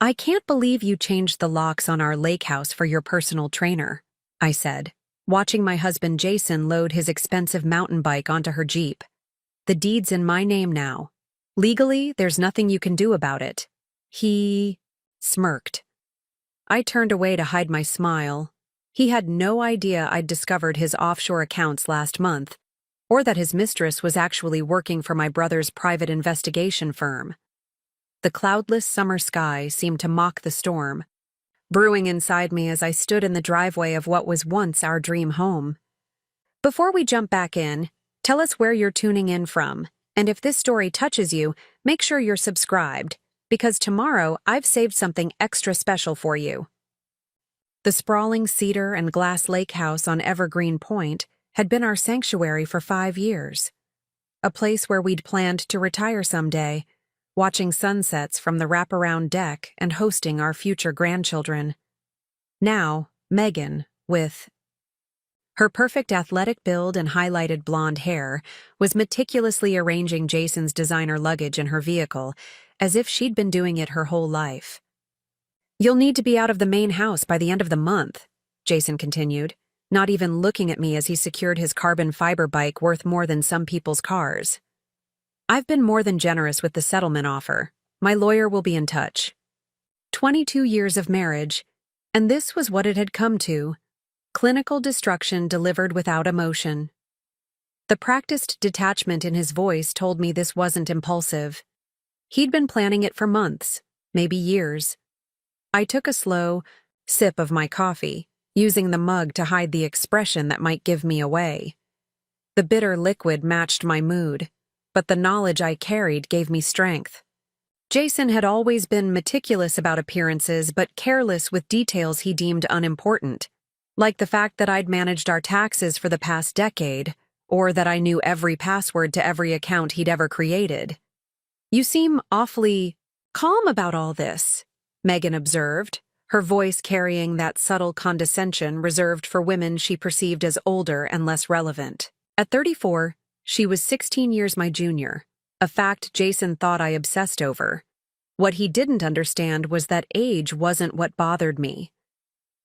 I can't believe you changed the locks on our lake house for your personal trainer, I said, watching my husband Jason load his expensive mountain bike onto her Jeep. The deed's in my name now. Legally, there's nothing you can do about it. He smirked. I turned away to hide my smile. He had no idea I'd discovered his offshore accounts last month, or that his mistress was actually working for my brother's private investigation firm. The cloudless summer sky seemed to mock the storm, brewing inside me as I stood in the driveway of what was once our dream home. Before we jump back in, tell us where you're tuning in from, and if this story touches you, make sure you're subscribed, because tomorrow I've saved something extra special for you. The sprawling cedar and glass lake house on Evergreen Point had been our sanctuary for 5 years, a place where we'd planned to retire someday, watching sunsets from the wraparound deck and hosting our future grandchildren. Now, Megan, with her perfect athletic build and highlighted blonde hair, was meticulously arranging Jason's designer luggage in her vehicle, as if she'd been doing it her whole life. "You'll need to be out of the main house by the end of the month," Jason continued, not even looking at me as he secured his carbon fiber bike worth more than some people's cars. "I've been more than generous with the settlement offer. My lawyer will be in touch." 22 years of marriage, and this was what it had come to: clinical destruction delivered without emotion. The practiced detachment in his voice told me this wasn't impulsive. He'd been planning it for months, maybe years. I took a slow sip of my coffee, using the mug to hide the expression that might give me away. The bitter liquid matched my mood, but the knowledge I carried gave me strength. Jason had always been meticulous about appearances but careless with details he deemed unimportant, like the fact that I'd managed our taxes for the past decade, or that I knew every password to every account he'd ever created. "You seem awfully calm about all this," Megan observed, her voice carrying that subtle condescension reserved for women she perceived as older and less relevant. At 34, she was 16 years my junior, a fact Jason thought I obsessed over. What he didn't understand was that age wasn't what bothered me.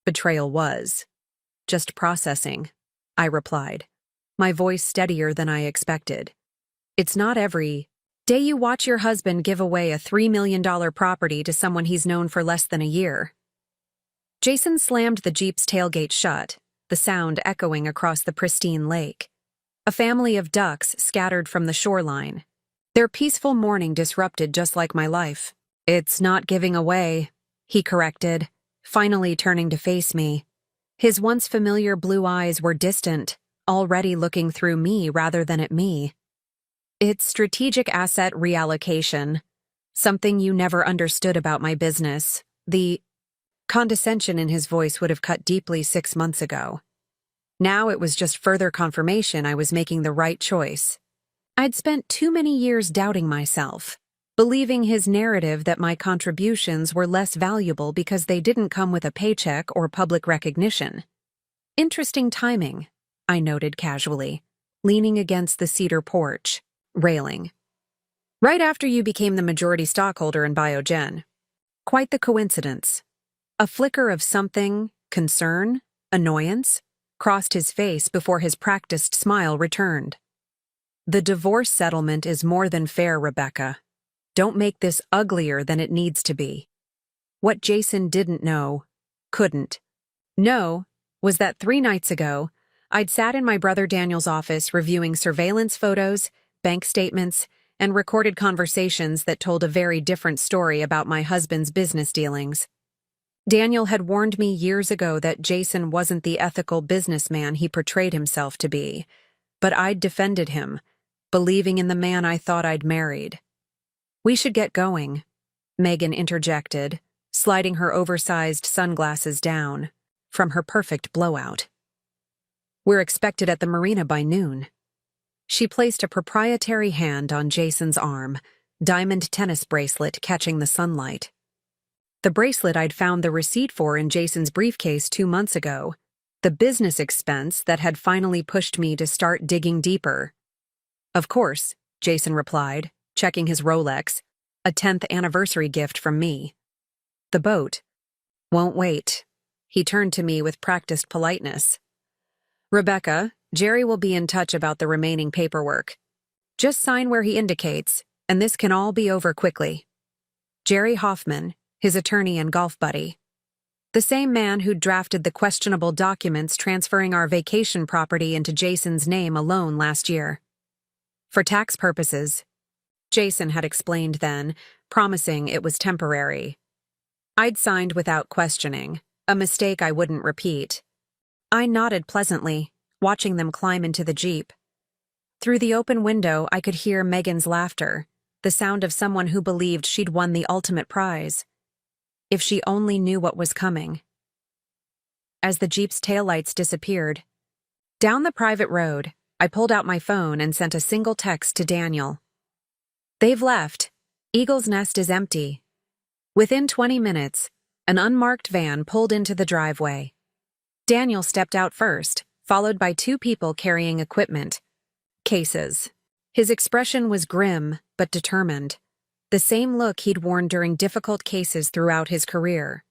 Betrayal was. "Just processing," I replied, my voice steadier than I expected. "It's not every day you watch your husband give away a $3 million property to someone he's known for less than a year." Jason slammed the Jeep's tailgate shut, the sound echoing across the pristine lake. A family of ducks scattered from the shoreline, their peaceful morning disrupted just like my life. "It's not giving away," he corrected, finally turning to face me. His once familiar blue eyes were distant, already looking through me rather than at me. "It's strategic asset reallocation, something you never understood about my business." The condescension in his voice would have cut deeply 6 months ago. Now it was just further confirmation I was making the right choice. I'd spent too many years doubting myself, believing his narrative that my contributions were less valuable because they didn't come with a paycheck or public recognition. "Interesting timing," I noted casually, leaning against the cedar porch railing. "Right after you became the majority stockholder in Biogen. Quite the coincidence." A flicker of something, concern, annoyance, crossed his face before his practiced smile returned. "The divorce settlement is more than fair, Rebecca. Don't make this uglier than it needs to be." What Jason didn't know, couldn't know, was that 3 nights ago, I'd sat in my brother Daniel's office reviewing surveillance photos, bank statements, and recorded conversations that told a very different story about my husband's business dealings. Daniel had warned me years ago that Jason wasn't the ethical businessman he portrayed himself to be, but I'd defended him, believing in the man I thought I'd married. "We should get going," Megan interjected, sliding her oversized sunglasses down from her perfect blowout. "We're expected at the marina by noon." She placed a proprietary hand on Jason's arm, diamond tennis bracelet catching the sunlight. The bracelet I'd found the receipt for in Jason's briefcase 2 months ago, the business expense that had finally pushed me to start digging deeper. "Of course," Jason replied, checking his Rolex, a 10th anniversary gift from me. The boat. Won't wait. He turned to me with practiced politeness. Rebecca, Jerry will be in touch about the remaining paperwork. Just sign where he indicates, and this can all be over quickly. Jerry Hoffman, his attorney and golf buddy. The same man who'd drafted the questionable documents transferring our vacation property into Jason's name alone last year. For tax purposes, Jason had explained then, promising it was temporary. I'd signed without questioning, a mistake I wouldn't repeat. I nodded pleasantly, watching them climb into the Jeep. Through the open window, I could hear Megan's laughter, the sound of someone who believed she'd won the ultimate prize. If she only knew what was coming. As the Jeep's taillights disappeared, down the private road, I pulled out my phone and sent a single text to Daniel. They've left. Eagle's Nest is empty. Within 20 minutes, an unmarked van pulled into the driveway. Daniel stepped out first, followed by two people carrying equipment. Cases. His expression was grim, but determined. The same look he'd worn during difficult cases throughout his career.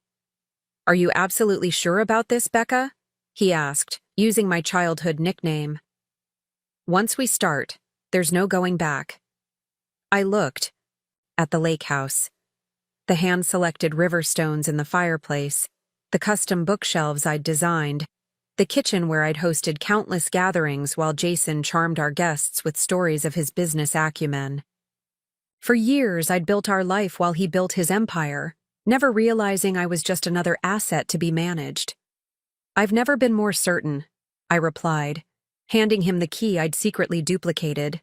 Are you absolutely sure about this, Becca? He asked, using my childhood nickname. Once we start, there's no going back. I looked at the lake house. The hand-selected river stones in the fireplace, the custom bookshelves I'd designed, the kitchen where I'd hosted countless gatherings while Jason charmed our guests with stories of his business acumen. For years, I'd built our life while he built his empire, never realizing I was just another asset to be managed. I've never been more certain, I replied, handing him the key I'd secretly duplicated.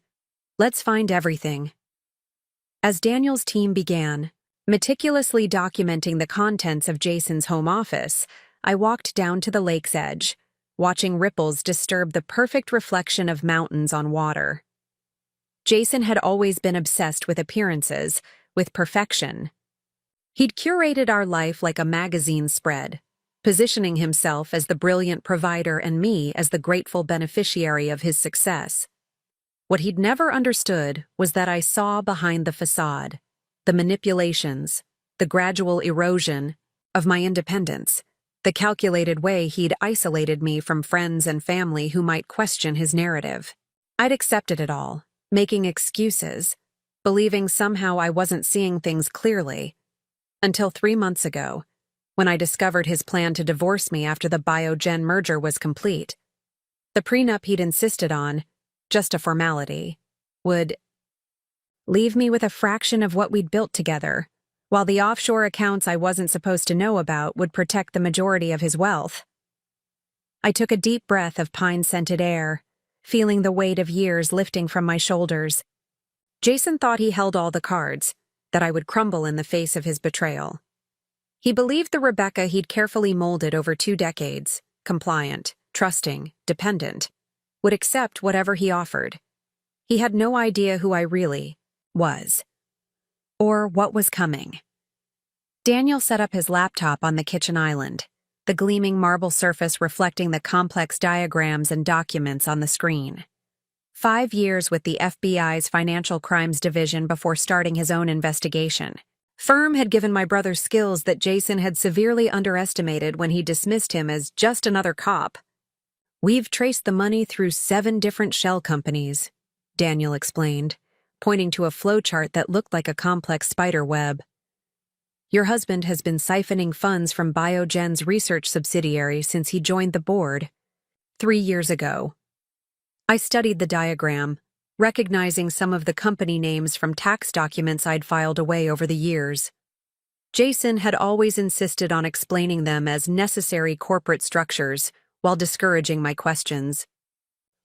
Let's find everything. As Daniel's team began, meticulously documenting the contents of Jason's home office, I walked down to the lake's edge, watching ripples disturb the perfect reflection of mountains on water. Jason had always been obsessed with appearances, with perfection. He'd curated our life like a magazine spread, positioning himself as the brilliant provider and me as the grateful beneficiary of his success. What he'd never understood was that I saw behind the facade, the manipulations, the gradual erosion of my independence, the calculated way he'd isolated me from friends and family who might question his narrative. I'd accepted it all, making excuses, believing somehow I wasn't seeing things clearly, until 3 months ago, when I discovered his plan to divorce me after the Biogen merger was complete. The prenup he'd insisted on, just a formality, would leave me with a fraction of what we'd built together, while the offshore accounts I wasn't supposed to know about would protect the majority of his wealth. I took a deep breath of pine-scented air, feeling the weight of years lifting from my shoulders. Jason thought he held all the cards, that I would crumble in the face of his betrayal. He believed the Rebecca he'd carefully molded over 2 decades, compliant, trusting, dependent, would accept whatever he offered. He had no idea who I really was, or what was coming. Daniel set up his laptop on the kitchen island, the gleaming marble surface reflecting the complex diagrams and documents on the screen. 5 years with the FBI's Financial Crimes Division before starting his own investigation. Firm had given my brother skills that Jason had severely underestimated when he dismissed him as just another cop. We've traced the money through 7 different shell companies, Daniel explained, pointing to a flowchart that looked like a complex spider web. Your husband has been siphoning funds from Biogen's research subsidiary since he joined the board 3 years ago. I studied the diagram, recognizing some of the company names from tax documents I'd filed away over the years. Jason had always insisted on explaining them as necessary corporate structures, while discouraging my questions.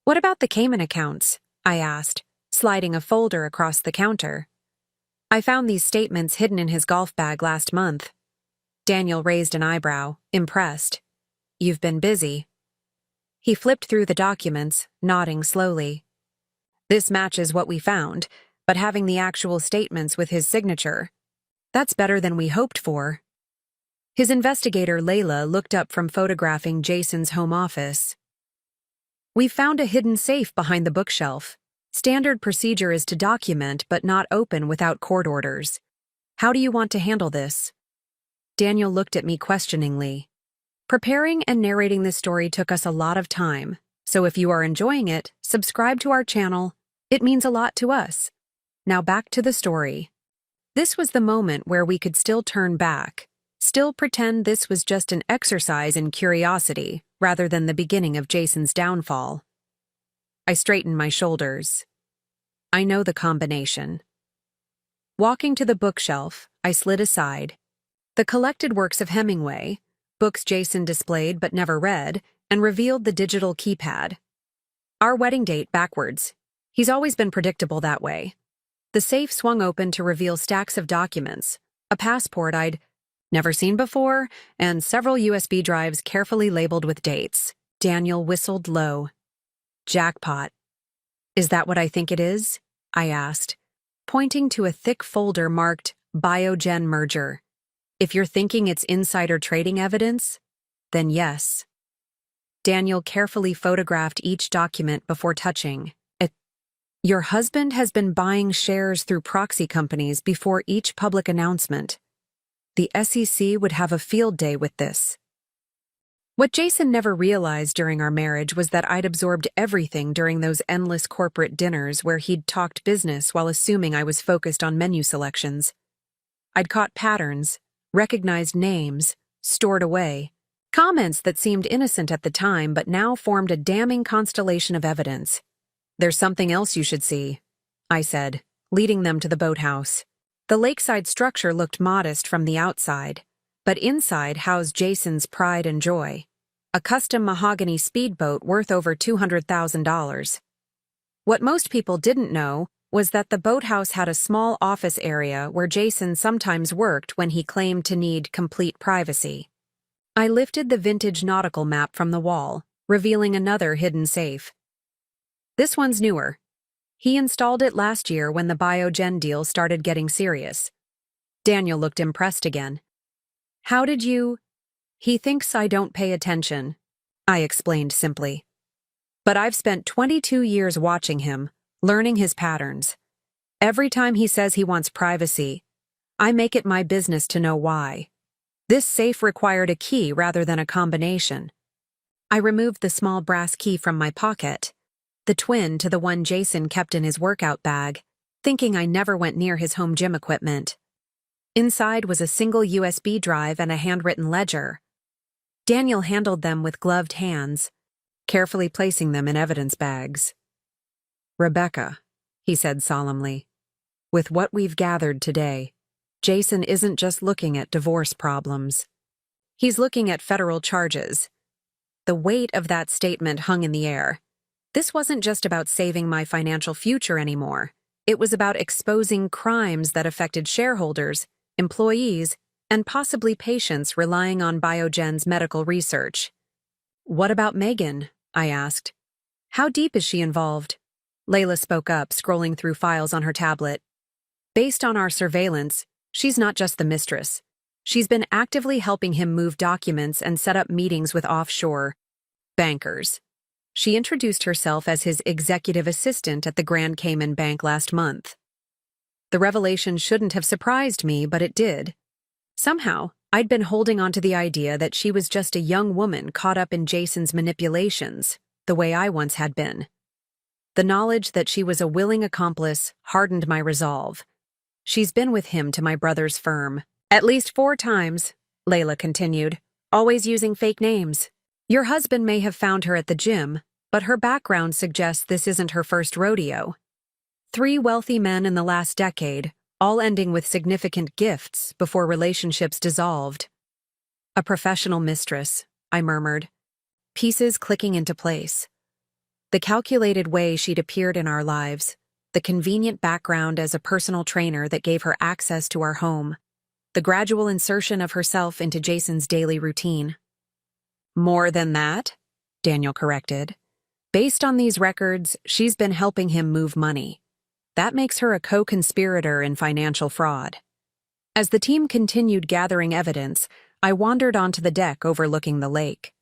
What about the Cayman accounts? I asked, sliding a folder across the counter. I found these statements hidden in his golf bag last month. Daniel raised an eyebrow, impressed. You've been busy. He flipped through the documents, nodding slowly. This matches what we found, but having the actual statements with his signature, that's better than we hoped for. His investigator, Layla, looked up from photographing Jason's home office. We've found a hidden safe behind the bookshelf. Standard procedure is to document but not open without court orders. How do you want to handle this? Daniel looked at me questioningly. Preparing and narrating this story took us a lot of time, so if you are enjoying it, subscribe to our channel. It means a lot to us. Now back to the story. This was the moment where we could still turn back, still pretend this was just an exercise in curiosity rather than the beginning of Jason's downfall. I straightened my shoulders. I know the combination. Walking to the bookshelf, I slid aside. The collected works of Hemingway, books Jason displayed but never read, and revealed the digital keypad. Our wedding date backwards. He's always been predictable that way. The safe swung open to reveal stacks of documents, a passport I'd never seen before, and several USB drives carefully labeled with dates. Daniel whistled low. Jackpot. Is that what I think it is? I asked, pointing to a thick folder marked Biogen merger. If you're thinking it's insider trading evidence, then yes. Daniel carefully photographed each document before touching it. Your husband has been buying shares through proxy companies before each public announcement. The SEC would have a field day with this. What Jason never realized during our marriage was that I'd absorbed everything during those endless corporate dinners where he'd talked business while assuming I was focused on menu selections. I'd caught patterns, recognized names, stored away, comments that seemed innocent at the time but now formed a damning constellation of evidence. There's something else you should see, I said, leading them to the boathouse. The lakeside structure looked modest from the outside, but inside housed Jason's pride and joy, a custom mahogany speedboat worth over $200,000. What most people didn't know was that the boathouse had a small office area where Jason sometimes worked when he claimed to need complete privacy. I lifted the vintage nautical map from the wall, revealing another hidden safe. This one's newer. He installed it last year when the Biogen deal started getting serious. Daniel looked impressed again. How did you? He thinks I don't pay attention, I explained simply. But I've spent 22 years watching him, learning his patterns. Every time he says he wants privacy, I make it my business to know why. This safe required a key rather than a combination. I removed the small brass key from my pocket, the twin to the one Jason kept in his workout bag, thinking I never went near his home gym equipment. Inside was a single USB drive and a handwritten ledger. Daniel handled them with gloved hands, carefully placing them in evidence bags. Rebecca, he said solemnly, with what we've gathered today, Jason isn't just looking at divorce problems. He's looking at federal charges. The weight of that statement hung in the air. This wasn't just about saving my financial future anymore. It was about exposing crimes that affected shareholders, employees, and possibly patients relying on Biogen's medical research. What about Megan? I asked. How deep is she involved? Layla spoke up, scrolling through files on her tablet. Based on our surveillance, she's not just the mistress. She's been actively helping him move documents and set up meetings with offshore bankers. She introduced herself as his executive assistant at the Grand Cayman Bank last month. The revelation shouldn't have surprised me, but it did. Somehow, I'd been holding on to the idea that she was just a young woman caught up in Jason's manipulations, the way I once had been. The knowledge that she was a willing accomplice hardened my resolve. She's been with him to my brother's firm. At least 4 times, Layla continued, always using fake names. Your husband may have found her at the gym, but her background suggests this isn't her first rodeo. 3 wealthy men in the last decade, all ending with significant gifts before relationships dissolved. A professional mistress, I murmured, pieces clicking into place. The calculated way she'd appeared in our lives, the convenient background as a personal trainer that gave her access to our home, the gradual insertion of herself into Jason's daily routine. More than that, Daniel corrected. Based on these records, she's been helping him move money. That makes her a co-conspirator in financial fraud. As the team continued gathering evidence, I wandered onto the deck overlooking the lake.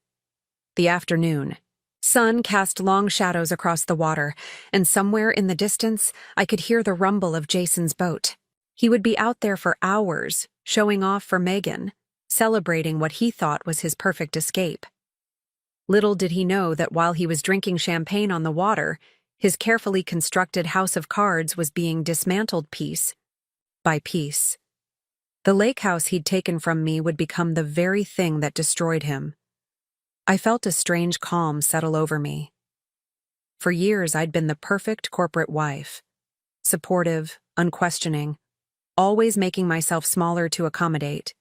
The afternoon. Sun cast long shadows across the water, and somewhere in the distance, I could hear the rumble of Jason's boat. He would be out there for hours, showing off for Megan, celebrating what he thought was his perfect escape. Little did he know that while he was drinking champagne on the water, his carefully constructed house of cards was being dismantled piece by piece. The lake house he'd taken from me would become the very thing that destroyed him. I felt a strange calm settle over me. For years, I'd been the perfect corporate wife. Supportive, unquestioning, always making myself smaller to accommodate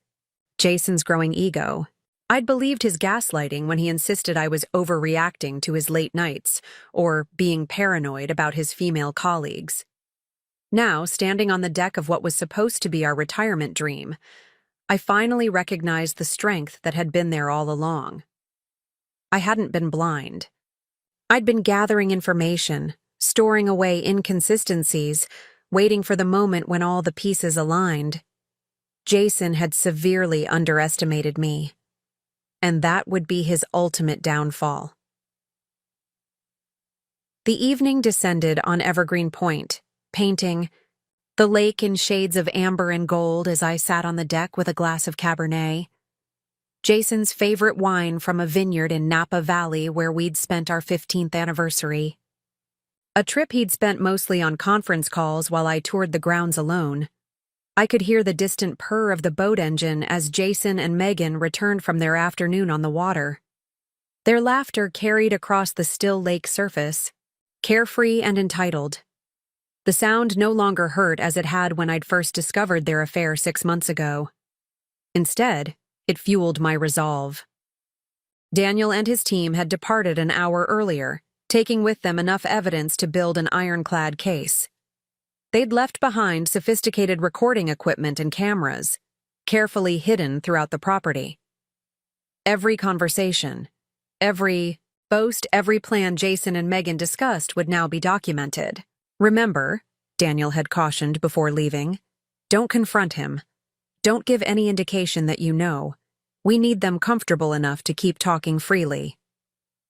Jason's growing ego. I'd believed his gaslighting when he insisted I was overreacting to his late nights or being paranoid about his female colleagues. Now, standing on the deck of what was supposed to be our retirement dream, I finally recognized the strength that had been there all along. I hadn't been blind. I'd been gathering information, storing away inconsistencies, waiting for the moment when all the pieces aligned. Jason had severely underestimated me, and that would be his ultimate downfall. The evening descended on Evergreen Point, painting the lake in shades of amber and gold as I sat on the deck with a glass of Cabernet. Jason's favorite wine from a vineyard in Napa Valley where we'd spent our 15th anniversary. A trip he'd spent mostly on conference calls while I toured the grounds alone. I could hear the distant purr of the boat engine as Jason and Megan returned from their afternoon on the water. Their laughter carried across the still lake surface, carefree and entitled. The sound no longer hurt as it had when I'd first discovered their affair 6 months ago. Instead, it fueled my resolve. Daniel and his team had departed an hour earlier, taking with them enough evidence to build an ironclad case. They'd left behind sophisticated recording equipment and cameras, carefully hidden throughout the property. Every conversation, every boast, every plan Jason and Megan discussed would now be documented. Remember, Daniel had cautioned before leaving, don't confront him. Don't give any indication that you know. We need them comfortable enough to keep talking freely.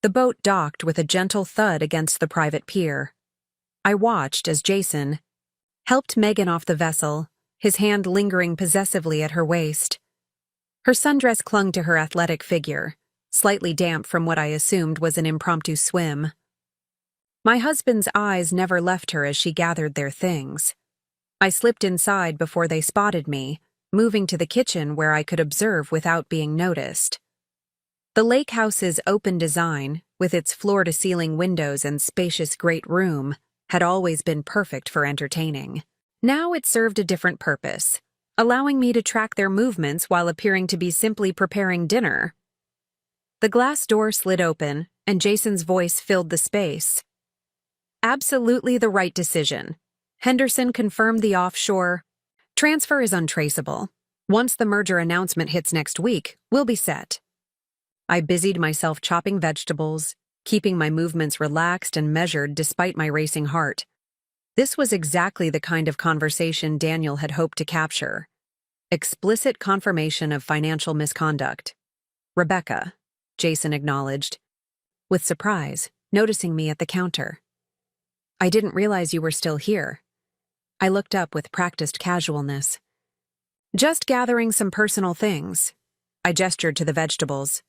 The boat docked with a gentle thud against the private pier. I watched as Jason helped Megan off the vessel, his hand lingering possessively at her waist. Her sundress clung to her athletic figure, slightly damp from what I assumed was an impromptu swim. My husband's eyes never left her as she gathered their things. I slipped inside before they spotted me, moving to the kitchen where I could observe without being noticed. The lake house's open design, with its floor-to-ceiling windows and spacious great room, had always been perfect for entertaining. Now it served a different purpose, allowing me to track their movements while appearing to be simply preparing dinner. The glass door slid open, and Jason's voice filled the space. Absolutely the right decision. Henderson confirmed the offshore transfer is untraceable. Once the merger announcement hits next week, we'll be set. I busied myself chopping vegetables, keeping my movements relaxed and measured despite my racing heart. This was exactly the kind of conversation Daniel had hoped to capture. Explicit confirmation of financial misconduct. Rebecca, Jason acknowledged, with surprise, noticing me at the counter. I didn't realize you were still here. I looked up with practiced casualness. Just gathering some personal things. I gestured to the vegetables,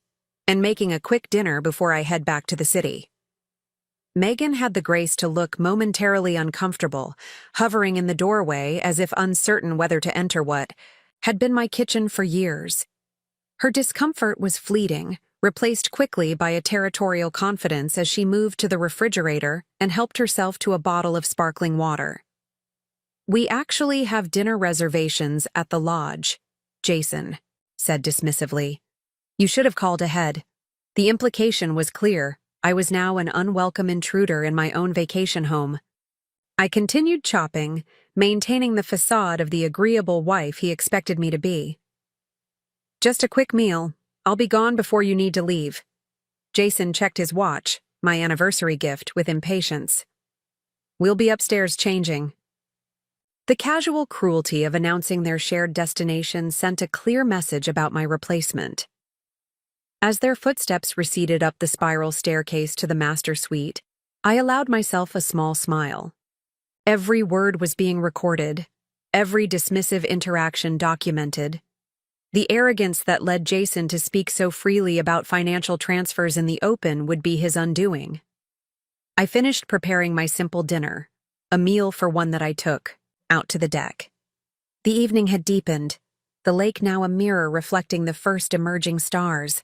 and making a quick dinner before I head back to the city. Megan had the grace to look momentarily uncomfortable, hovering in the doorway as if uncertain whether to enter what had been my kitchen for years. Her discomfort was fleeting, replaced quickly by a territorial confidence as she moved to the refrigerator and helped herself to a bottle of sparkling water. We actually have dinner reservations at the lodge, Jason said dismissively. You should have called ahead. The implication was clear. I was now an unwelcome intruder in my own vacation home. I continued chopping, maintaining the facade of the agreeable wife he expected me to be. Just a quick meal. I'll be gone before you need to leave. Jason checked his watch, my anniversary gift, with impatience. We'll be upstairs changing. The casual cruelty of announcing their shared destination sent a clear message about my replacement. As their footsteps receded up the spiral staircase to the master suite, I allowed myself a small smile. Every word was being recorded, every dismissive interaction documented. The arrogance that led Jason to speak so freely about financial transfers in the open would be his undoing. I finished preparing my simple dinner, a meal for one that I took, out to the deck. The evening had deepened, the lake now a mirror reflecting the first emerging stars.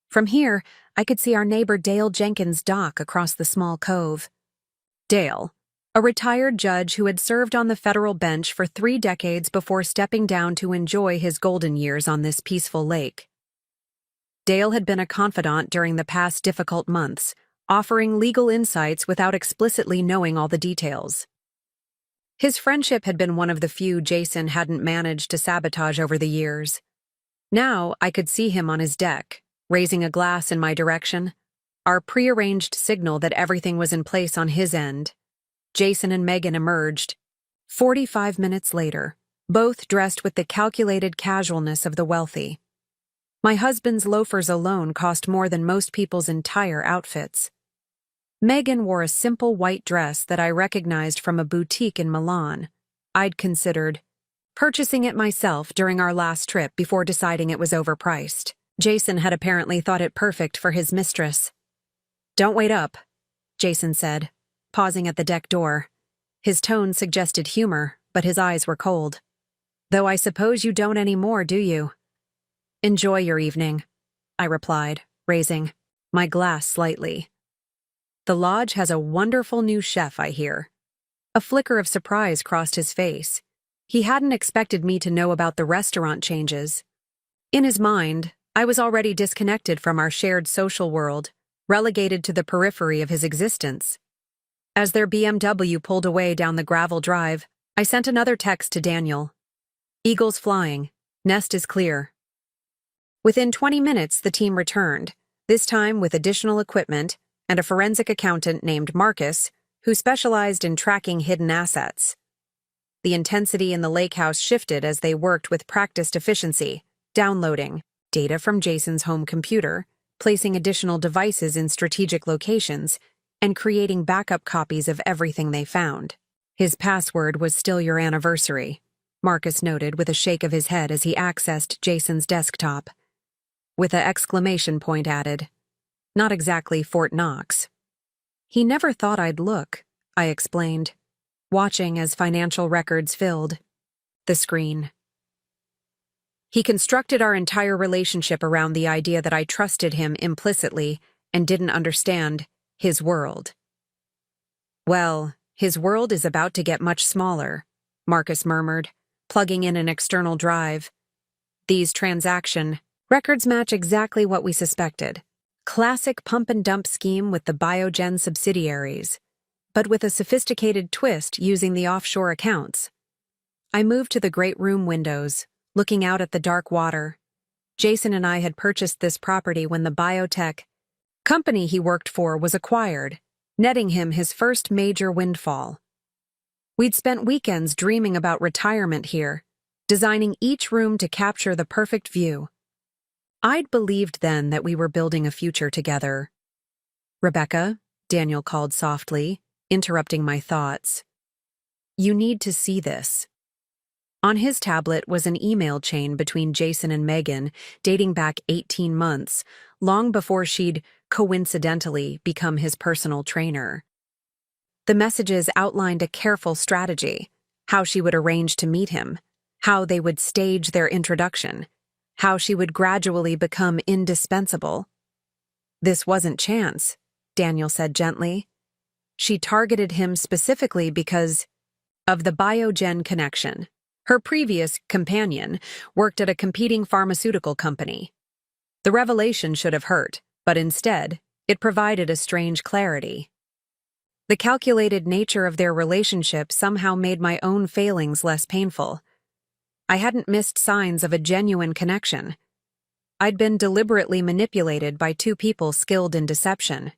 From here, I could see our neighbor Dale Jenkins' dock across the small cove. Dale, a retired judge who had served on the federal bench for 3 decades before stepping down to enjoy his golden years on this peaceful lake. Dale had been a confidant during the past difficult months, offering legal insights without explicitly knowing all the details. His friendship had been one of the few Jason hadn't managed to sabotage over the years. Now I could see him on his deck, raising a glass in my direction, our prearranged signal that everything was in place on his end. Jason and Megan emerged. 45 minutes later, both dressed with the calculated casualness of the wealthy. My husband's loafers alone cost more than most people's entire outfits. Megan wore a simple white dress that I recognized from a boutique in Milan. I'd considered purchasing it myself during our last trip before deciding it was overpriced. Jason had apparently thought it perfect for his mistress. "Don't wait up," Jason said, pausing at the deck door. His tone suggested humor, but his eyes were cold. "Though I suppose you don't anymore, do you?" "Enjoy your evening," I replied, raising my glass slightly. "The lodge has a wonderful new chef, I hear." A flicker of surprise crossed his face. He hadn't expected me to know about the restaurant changes. In his mind, I was already disconnected from our shared social world, relegated to the periphery of his existence. As their BMW pulled away down the gravel drive, I sent another text to Daniel. "Eagles flying. Nest is clear." Within 20 minutes, the team returned, this time with additional equipment and a forensic accountant named Marcus, who specialized in tracking hidden assets. The intensity in the lake house shifted as they worked with practiced efficiency, downloading data from Jason's home computer, placing additional devices in strategic locations, and creating backup copies of everything they found. "His password was still your anniversary," Marcus noted with a shake of his head as he accessed Jason's desktop. With an exclamation point added. "Not exactly Fort Knox." "He never thought I'd look," I explained, watching as financial records filled the screen. "He constructed our entire relationship around the idea that I trusted him implicitly and didn't understand his world." "Well, his world is about to get much smaller," Marcus murmured, plugging in an external drive. "These transaction records match exactly what we suspected. Classic pump-and-dump scheme with the Biogen subsidiaries, but with a sophisticated twist using the offshore accounts." I moved to the great room windows, looking out at the dark water. Jason and I had purchased this property when the biotech company he worked for was acquired, netting him his first major windfall. We'd spent weekends dreaming about retirement here, designing each room to capture the perfect view. I'd believed then that we were building a future together. "Rebecca," Daniel called softly, interrupting my thoughts. "You need to see this." On his tablet was an email chain between Jason and Megan, dating back 18 months, long before she'd coincidentally become his personal trainer. The messages outlined a careful strategy, how she would arrange to meet him, how they would stage their introduction, how she would gradually become indispensable. "This wasn't chance," Daniel said gently. "She targeted him specifically because of the Biogen connection. Her previous companion worked at a competing pharmaceutical company. The revelation should have hurt, but instead, it provided a strange clarity. The calculated nature of their relationship somehow made my own failings less painful. I hadn't missed signs of a genuine connection. I'd been deliberately manipulated by 2 people skilled in deception.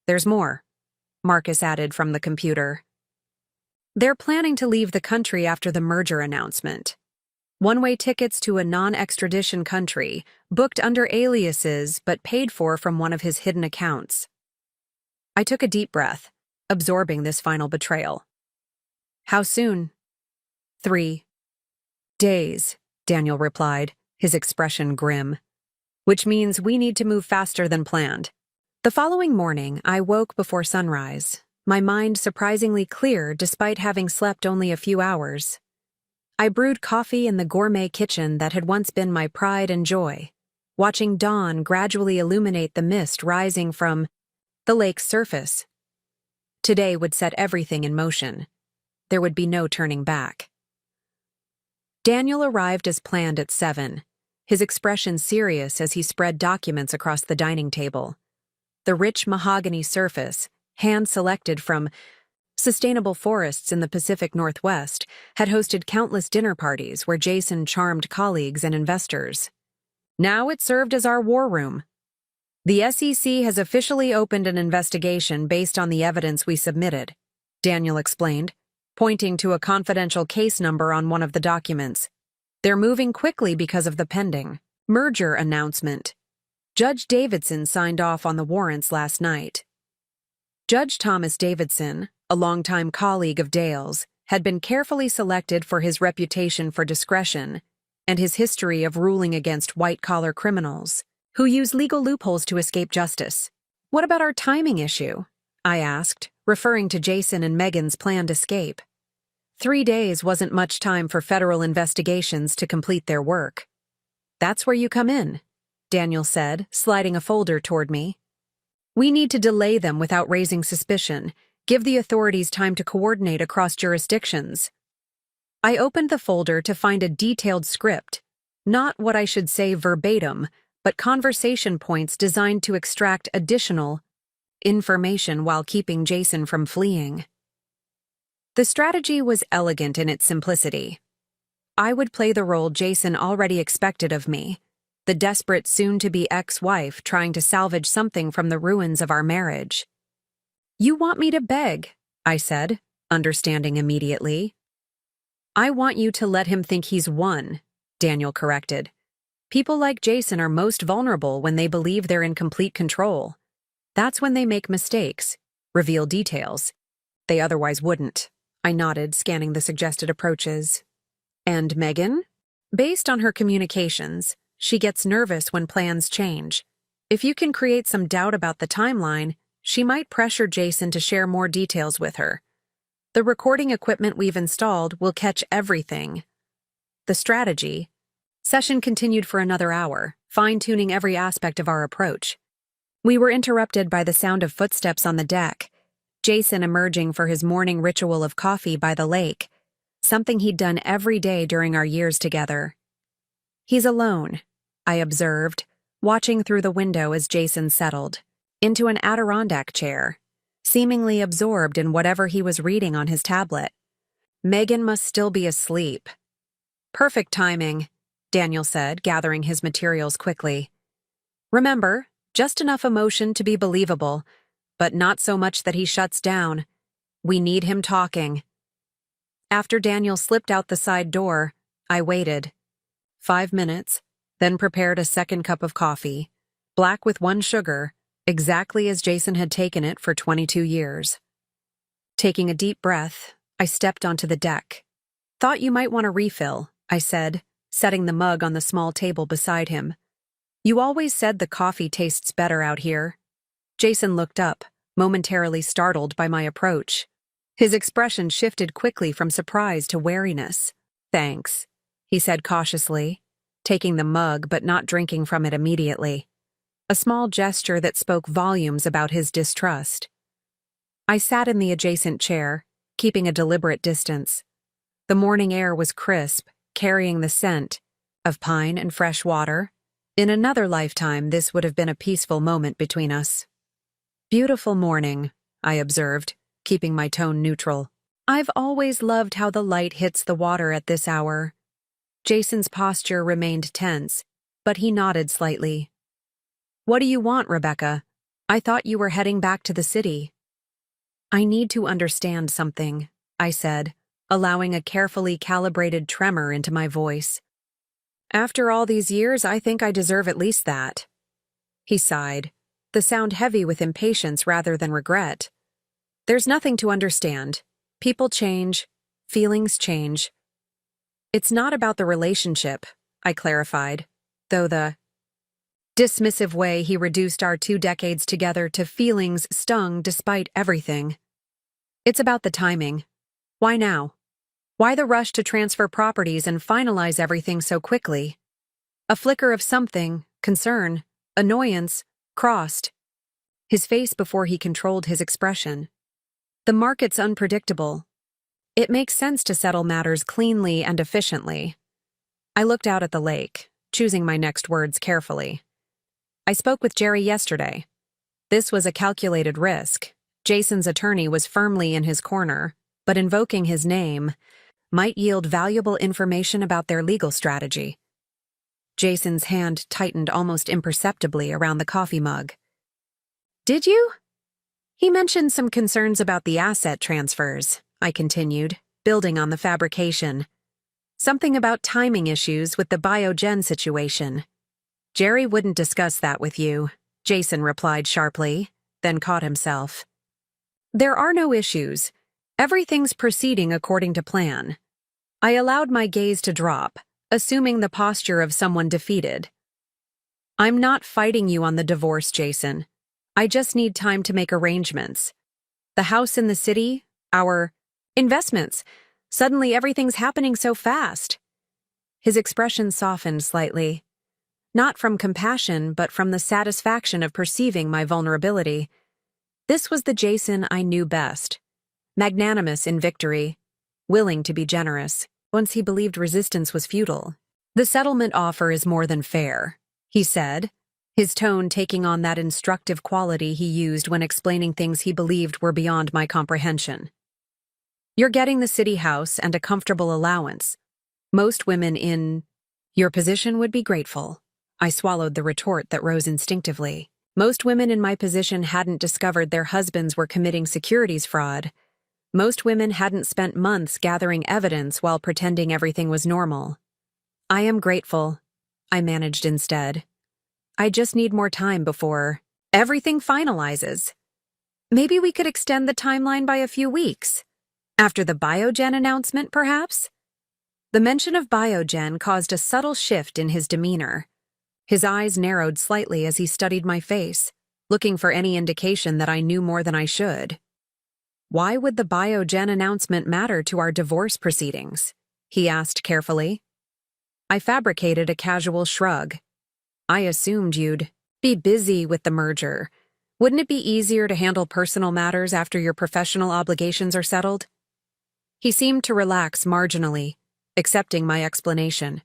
"There's more," Marcus added from the computer. "They're planning to leave the country after the merger announcement. One-way tickets to a non-extradition country, booked under aliases but paid for from one of his hidden accounts." I took a deep breath, absorbing this final betrayal. "How soon?" 3 days, Daniel replied, his expression grim. Which means we need to move faster than planned. The following morning, I woke before sunrise, my mind surprisingly clear despite having slept only a few hours. I brewed coffee in the gourmet kitchen that had once been my pride and joy, watching dawn gradually illuminate the mist rising from the lake's surface. Today would set everything in motion. There would be no turning back. Daniel arrived as planned at 7, his expression serious as he spread documents across the dining table. The rich mahogany surface, hand-selected from sustainable forests in the Pacific Northwest, had hosted countless dinner parties where Jason charmed colleagues and investors. Now it served as our war room. The SEC has officially opened an investigation based on the evidence we submitted, Daniel explained, pointing to a confidential case number on one of the documents. They're moving quickly because of the pending merger announcement. Judge Davidson signed off on the warrants last night. Judge Thomas Davidson, a longtime colleague of Dale's, had been carefully selected for his reputation for discretion and his history of ruling against white-collar criminals who use legal loopholes to escape justice. What about our timing issue? I asked, referring to Jason and Megan's planned escape. 3 days wasn't much time for federal investigations to complete their work. That's where you come in, Daniel said, sliding a folder toward me. We need to delay them without raising suspicion, give the authorities time to coordinate across jurisdictions. I opened the folder to find a detailed script, not what I should say verbatim, but conversation points designed to extract additional information while keeping Jason from fleeing. The strategy was elegant in its simplicity. I would play the role Jason already expected of me, the desperate soon-to-be ex-wife trying to salvage something from the ruins of our marriage. You want me to beg, I said, understanding immediately. I want you to let him think he's won, Daniel corrected. People like Jason are most vulnerable when they believe they're in complete control. That's when they make mistakes, reveal details. They otherwise wouldn't. I nodded, scanning the suggested approaches. And Megan? Based on her communications, she gets nervous when plans change. If you can create some doubt about the timeline, she might pressure Jason to share more details with her. The recording equipment we've installed will catch everything. The strategy. Session continued for another hour, fine-tuning every aspect of our approach. We were interrupted by the sound of footsteps on the deck, Jason emerging for his morning ritual of coffee by the lake, something he'd done every day during our years together. He's alone, I observed, watching through the window as Jason settled into an Adirondack chair, seemingly absorbed in whatever he was reading on his tablet. Megan must still be asleep. Perfect timing, Daniel said, gathering his materials quickly. Remember, just enough emotion to be believable, but not so much that he shuts down. We need him talking. After Daniel slipped out the side door, I waited. 5 minutes, then prepared a second cup of coffee, black with 1 sugar, exactly as Jason had taken it for 22 years. Taking a deep breath, I stepped onto the deck. Thought you might want a refill, I said, setting the mug on the small table beside him. You always said the coffee tastes better out here. Jason looked up, momentarily startled by my approach. His expression shifted quickly from surprise to wariness. Thanks, he said cautiously, taking the mug but not drinking from it immediately. A small gesture that spoke volumes about his distrust. I sat in the adjacent chair, keeping a deliberate distance. The morning air was crisp, carrying the scent of pine and fresh water. In another lifetime, this would have been a peaceful moment between us. Beautiful morning, I observed, keeping my tone neutral. I've always loved how the light hits the water at this hour. Jason's posture remained tense, but he nodded slightly. What do you want, Rebecca? I thought you were heading back to the city. I need to understand something, I said, allowing a carefully calibrated tremor into my voice. After all these years, I think I deserve at least that. He sighed, the sound heavy with impatience rather than regret. There's nothing to understand. People change. Feelings change. It's not about the relationship, I clarified, though the dismissive way he reduced our 2 decades together to feelings stung despite everything. It's about the timing. Why now? Why the rush to transfer properties and finalize everything so quickly? A flicker of something, concern, annoyance, crossed his face before he controlled his expression. The market's unpredictable. It makes sense to settle matters cleanly and efficiently. I looked out at the lake, choosing my next words carefully. I spoke with Jerry yesterday. This was a calculated risk. Jason's attorney was firmly in his corner, but invoking his name might yield valuable information about their legal strategy. Jason's hand tightened almost imperceptibly around the coffee mug. Did you? He mentioned some concerns about the asset transfers, I continued, building on the fabrication. Something about timing issues with the Biogen situation. Jerry wouldn't discuss that with you, Jason replied sharply, then caught himself. There are no issues. Everything's proceeding according to plan. I allowed my gaze to drop, assuming the posture of someone defeated. I'm not fighting you on the divorce, Jason. I just need time to make arrangements. The house in the city, our investments. Suddenly everything's happening so fast. His expression softened slightly. Not from compassion, but from the satisfaction of perceiving my vulnerability. This was the Jason I knew best. Magnanimous in victory, willing to be generous, once he believed resistance was futile. The settlement offer is more than fair, he said, his tone taking on that instructive quality he used when explaining things he believed were beyond my comprehension. You're getting the city house and a comfortable allowance. Most women in your position would be grateful. I swallowed the retort that rose instinctively. Most women in my position hadn't discovered their husbands were committing securities fraud. Most women hadn't spent months gathering evidence while pretending everything was normal. I am grateful, I managed instead. I just need more time before everything finalizes. Maybe we could extend the timeline by a few weeks. After the Biogen announcement, perhaps? The mention of Biogen caused a subtle shift in his demeanor. His eyes narrowed slightly as he studied my face, looking for any indication that I knew more than I should. Why would the Biogen announcement matter to our divorce proceedings? He asked carefully. I fabricated a casual shrug. I assumed you'd be busy with the merger. Wouldn't it be easier to handle personal matters after your professional obligations are settled? He seemed to relax marginally, accepting my explanation.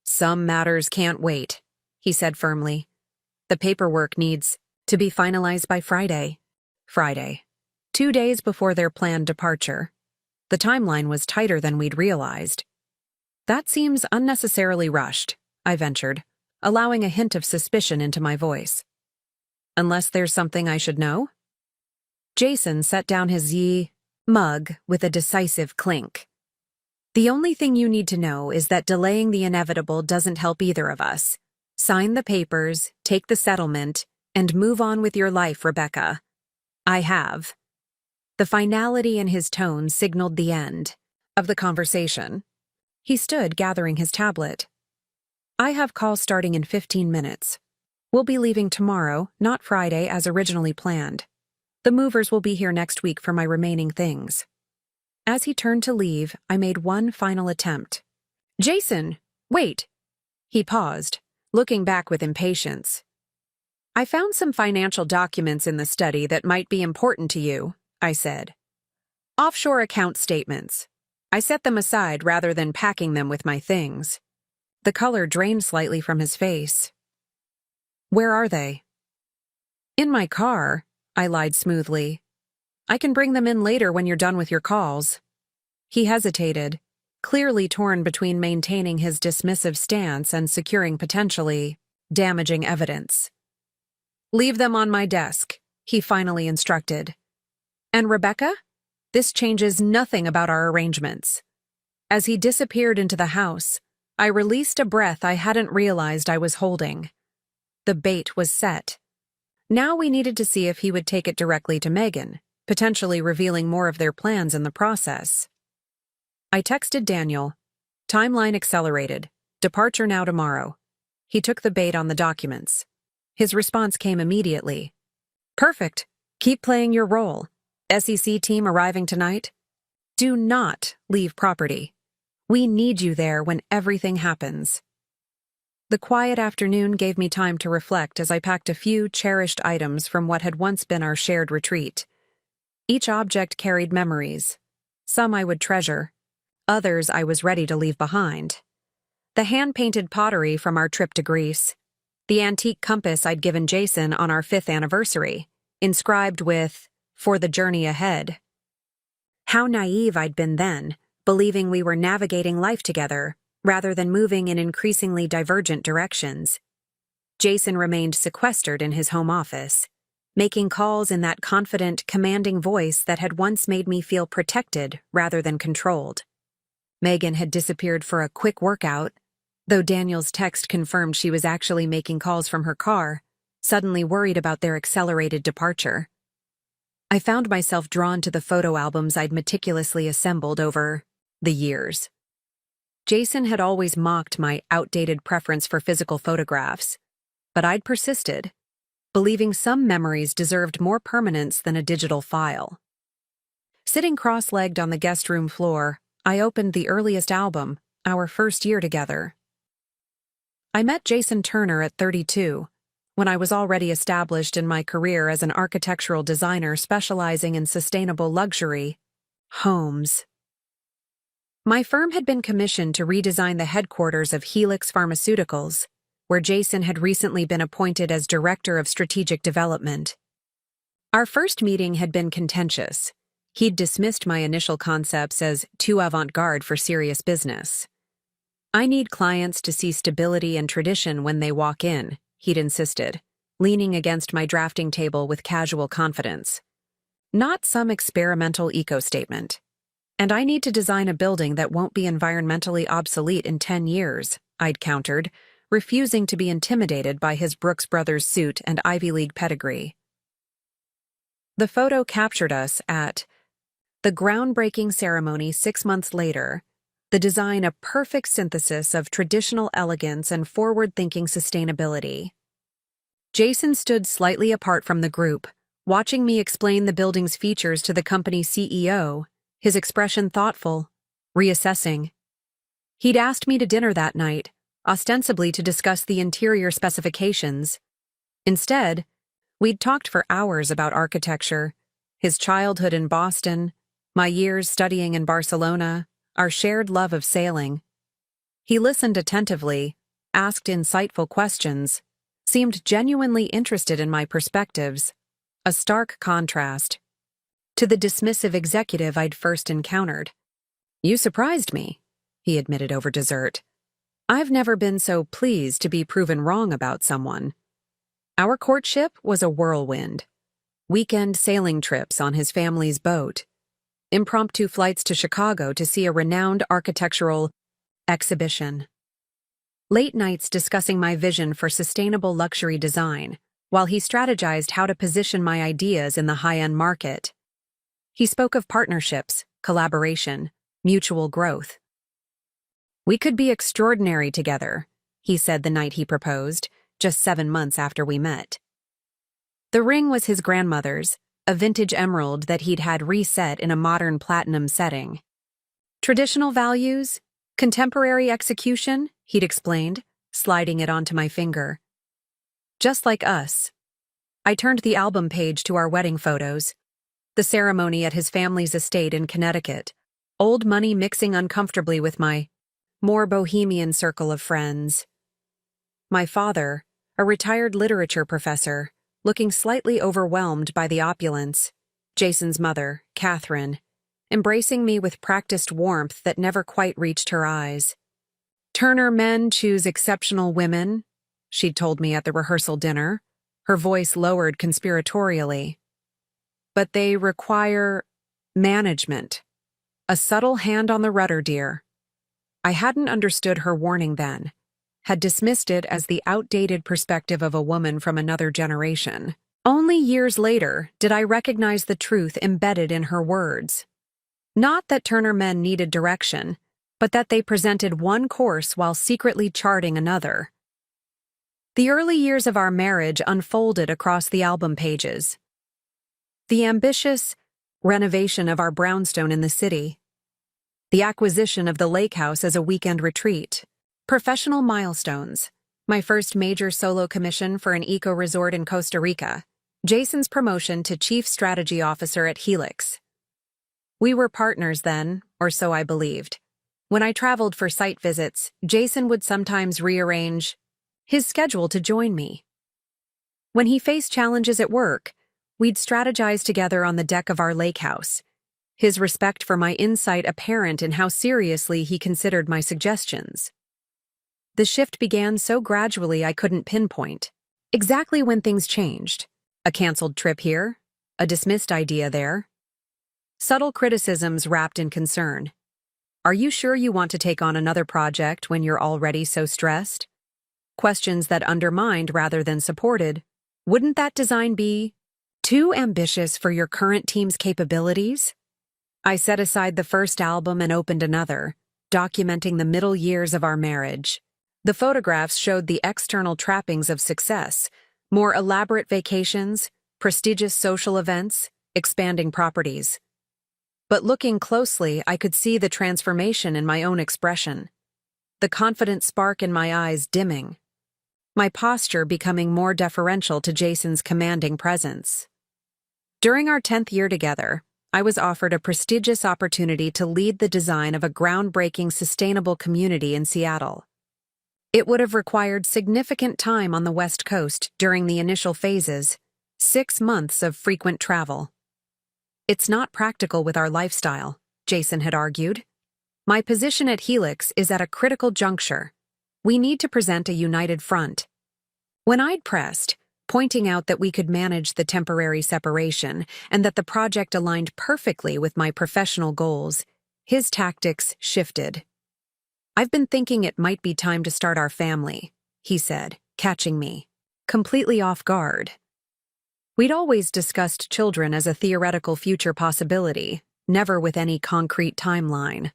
Some matters can't wait, he said firmly. The paperwork needs to be finalized by Friday. 2 days before their planned departure. The timeline was tighter than we'd realized. That seems unnecessarily rushed, I ventured, allowing a hint of suspicion into my voice. Unless there's something I should know? Jason set down his mug with a decisive clink. The only thing you need to know is that delaying the inevitable doesn't help either of us. Sign the papers, take the settlement, and move on with your life, Rebecca. I have. The finality in his tone signaled the end of the conversation. He stood gathering his tablet. I have calls starting in 15 minutes. We'll be leaving tomorrow, not Friday as originally planned. The movers will be here next week for my remaining things. As he turned to leave, I made one final attempt. Jason, wait. He paused, looking back with impatience. I found some financial documents in the study that might be important to you, I said. Offshore account statements. I set them aside rather than packing them with my things. The color drained slightly from his face. Where are they? In my car, I lied smoothly. I can bring them in later when you're done with your calls. He hesitated, clearly torn between maintaining his dismissive stance and securing potentially damaging evidence. Leave them on my desk, he finally instructed. And Rebecca? This changes nothing about our arrangements. As he disappeared into the house, I released a breath I hadn't realized I was holding. The bait was set. Now we needed to see if he would take it directly to Megan, potentially revealing more of their plans in the process. I texted Daniel. Timeline accelerated. Departure now tomorrow. He took the bait on the documents. His response came immediately. Perfect. Keep playing your role. SEC team arriving tonight? Do not leave property. We need you there when everything happens. The quiet afternoon gave me time to reflect as I packed a few cherished items from what had once been our shared retreat. Each object carried memories. Some I would treasure. Others I was ready to leave behind. The hand-painted pottery from our trip to Greece. The antique compass I'd given Jason on our 5th anniversary, inscribed with, "For the journey ahead." How naive I'd been then, believing we were navigating life together, rather than moving in increasingly divergent directions. Jason remained sequestered in his home office, making calls in that confident, commanding voice that had once made me feel protected rather than controlled. Megan had disappeared for a quick workout, though Daniel's text confirmed she was actually making calls from her car, suddenly worried about their accelerated departure. I found myself drawn to the photo albums I'd meticulously assembled over the years. Jason had always mocked my outdated preference for physical photographs, but I'd persisted, believing some memories deserved more permanence than a digital file. Sitting cross-legged on the guest room floor, I opened the earliest album, our first year together. I met Jason Turner at 32, when I was already established in my career as an architectural designer specializing in sustainable luxury homes. My firm had been commissioned to redesign the headquarters of Helix Pharmaceuticals, where Jason had recently been appointed as Director of Strategic Development. Our first meeting had been contentious. He'd dismissed my initial concepts as too avant-garde for serious business. "I need clients to see stability and tradition when they walk in," he'd insisted, leaning against my drafting table with casual confidence. "Not some experimental eco-statement. And I need to design a building that won't be environmentally obsolete in 10 years, I'd countered, refusing to be intimidated by his Brooks Brothers suit and Ivy League pedigree. The photo captured us at the groundbreaking ceremony 6 months later, the design a perfect synthesis of traditional elegance and forward-thinking sustainability. Jason stood slightly apart from the group, watching me explain the building's features to the company's CEO, his expression thoughtful, reassessing. He'd asked me to dinner that night, ostensibly to discuss the interior specifications. Instead, we'd talked for hours about architecture, his childhood in Boston, my years studying in Barcelona, our shared love of sailing. He listened attentively, asked insightful questions, seemed genuinely interested in my perspectives, a stark contrast to the dismissive executive I'd first encountered. "You surprised me," he admitted over dessert. "I've never been so pleased to be proven wrong about someone." Our courtship was a whirlwind. Weekend sailing trips on his family's boat, impromptu flights to Chicago to see a renowned architectural exhibition, late nights discussing my vision for sustainable luxury design, while he strategized how to position my ideas in the high-end market. He spoke of partnerships, collaboration, mutual growth. "We could be extraordinary together," he said the night he proposed, just 7 months after we met. The ring was his grandmother's, a vintage emerald that he'd had reset in a modern platinum setting. "Traditional values, contemporary execution," he'd explained, sliding it onto my finger. "Just like us." I turned the album page to our wedding photos. The ceremony at his family's estate in Connecticut, old money mixing uncomfortably with my more bohemian circle of friends. My father, a retired literature professor, looking slightly overwhelmed by the opulence. Jason's mother, Catherine, embracing me with practiced warmth that never quite reached her eyes. "Turner men choose exceptional women," she'd told me at the rehearsal dinner, her voice lowered conspiratorially. "But they require management. A subtle hand on the rudder, dear." I hadn't understood her warning then, had dismissed it as the outdated perspective of a woman from another generation. Only years later did I recognize the truth embedded in her words. Not that Turner men needed direction, but that they presented one course while secretly charting another. The early years of our marriage unfolded across the album pages. The ambitious renovation of our brownstone in the city, the acquisition of the lake house as a weekend retreat, professional milestones, my first major solo commission for an eco-resort in Costa Rica, Jason's promotion to Chief Strategy Officer at Helix. We were partners then, or so I believed. When I traveled for site visits, Jason would sometimes rearrange his schedule to join me. When he faced challenges at work, we'd strategize together on the deck of our lake house, his respect for my insight apparent in how seriously he considered my suggestions. The shift began so gradually I couldn't pinpoint exactly when things changed. A canceled trip here, a dismissed idea there. Subtle criticisms wrapped in concern. Are you sure you want to take on another project when you're already so stressed? Questions that undermined rather than supported. Wouldn't that design be too ambitious for your current team's capabilities? I set aside the first album and opened another, documenting the middle years of our marriage. The photographs showed the external trappings of success: more elaborate vacations, prestigious social events, expanding properties. But looking closely, I could see the transformation in my own expression, the confident spark in my eyes dimming, my posture becoming more deferential to Jason's commanding presence. During our 10th year together, I was offered a prestigious opportunity to lead the design of a groundbreaking sustainable community in Seattle. It would have required significant time on the West Coast during the initial phases, 6 months of frequent travel. It's not practical with our lifestyle, Jason had argued. My position at Helix is at a critical juncture. We need to present a united front. When I'd pressed, pointing out that we could manage the temporary separation and that the project aligned perfectly with my professional goals, his tactics shifted. I've been thinking it might be time to start our family, he said, catching me completely off guard. We'd always discussed children as a theoretical future possibility, never with any concrete timeline.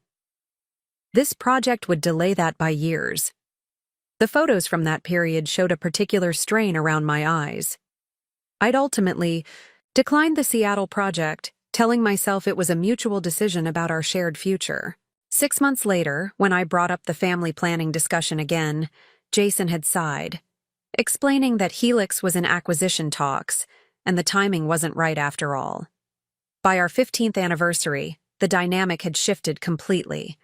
This project would delay that by years. The photos from that period showed a particular strain around my eyes. I'd ultimately declined the Seattle project, telling myself it was a mutual decision about our shared future. 6 months later, when I brought up the family planning discussion again, Jason had sighed, explaining that Helix was in acquisition talks, and the timing wasn't right after all. By our 15th anniversary, the dynamic had shifted completely.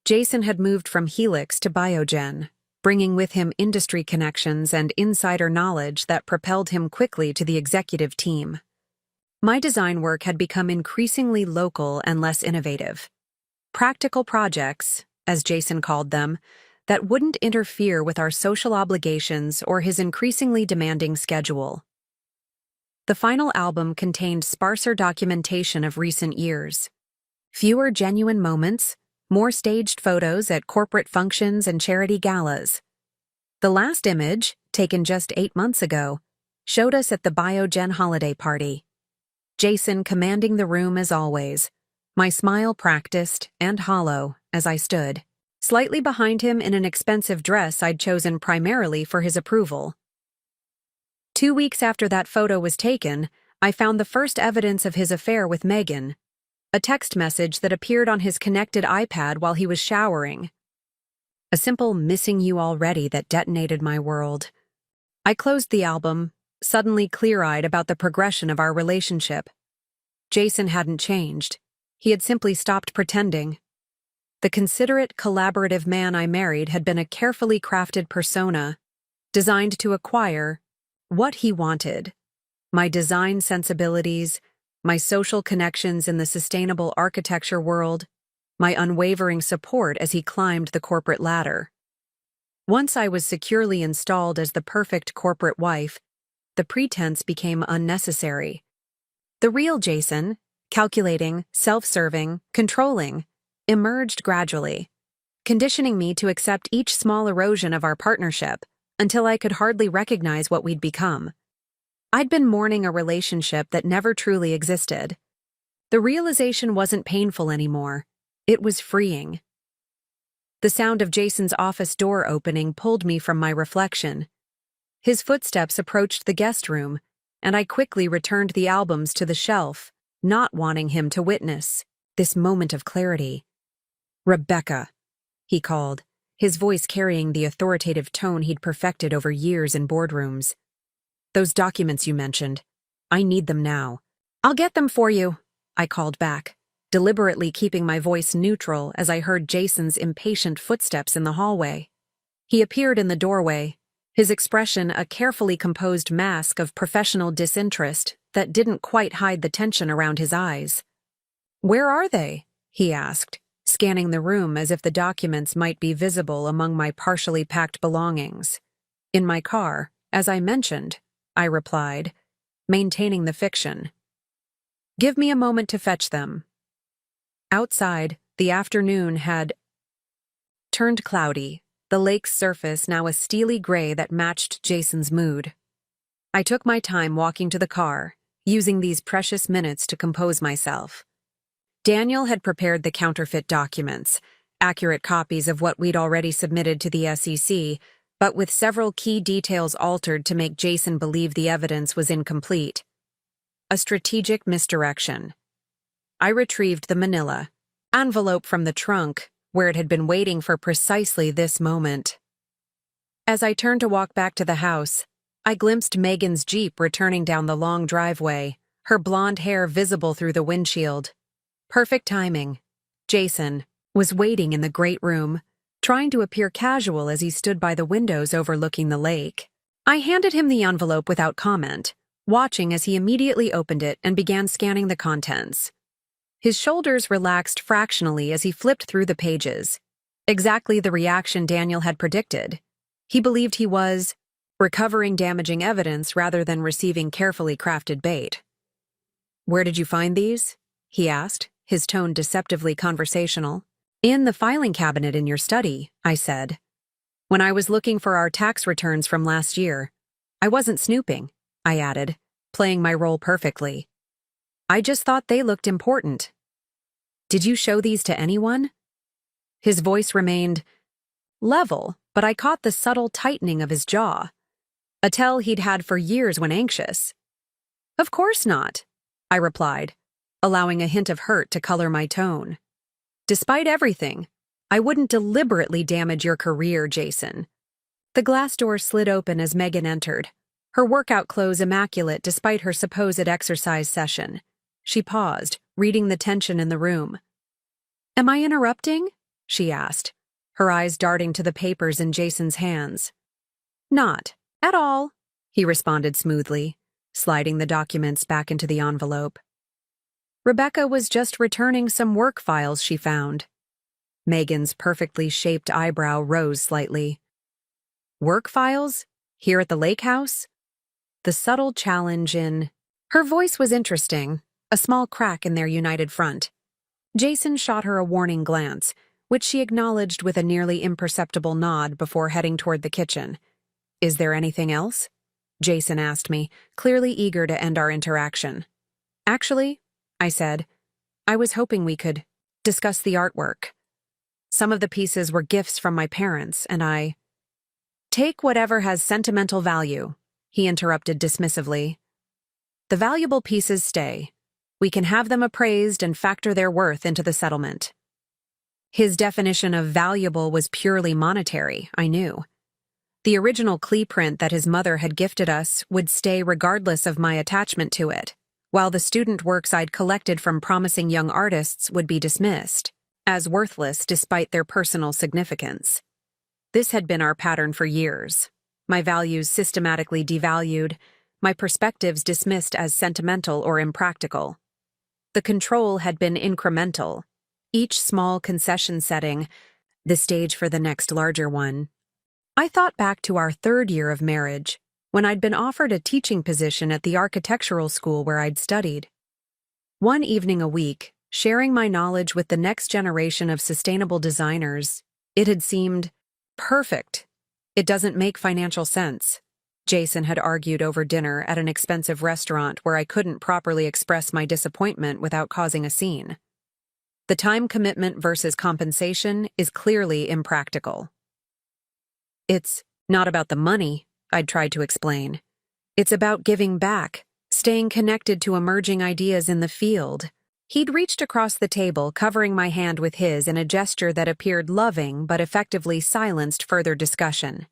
Jason had moved from Helix to Biogen, bringing with him industry connections and insider knowledge that propelled him quickly to the executive team. My design work had become increasingly local and less innovative. Practical projects, as Jason called them, that wouldn't interfere with our social obligations or his increasingly demanding schedule. The final album contained sparser documentation of recent years. Fewer genuine moments, more staged photos at corporate functions and charity galas. The last image, taken just 8 months ago, showed us at the Biogen holiday party. Jason commanding the room as always, my smile practiced and hollow as I stood, slightly behind him in an expensive dress I'd chosen primarily for his approval. 2 weeks after that photo was taken, I found the first evidence of his affair with Megan, a text message that appeared on his connected iPad while he was showering. A simple "missing you already" that detonated my world. I closed the album, suddenly clear-eyed about the progression of our relationship. Jason hadn't changed. He had simply stopped pretending. The considerate, collaborative man I married had been a carefully crafted persona, designed to acquire what he wanted: my design sensibilities, my social connections in the sustainable architecture world, my unwavering support as he climbed the corporate ladder. Once I was securely installed as the perfect corporate wife, the pretense became unnecessary. The real Jason, calculating, self-serving, controlling, emerged gradually, conditioning me to accept each small erosion of our partnership until I could hardly recognize what we'd become. I'd been mourning a relationship that never truly existed. The realization wasn't painful anymore. It was freeing. The sound of Jason's office door opening pulled me from my reflection. His footsteps approached the guest room, and I quickly returned the albums to the shelf, not wanting him to witness this moment of clarity. "Rebecca," he called, his voice carrying the authoritative tone he'd perfected over years in boardrooms. "Those documents you mentioned, I need them now." "I'll get them for you," I called back, deliberately keeping my voice neutral as I heard Jason's impatient footsteps in the hallway. He appeared in the doorway, his expression a carefully composed mask of professional disinterest that didn't quite hide the tension around his eyes. "Where are they?" he asked, scanning the room as if the documents might be visible among my partially packed belongings. "In my car, as I mentioned," I replied, maintaining the fiction. "Give me a moment to fetch them." Outside, the afternoon had turned cloudy, the lake's surface now a steely gray that matched Jason's mood. I took my time walking to the car, using these precious minutes to compose myself. Daniel had prepared the counterfeit documents, accurate copies of what we'd already submitted to the SEC, but with several key details altered to make Jason believe the evidence was incomplete. A strategic misdirection. I retrieved the manila envelope from the trunk, where it had been waiting for precisely this moment. As I turned to walk back to the house, I glimpsed Megan's Jeep returning down the long driveway, her blonde hair visible through the windshield. Perfect timing. Jason was waiting in the great room, trying to appear casual as he stood by the windows overlooking the lake. I handed him the envelope without comment, watching as he immediately opened it and began scanning the contents. His shoulders relaxed fractionally as he flipped through the pages. Exactly the reaction Daniel had predicted. He believed he was recovering damaging evidence rather than receiving carefully crafted bait. "Where did you find these?" he asked, his tone deceptively conversational. "In the filing cabinet in your study," I said. "When I was looking for our tax returns from last year. I wasn't snooping," I added, playing my role perfectly. "I just thought they looked important." "Did you show these to anyone?" His voice remained level, but I caught the subtle tightening of his jaw, a tell he'd had for years when anxious. "Of course not," I replied, allowing a hint of hurt to color my tone. "Despite everything, I wouldn't deliberately damage your career, Jason." The glass door slid open as Megan entered, her workout clothes immaculate despite her supposed exercise session. She paused, reading the tension in the room. "Am I interrupting?" she asked, her eyes darting to the papers in Jason's hands. "Not at all," he responded smoothly, sliding the documents back into the envelope. "Rebecca was just returning some work files she found." Megan's perfectly shaped eyebrow rose slightly. "Work files? Here at the lake house?" The subtle challenge in her voice was interesting, a small crack in their united front. Jason shot her a warning glance, which she acknowledged with a nearly imperceptible nod before heading toward the kitchen. "Is there anything else?" Jason asked me, clearly eager to end our interaction. "Actually," I said, "I was hoping we could discuss the artwork. Some of the pieces were gifts from my parents, and I—" "Take whatever has sentimental value," he interrupted dismissively. "The valuable pieces stay. We can have them appraised and factor their worth into the settlement." His definition of valuable was purely monetary, I knew. The original Klee print that his mother had gifted us would stay regardless of my attachment to it, while the student works I'd collected from promising young artists would be dismissed as worthless despite their personal significance. This had been our pattern for years. My values systematically devalued, my perspectives dismissed as sentimental or impractical. The control had been incremental, each small concession setting the stage for the next larger one. I thought back to our third year of marriage, when I'd been offered a teaching position at the architectural school where I'd studied. One evening a week, sharing my knowledge with the next generation of sustainable designers, it had seemed perfect. "It doesn't make financial sense," Jason had argued over dinner at an expensive restaurant where I couldn't properly express my disappointment without causing a scene. The time commitment versus compensation is clearly impractical. It's not about the money, I'd tried to explain. It's about giving back, staying connected to emerging ideas in the field. He'd reached across the table, covering my hand with his in a gesture that appeared loving but effectively silenced further discussion.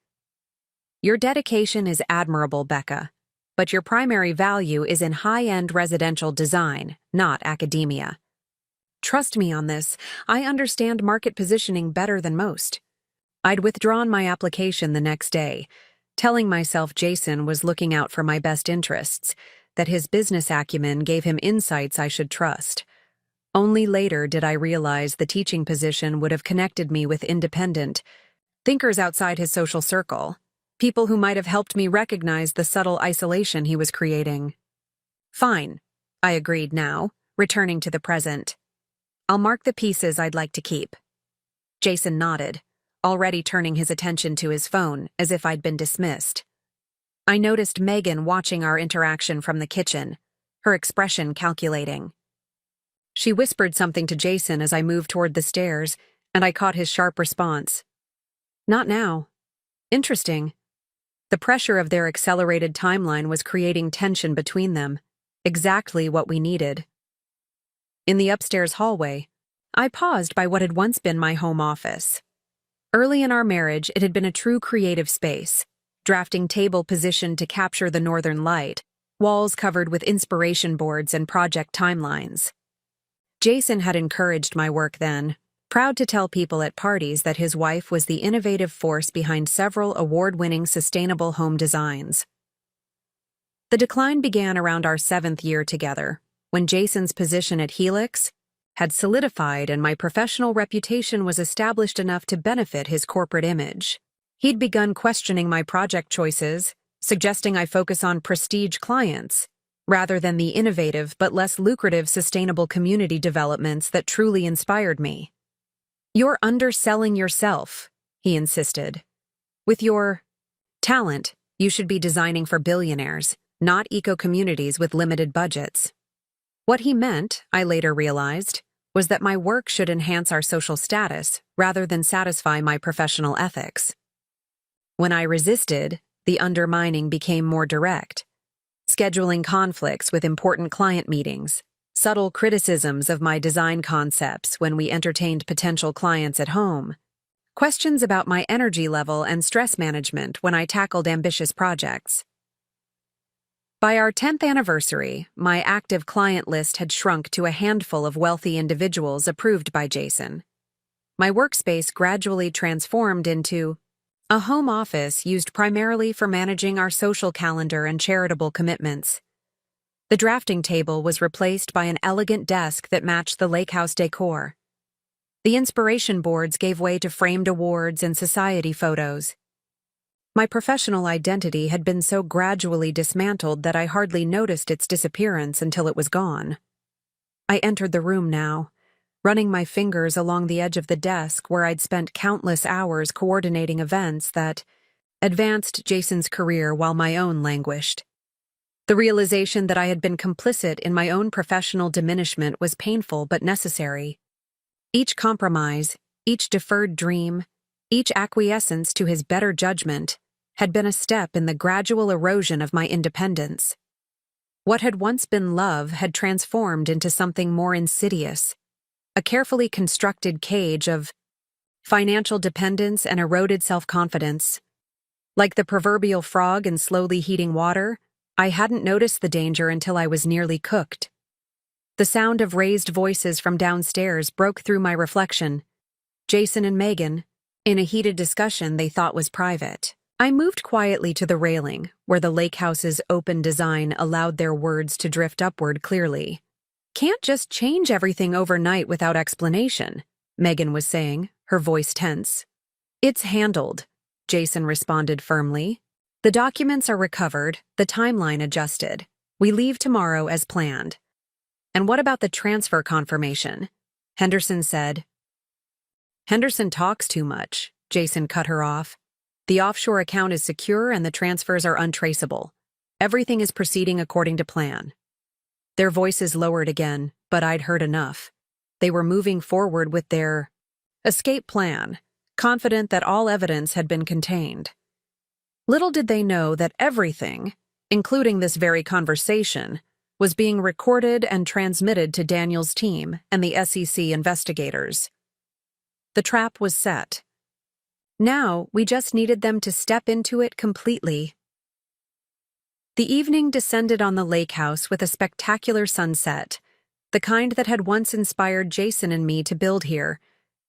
Your dedication is admirable, Becca, but your primary value is in high-end residential design, not academia. Trust me on this, I understand market positioning better than most. I'd withdrawn my application the next day, telling myself Jason was looking out for my best interests, that his business acumen gave him insights I should trust. Only later did I realize the teaching position would have connected me with independent thinkers outside his social circle, people who might have helped me recognize the subtle isolation he was creating. Fine, I agreed now, returning to the present. I'll mark the pieces I'd like to keep. Jason nodded, already turning his attention to his phone as if I'd been dismissed. I noticed Megan watching our interaction from the kitchen, her expression calculating. She whispered something to Jason as I moved toward the stairs, and I caught his sharp response. Not now. Interesting. The pressure of their accelerated timeline was creating tension between them, exactly what we needed. In the upstairs hallway, I paused by what had once been my home office. Early in our marriage, it had been a true creative space, drafting table positioned to capture the northern light, walls covered with inspiration boards and project timelines. Jason had encouraged my work then, proud to tell people at parties that his wife was the innovative force behind several award-winning sustainable home designs. The decline began around our 7th year together, when Jason's position at Helix had solidified and my professional reputation was established enough to benefit his corporate image. He'd begun questioning my project choices, suggesting I focus on prestige clients, rather than the innovative but less lucrative sustainable community developments that truly inspired me. You're underselling yourself, he insisted. With your talent, you should be designing for billionaires, not eco-communities with limited budgets. What he meant, I later realized, was that my work should enhance our social status rather than satisfy my professional ethics. When I resisted, the undermining became more direct. Scheduling conflicts with important client meetings, subtle criticisms of my design concepts when we entertained potential clients at home, questions about my energy level and stress management when I tackled ambitious projects. By our 10th anniversary, my active client list had shrunk to a handful of wealthy individuals approved by Jason. My workspace gradually transformed into a home office used primarily for managing our social calendar and charitable commitments. The drafting table was replaced by an elegant desk that matched the lake house decor. The inspiration boards gave way to framed awards and society photos. My professional identity had been so gradually dismantled that I hardly noticed its disappearance until it was gone. I entered the room now, running my fingers along the edge of the desk where I'd spent countless hours coordinating events that advanced Jason's career while my own languished. The realization that I had been complicit in my own professional diminishment was painful but necessary. Each compromise, each deferred dream, each acquiescence to his better judgment had been a step in the gradual erosion of my independence. What had once been love had transformed into something more insidious, a carefully constructed cage of financial dependence and eroded self-confidence. Like the proverbial frog in slowly heating water, I hadn't noticed the danger until I was nearly cooked. The sound of raised voices from downstairs broke through my reflection. Jason and Megan, in a heated discussion they thought was private. I moved quietly to the railing, where the lake house's open design allowed their words to drift upward clearly. Can't just change everything overnight without explanation, Megan was saying, her voice tense. It's handled, Jason responded firmly. The documents are recovered, the timeline adjusted. We leave tomorrow as planned. And what about the transfer confirmation? Henderson said. Henderson talks too much, Jason cut her off. The offshore account is secure and the transfers are untraceable. Everything is proceeding according to plan. Their voices lowered again, but I'd heard enough. They were moving forward with their escape plan, confident that all evidence had been contained. Little did they know that everything, including this very conversation, was being recorded and transmitted to Daniel's team and the SEC investigators. The trap was set. Now, we just needed them to step into it completely. The evening descended on the lake house with a spectacular sunset, the kind that had once inspired Jason and me to build here,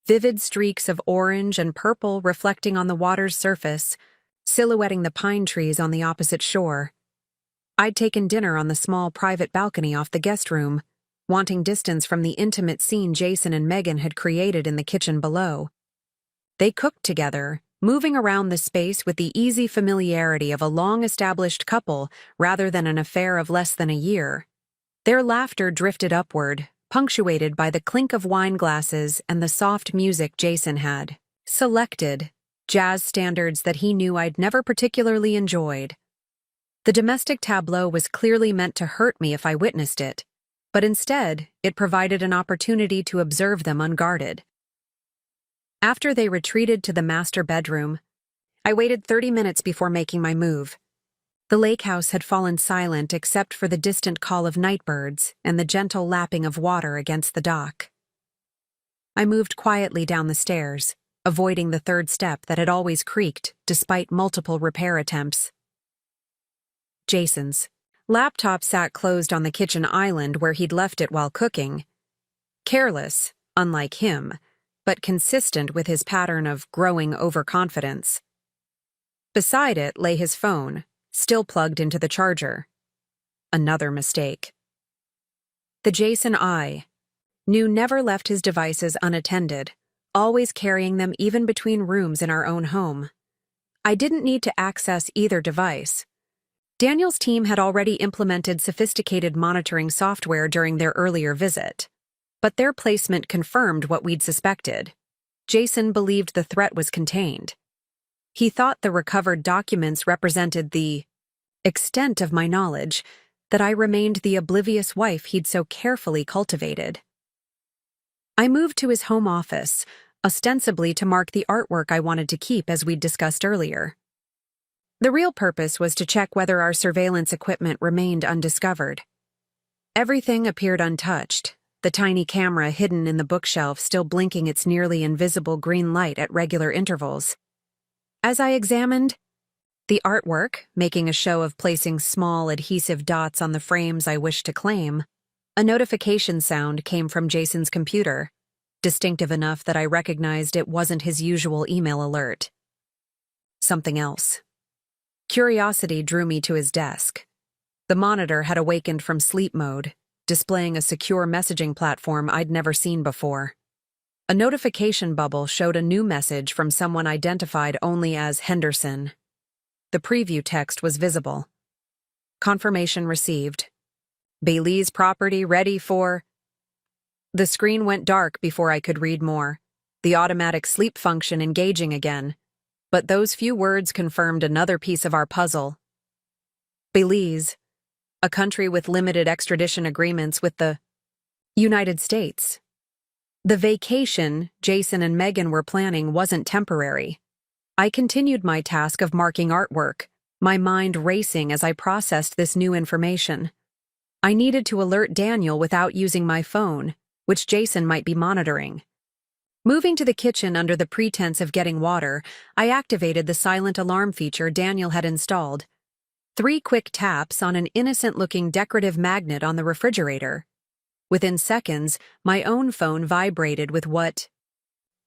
vivid streaks of orange and purple reflecting on the water's surface, silhouetting the pine trees on the opposite shore. I'd taken dinner on the small private balcony off the guest room, wanting distance from the intimate scene Jason and Megan had created in the kitchen below. They cooked together, moving around the space with the easy familiarity of a long-established couple rather than an affair of less than a year. Their laughter drifted upward, punctuated by the clink of wine glasses and the soft music Jason had selected, jazz standards that he knew I'd never particularly enjoyed. The domestic tableau was clearly meant to hurt me if I witnessed it, but instead, it provided an opportunity to observe them unguarded. After they retreated to the master bedroom, I waited 30 minutes before making my move. The lake house had fallen silent except for the distant call of nightbirds and the gentle lapping of water against the dock. I moved quietly down the stairs, avoiding the third step that had always creaked despite multiple repair attempts. Jason's laptop sat closed on the kitchen island where he'd left it while cooking. Careless, unlike him, but consistent with his pattern of growing overconfidence. Beside it lay his phone, still plugged into the charger. Another mistake. The Jason I knew never left his devices unattended, always carrying them even between rooms in our own home. I didn't need to access either device. Daniel's team had already implemented sophisticated monitoring software during their earlier visit, but their placement confirmed what we'd suspected. Jason believed the threat was contained. He thought the recovered documents represented the extent of my knowledge, that I remained the oblivious wife he'd so carefully cultivated. I moved to his home office, ostensibly to mark the artwork I wanted to keep as we'd discussed earlier. The real purpose was to check whether our surveillance equipment remained undiscovered. Everything appeared untouched, the tiny camera hidden in the bookshelf still blinking its nearly invisible green light at regular intervals. As I examined the artwork, making a show of placing small adhesive dots on the frames I wished to claim, a notification sound came from Jason's computer, distinctive enough that I recognized it wasn't his usual email alert. Something else. Curiosity drew me to his desk. The monitor had awakened from sleep mode, displaying a secure messaging platform I'd never seen before. A notification bubble showed a new message from someone identified only as Henderson. The preview text was visible. Confirmation received. Bailey's property ready for... The screen went dark before I could read more, the automatic sleep function engaging again. But those few words confirmed another piece of our puzzle. Belize, a country with limited extradition agreements with the United States. The vacation Jason and Megan were planning wasn't temporary. I continued my task of marking artwork, my mind racing as I processed this new information. I needed to alert Daniel without using my phone, which Jason might be monitoring. Moving to the kitchen under the pretense of getting water, I activated the silent alarm feature Daniel had installed. 3 quick taps on an innocent-looking decorative magnet on the refrigerator. Within seconds, my own phone vibrated with what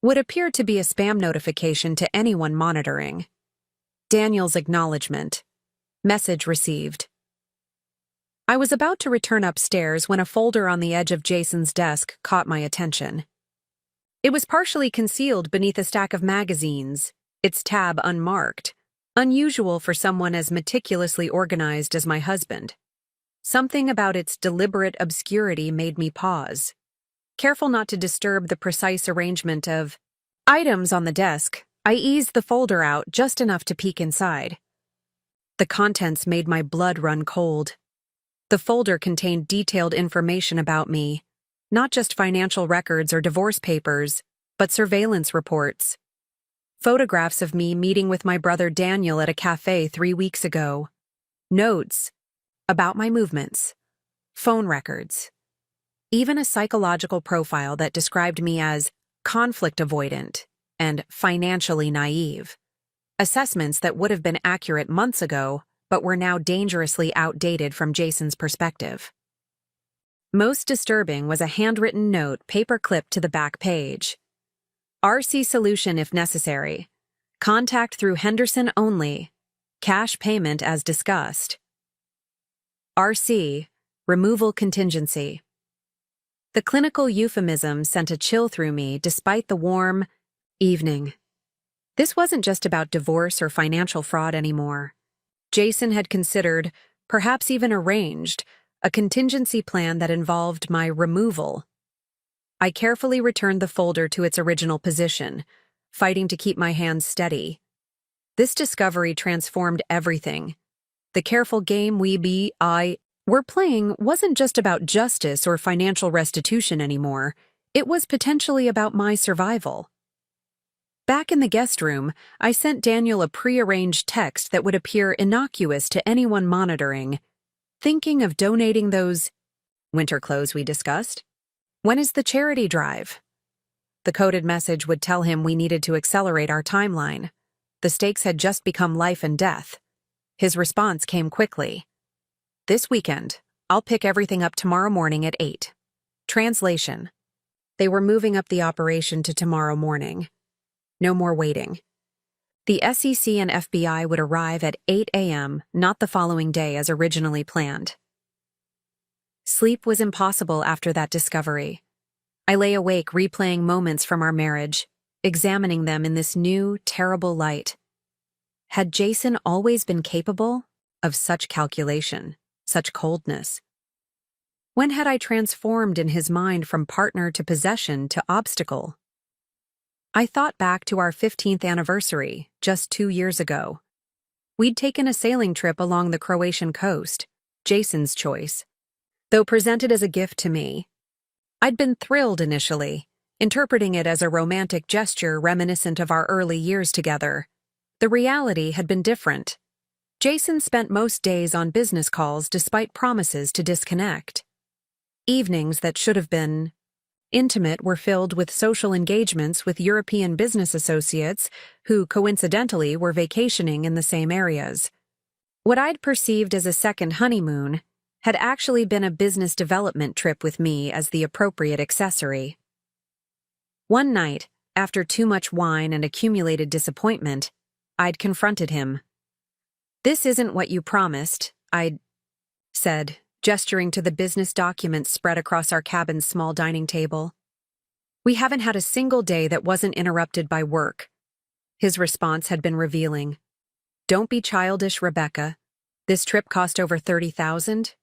would appear to be a spam notification to anyone monitoring. Daniel's acknowledgement. Message received. I was about to return upstairs when a folder on the edge of Jason's desk caught my attention. It was partially concealed beneath a stack of magazines, its tab unmarked, unusual for someone as meticulously organized as my husband. Something about its deliberate obscurity made me pause. Careful not to disturb the precise arrangement of items on the desk, I eased the folder out just enough to peek inside. The contents made my blood run cold. The folder contained detailed information about me, Not just financial records or divorce papers, but surveillance reports. Photographs of me meeting with my brother Daniel at a cafe 3 weeks ago. Notes about my movements. Phone records. Even a psychological profile that described me as conflict avoidant and financially naive. Assessments that would have been accurate months ago, but were now dangerously outdated from Jason's perspective. Most disturbing was a handwritten note paper-clipped to the back page. RC solution if necessary. Contact through Henderson only. Cash payment as discussed. RC, removal contingency. The clinical euphemism sent a chill through me despite the warm evening. This wasn't just about divorce or financial fraud anymore. Jason had considered, perhaps even arranged, a contingency plan that involved my removal. I carefully returned the folder to its original position, fighting to keep my hands steady. This discovery transformed everything. The careful game were playing wasn't just about justice or financial restitution anymore. It was potentially about my survival. Back in the guest room, I sent Daniel a pre-arranged text that would appear innocuous to anyone monitoring. Thinking of donating those winter clothes we discussed? When is the charity drive? The coded message would tell him we needed to accelerate our timeline. The stakes had just become life and death. His response came quickly. This weekend, I'll pick everything up tomorrow morning at 8. Translation. They were moving up the operation to tomorrow morning. No more waiting. The SEC and FBI would arrive at 8 a.m., not the following day as originally planned. Sleep was impossible after that discovery. I lay awake replaying moments from our marriage, examining them in this new, terrible light. Had Jason always been capable of such calculation, such coldness? When had I transformed in his mind from partner to possession to obstacle? I thought back to our 15th anniversary, just 2 years ago. We'd taken a sailing trip along the Croatian coast, Jason's choice. Though presented as a gift to me, I'd been thrilled initially, interpreting it as a romantic gesture reminiscent of our early years together. The reality had been different. Jason spent most days on business calls despite promises to disconnect. Evenings that should have been intimate were filled with social engagements with European business associates who, coincidentally, were vacationing in the same areas. What I'd perceived as a second honeymoon had actually been a business development trip with me as the appropriate accessory. One night, after too much wine and accumulated disappointment, I'd confronted him. "This isn't what you promised," I'd said, gesturing to the business documents spread across our cabin's small dining table. "We haven't had a single day that wasn't interrupted by work." His response had been revealing. "Don't be childish, Rebecca. This trip cost over $30,000.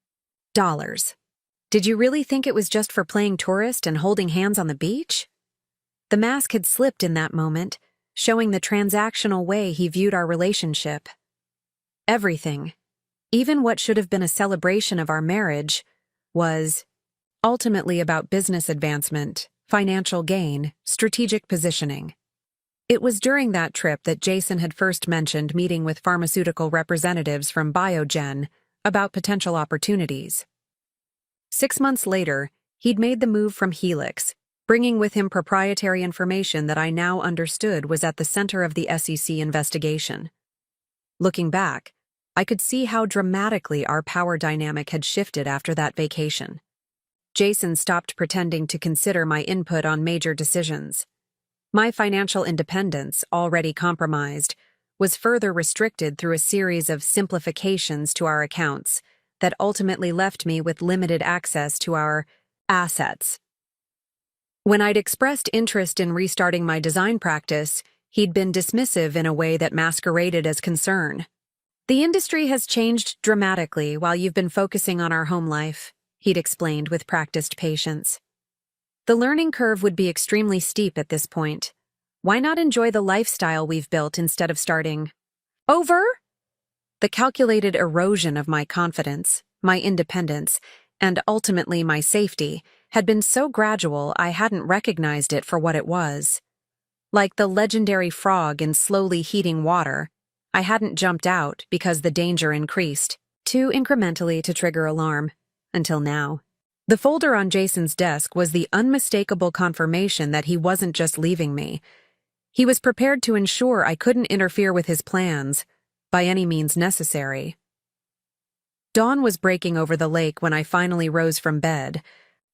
Did you really think it was just for playing tourist and holding hands on the beach?" The mask had slipped in that moment, showing the transactional way he viewed our relationship. Everything, even what should have been a celebration of our marriage, was ultimately about business advancement, financial gain, strategic positioning. It was during that trip that Jason had first mentioned meeting with pharmaceutical representatives from Biogen about potential opportunities. 6 months later, he'd made the move from Helix, bringing with him proprietary information that I now understood was at the center of the SEC investigation. Looking back, I could see how dramatically our power dynamic had shifted after that vacation. Jason stopped pretending to consider my input on major decisions. My financial independence, already compromised, was further restricted through a series of simplifications to our accounts that ultimately left me with limited access to our assets. When I'd expressed interest in restarting my design practice, he'd been dismissive in a way that masqueraded as concern. "The industry has changed dramatically while you've been focusing on our home life," he'd explained with practiced patience. "The learning curve would be extremely steep at this point. Why not enjoy the lifestyle we've built instead of starting over?" The calculated erosion of my confidence, my independence, and ultimately my safety had been so gradual I hadn't recognized it for what it was. Like the legendary frog in slowly heating water, I hadn't jumped out because the danger increased, too incrementally to trigger alarm, until now. The folder on Jason's desk was the unmistakable confirmation that he wasn't just leaving me. He was prepared to ensure I couldn't interfere with his plans, by any means necessary. Dawn was breaking over the lake when I finally rose from bed,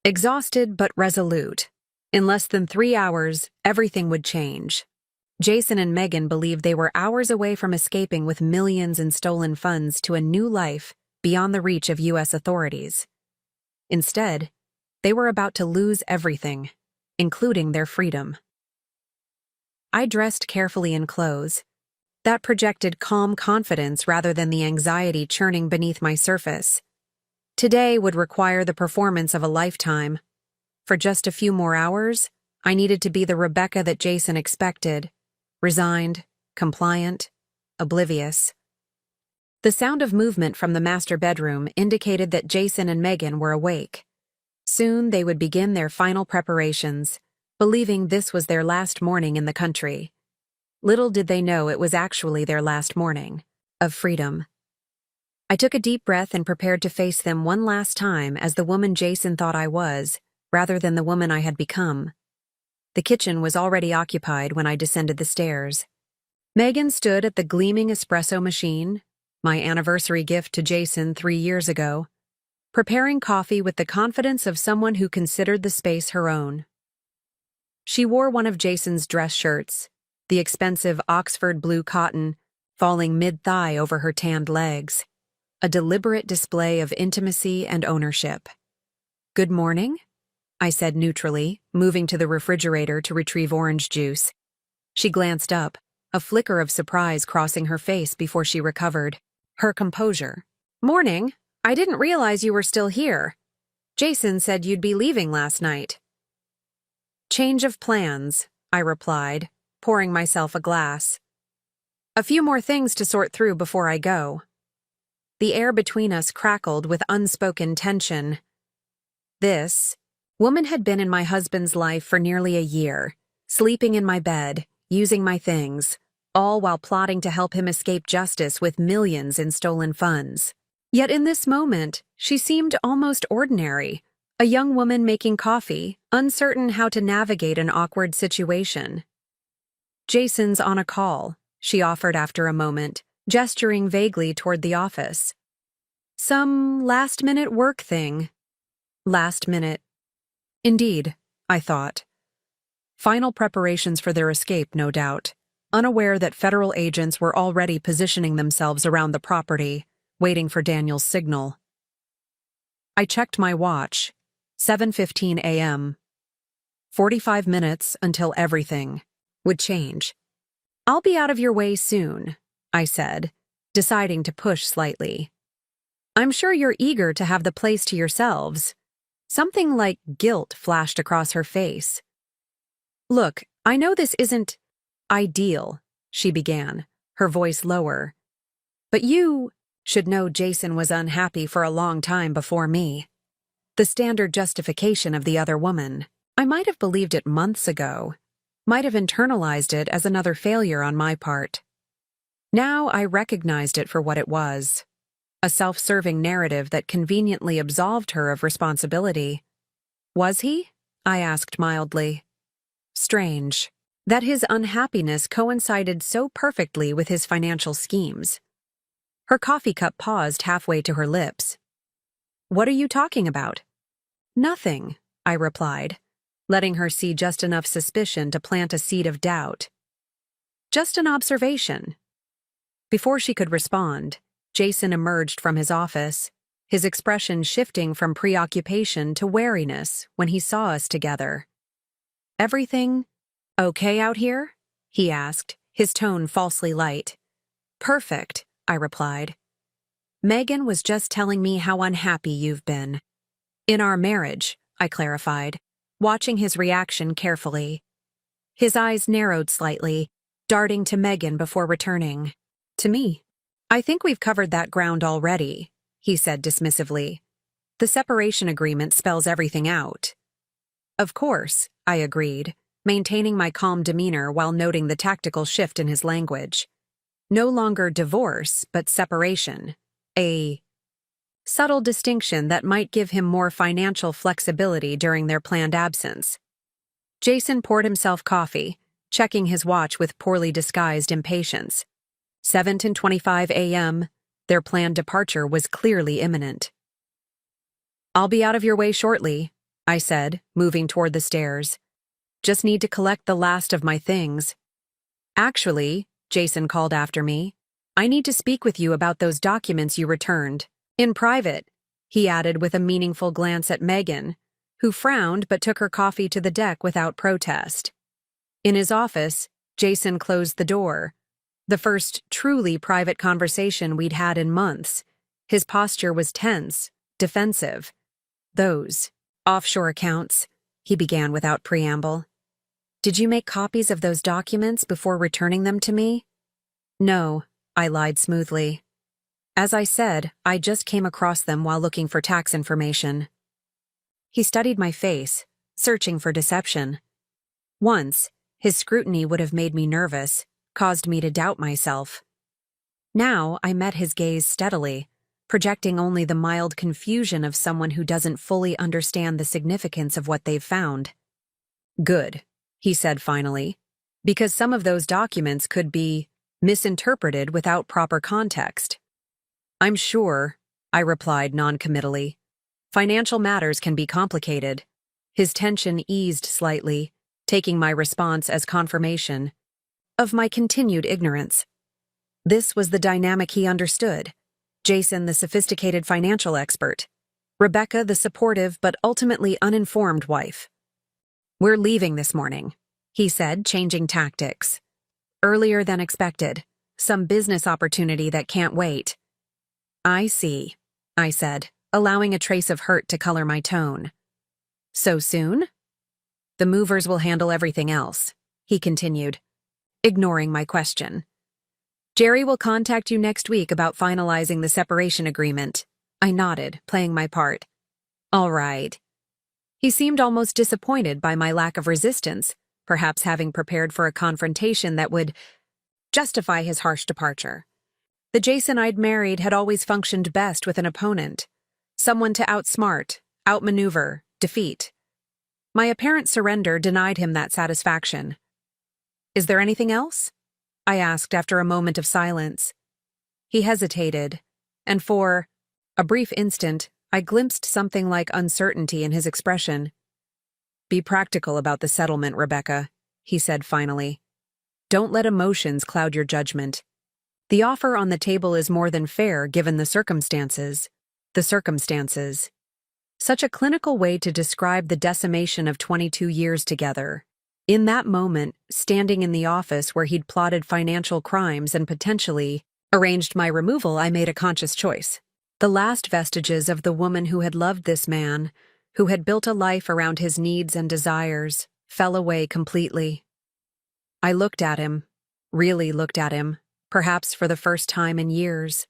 exhausted but resolute. In less than 3 hours, everything would change. Jason and Megan believed they were hours away from escaping with millions in stolen funds to a new life beyond the reach of U.S. authorities. Instead, they were about to lose everything, including their freedom. I dressed carefully in clothes that projected calm confidence rather than the anxiety churning beneath my surface. Today would require the performance of a lifetime. For just a few more hours, I needed to be the Rebecca that Jason expected, resigned, compliant, oblivious. The sound of movement from the master bedroom indicated that Jason and Megan were awake. Soon they would begin their final preparations, believing this was their last morning in the country. Little did they know it was actually their last morning of freedom. I took a deep breath and prepared to face them one last time as the woman Jason thought I was, rather than the woman I had become. The kitchen was already occupied when I descended the stairs. Megan stood at the gleaming espresso machine, my anniversary gift to Jason 3 years ago, preparing coffee with the confidence of someone who considered the space her own. She wore one of Jason's dress shirts, the expensive Oxford blue cotton, falling mid-thigh over her tanned legs, a deliberate display of intimacy and ownership. "Good morning," I said neutrally, moving to the refrigerator to retrieve orange juice. She glanced up, a flicker of surprise crossing her face before she recovered her composure. "Morning. I didn't realize you were still here. Jason said you'd be leaving last night." "Change of plans," I replied, pouring myself a glass. "A few more things to sort through before I go." The air between us crackled with unspoken tension. This woman had been in my husband's life for nearly a year, sleeping in my bed, using my things, all while plotting to help him escape justice with millions in stolen funds. Yet in this moment, she seemed almost ordinary, a young woman making coffee, uncertain how to navigate an awkward situation. "Jason's on a call," she offered after a moment, gesturing vaguely toward the office. "Some last-minute work thing." Last minute. Indeed, I thought. Final preparations for their escape, no doubt, unaware that federal agents were already positioning themselves around the property, waiting for Daniel's signal. I checked my watch. 7:15 a.m. 45 minutes until everything would change. "I'll be out of your way soon," I said, deciding to push slightly. "I'm sure you're eager to have the place to yourselves." Something like guilt flashed across her face. "Look, I know this isn't ideal," she began, her voice lower. "But you should know Jason was unhappy for a long time before me." The standard justification of the other woman. I might have believed it months ago, might have internalized it as another failure on my part. Now I recognized it for what it was. A self-serving narrative that conveniently absolved her of responsibility. Was he? I asked mildly. Strange that his unhappiness coincided so perfectly with his financial schemes. Her coffee cup paused halfway to her lips. "What are you talking about?" "Nothing," I replied, letting her see just enough suspicion to plant a seed of doubt. "Just an observation." Before she could respond, Jason emerged from his office, his expression shifting from preoccupation to wariness when he saw us together. "Everything okay out here?" he asked, his tone falsely light. "Perfect," I replied. "Megan was just telling me how unhappy you've been." "In our marriage," I clarified, watching his reaction carefully. His eyes narrowed slightly, darting to Megan before returning to me. "I think we've covered that ground already," he said dismissively. "The separation agreement spells everything out." Of course, I agreed, maintaining my calm demeanor while noting the tactical shift in his language. No longer divorce, but separation. A subtle distinction that might give him more financial flexibility during their planned absence. Jason poured himself coffee, checking his watch with poorly disguised impatience. 7:25 a.m., their planned departure was clearly imminent. "I'll be out of your way shortly," I said, moving toward the stairs. "Just need to collect the last of my things." "Actually," Jason called after me, "I need to speak with you about those documents you returned. In private," he added with a meaningful glance at Megan, who frowned but took her coffee to the deck without protest. In his office, Jason closed the door. The first truly private conversation we'd had in months. His posture was tense, defensive. "Those offshore accounts," he began without preamble. "Did you make copies of those documents before returning them to me?" "No," I lied smoothly. "As I said, I just came across them while looking for tax information." He studied my face, searching for deception. Once, his scrutiny would have made me nervous, caused me to doubt myself. Now I met his gaze steadily, projecting only the mild confusion of someone who doesn't fully understand the significance of what they've found. "Good," he said finally, "because some of those documents could be misinterpreted without proper context." "I'm sure," I replied noncommittally. "Financial matters can be complicated." His tension eased slightly, taking my response as confirmation of my continued ignorance. This was the dynamic he understood. Jason, the sophisticated financial expert. Rebecca, the supportive but ultimately uninformed wife. "We're leaving this morning," he said, changing tactics. "Earlier than expected. Some business opportunity that can't wait." "I see," I said, allowing a trace of hurt to color my tone. "So soon?" "The movers will handle everything else," he continued, ignoring my question. "Jerry will contact you next week about finalizing the separation agreement." I nodded, playing my part. "All right." He seemed almost disappointed by my lack of resistance, perhaps having prepared for a confrontation that would justify his harsh departure. The Jason I'd married had always functioned best with an opponent, someone to outsmart, outmaneuver, defeat. My apparent surrender denied him that satisfaction. "Is there anything else?" I asked after a moment of silence. He hesitated, and for a brief instant, I glimpsed something like uncertainty in his expression. "Be practical about the settlement, Rebecca," he said finally. "Don't let emotions cloud your judgment. The offer on the table is more than fair given the circumstances. The circumstances." Such a clinical way to describe the decimation of 22 years together. In that moment, standing in the office where he'd plotted financial crimes and potentially arranged my removal, I made a conscious choice. The last vestiges of the woman who had loved this man, who had built a life around his needs and desires, fell away completely. I looked at him, really looked at him, perhaps for the first time in years.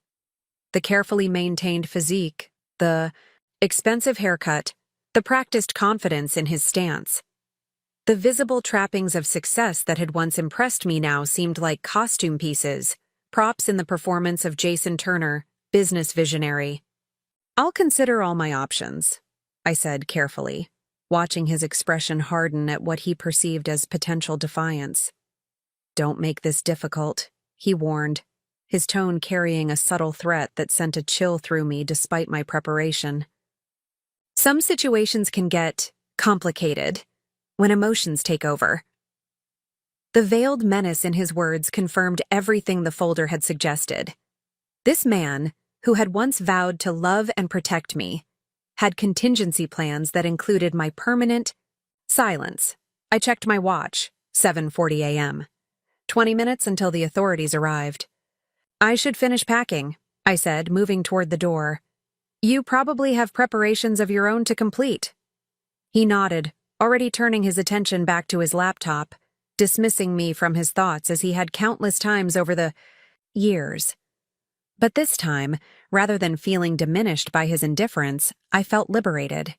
The carefully maintained physique, the expensive haircut, the practiced confidence in his stance. The visible trappings of success that had once impressed me now seemed like costume pieces, props in the performance of Jason Turner, business visionary. "I'll consider all my options," I said carefully, watching his expression harden at what he perceived as potential defiance. "Don't make this difficult," he warned, his tone carrying a subtle threat that sent a chill through me despite my preparation. "Some situations can get complicated when emotions take over." The veiled menace in his words confirmed everything the folder had suggested. This man, who had once vowed to love and protect me, had contingency plans that included my permanent silence. I checked my watch, 7:40 a.m. 20 minutes until the authorities arrived. "I should finish packing," I said, moving toward the door. "You probably have preparations of your own to complete." He nodded, already turning his attention back to his laptop, dismissing me from his thoughts as he had countless times over the years. But this time, rather than feeling diminished by his indifference, I felt liberated.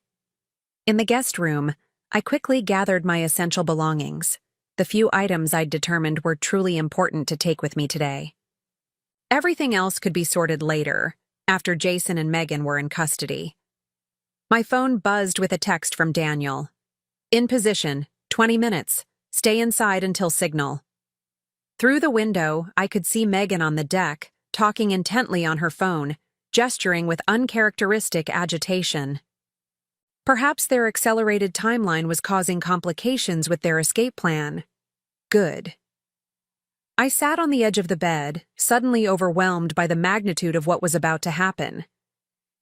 In the guest room, I quickly gathered my essential belongings, the few items I'd determined were truly important to take with me today. Everything else could be sorted later, after Jason and Megan were in custody. My phone buzzed with a text from Daniel. In position, 20 minutes. Stay inside until signal. Through the window, I could see Megan on the deck, talking intently on her phone, gesturing with uncharacteristic agitation. Perhaps their accelerated timeline was causing complications with their escape plan. Good. I sat on the edge of the bed, suddenly overwhelmed by the magnitude of what was about to happen.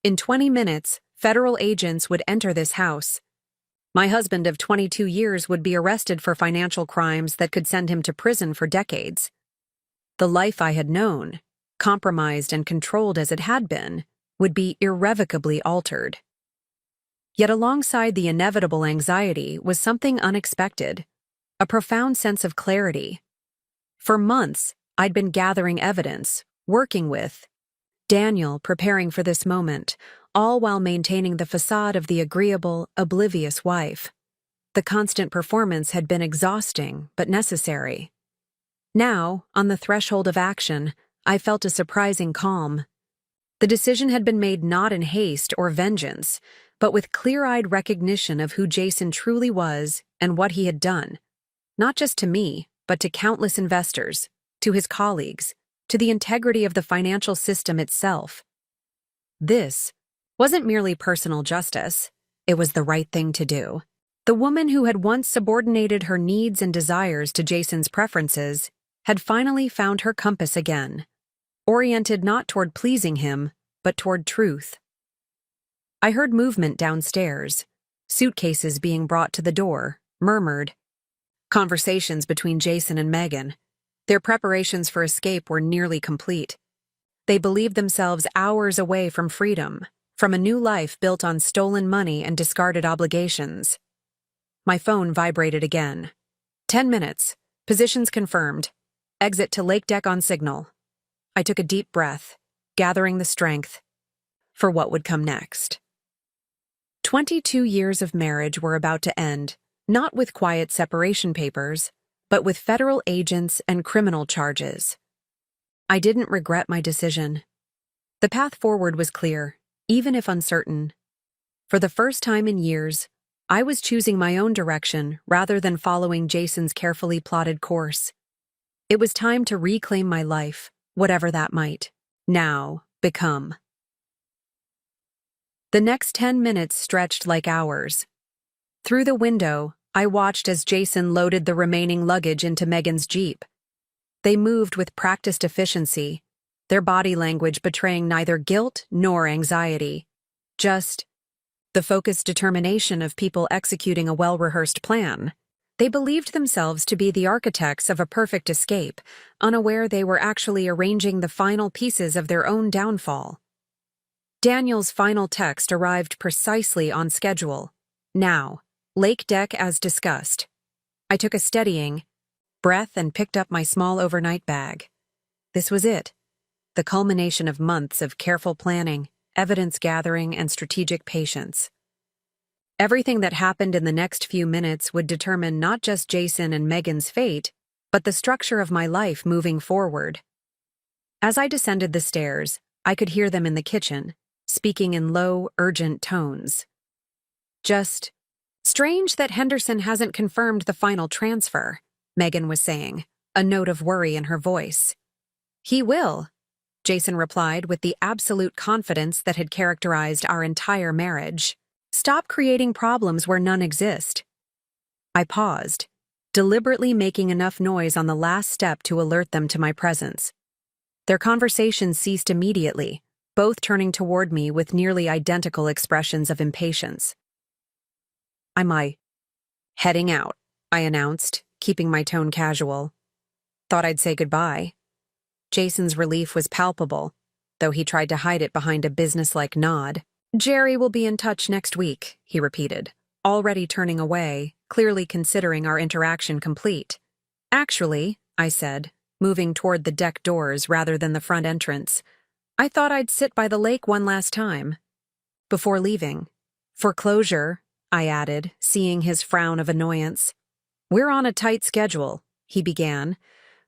In 20 minutes, federal agents would enter this house. My husband of 22 years would be arrested for financial crimes that could send him to prison for decades. The life I had known, compromised and controlled as it had been, would be irrevocably altered. Yet alongside the inevitable anxiety was something unexpected, a profound sense of clarity. For months, I'd been gathering evidence, working with Daniel, preparing for this moment, all while maintaining the facade of the agreeable, oblivious wife. The constant performance had been exhausting, but necessary. Now, on the threshold of action, I felt a surprising calm. The decision had been made not in haste or vengeance, but with clear-eyed recognition of who Jason truly was and what he had done, not just to me, but to countless investors, to his colleagues, to the integrity of the financial system itself. This wasn't merely personal justice, it was the right thing to do. The woman who had once subordinated her needs and desires to Jason's preferences had finally found her compass again, oriented not toward pleasing him, but toward truth. I heard movement downstairs, suitcases being brought to the door, murmured. Conversations between Jason and Megan. Their preparations for escape were nearly complete. They believed themselves hours away from freedom, from a new life built on stolen money and discarded obligations. My phone vibrated again. 10 minutes. Positions confirmed. Exit to lake deck on signal. I took a deep breath, gathering the strength for what would come next. 22 years of marriage were about to end, not with quiet separation papers, but with federal agents and criminal charges. I didn't regret my decision. The path forward was clear, even if uncertain. For the first time in years, I was choosing my own direction rather than following Jason's carefully plotted course. It was time to reclaim my life, whatever that might now become. The next 10 minutes stretched like hours. Through the window, I watched as Jason loaded the remaining luggage into Megan's Jeep. They moved with practiced efficiency, their body language betraying neither guilt nor anxiety, just the focused determination of people executing a well-rehearsed plan. They believed themselves to be the architects of a perfect escape, unaware they were actually arranging the final pieces of their own downfall. Daniel's final text arrived precisely on schedule. Now, lake deck as discussed. I took a steadying breath and picked up my small overnight bag. This was it, the culmination of months of careful planning, evidence gathering, and strategic patience. Everything that happened in the next few minutes would determine not just Jason and Megan's fate, but the structure of my life moving forward. As I descended the stairs, I could hear them in the kitchen, speaking in low, urgent tones. Just, strange that Henderson hasn't confirmed the final transfer, Megan was saying, a note of worry in her voice. He will, Jason replied with the absolute confidence that had characterized our entire marriage. Stop creating problems where none exist. I paused, deliberately making enough noise on the last step to alert them to my presence. Their conversation ceased immediately, both turning toward me with nearly identical expressions of impatience. I'm heading out, I announced, keeping my tone casual. Thought I'd say goodbye. Jason's relief was palpable, though he tried to hide it behind a businesslike nod. Jerry will be in touch next week, he repeated, already turning away, clearly considering our interaction complete. Actually, I said, moving toward the deck doors rather than the front entrance, I thought I'd sit by the lake one last time. Before leaving. For closure, I added, seeing his frown of annoyance. We're on a tight schedule, he began,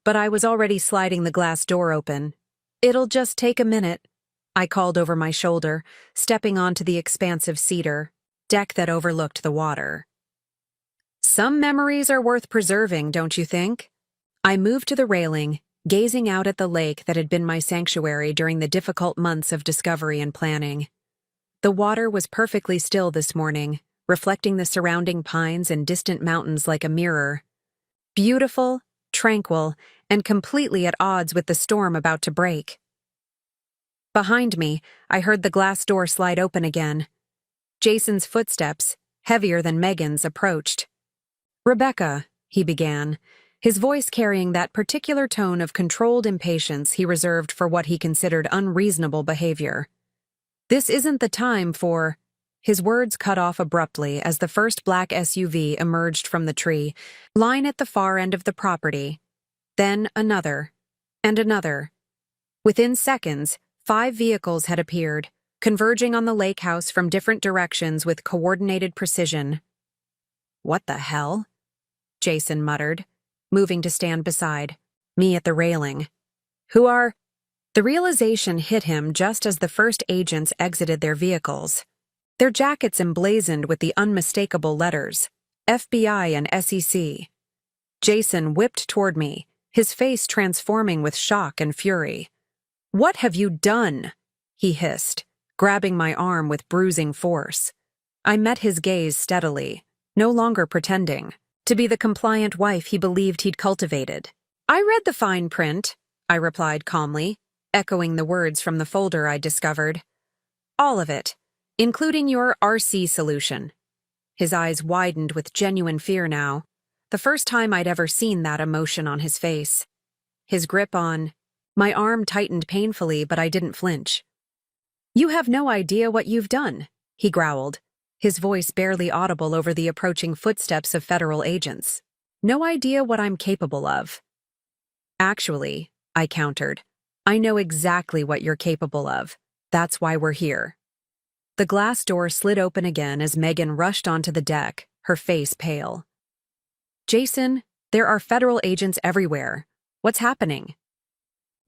but I was already sliding the glass door open. It'll just take a minute, I called over my shoulder, stepping onto the expansive cedar deck that overlooked the water. Some memories are worth preserving, don't you think? I moved to the railing, gazing out at the lake that had been my sanctuary during the difficult months of discovery and planning. The water was perfectly still this morning, reflecting the surrounding pines and distant mountains like a mirror. Beautiful, tranquil, and completely at odds with the storm about to break. Behind me, I heard the glass door slide open again. Jason's footsteps, heavier than Megan's, approached. "Rebecca," he began, his voice carrying that particular tone of controlled impatience he reserved for what he considered unreasonable behavior. "This isn't the time for—" His words cut off abruptly as the first black SUV emerged from the tree line at the far end of the property. Then another, and another. Within seconds, 5 vehicles had appeared, converging on the lake house from different directions with coordinated precision. "What the hell?" Jason muttered, moving to stand beside me at the railing. "Who are—" The realization hit him just as the first agents exited their vehicles. Their jackets emblazoned with the unmistakable letters, FBI and SEC. Jason whipped toward me, his face transforming with shock and fury. "What have you done?" he hissed, grabbing my arm with bruising force. I met his gaze steadily, no longer pretending to be the compliant wife he believed he'd cultivated. "I read the fine print," I replied calmly, echoing the words from the folder I'd discovered. "All of it, including your RC solution." His eyes widened with genuine fear now, the first time I'd ever seen that emotion on his face. His grip on my arm tightened painfully, but I didn't flinch. "You have no idea what you've done," he growled, his voice barely audible over the approaching footsteps of federal agents. "No idea what I'm capable of." "Actually," I countered, "I know exactly what you're capable of. That's why we're here." The glass door slid open again as Megan rushed onto the deck, her face pale. "Jason, there are federal agents everywhere. What's happening?"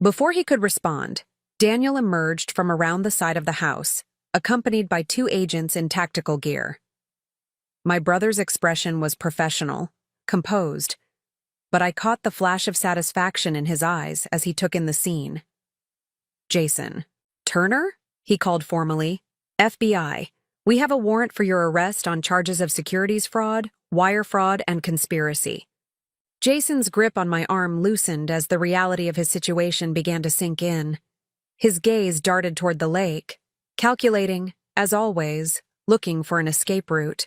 Before he could respond, Daniel emerged from around the side of the house, accompanied by 2 agents in tactical gear. My brother's expression was professional, composed, but I caught the flash of satisfaction in his eyes as he took in the scene. "Jason. Turner?" he called formally. "FBI, we have a warrant for your arrest on charges of securities fraud, wire fraud, and conspiracy." Jason's grip on my arm loosened as the reality of his situation began to sink in. His gaze darted toward the lake, calculating, as always, looking for an escape route.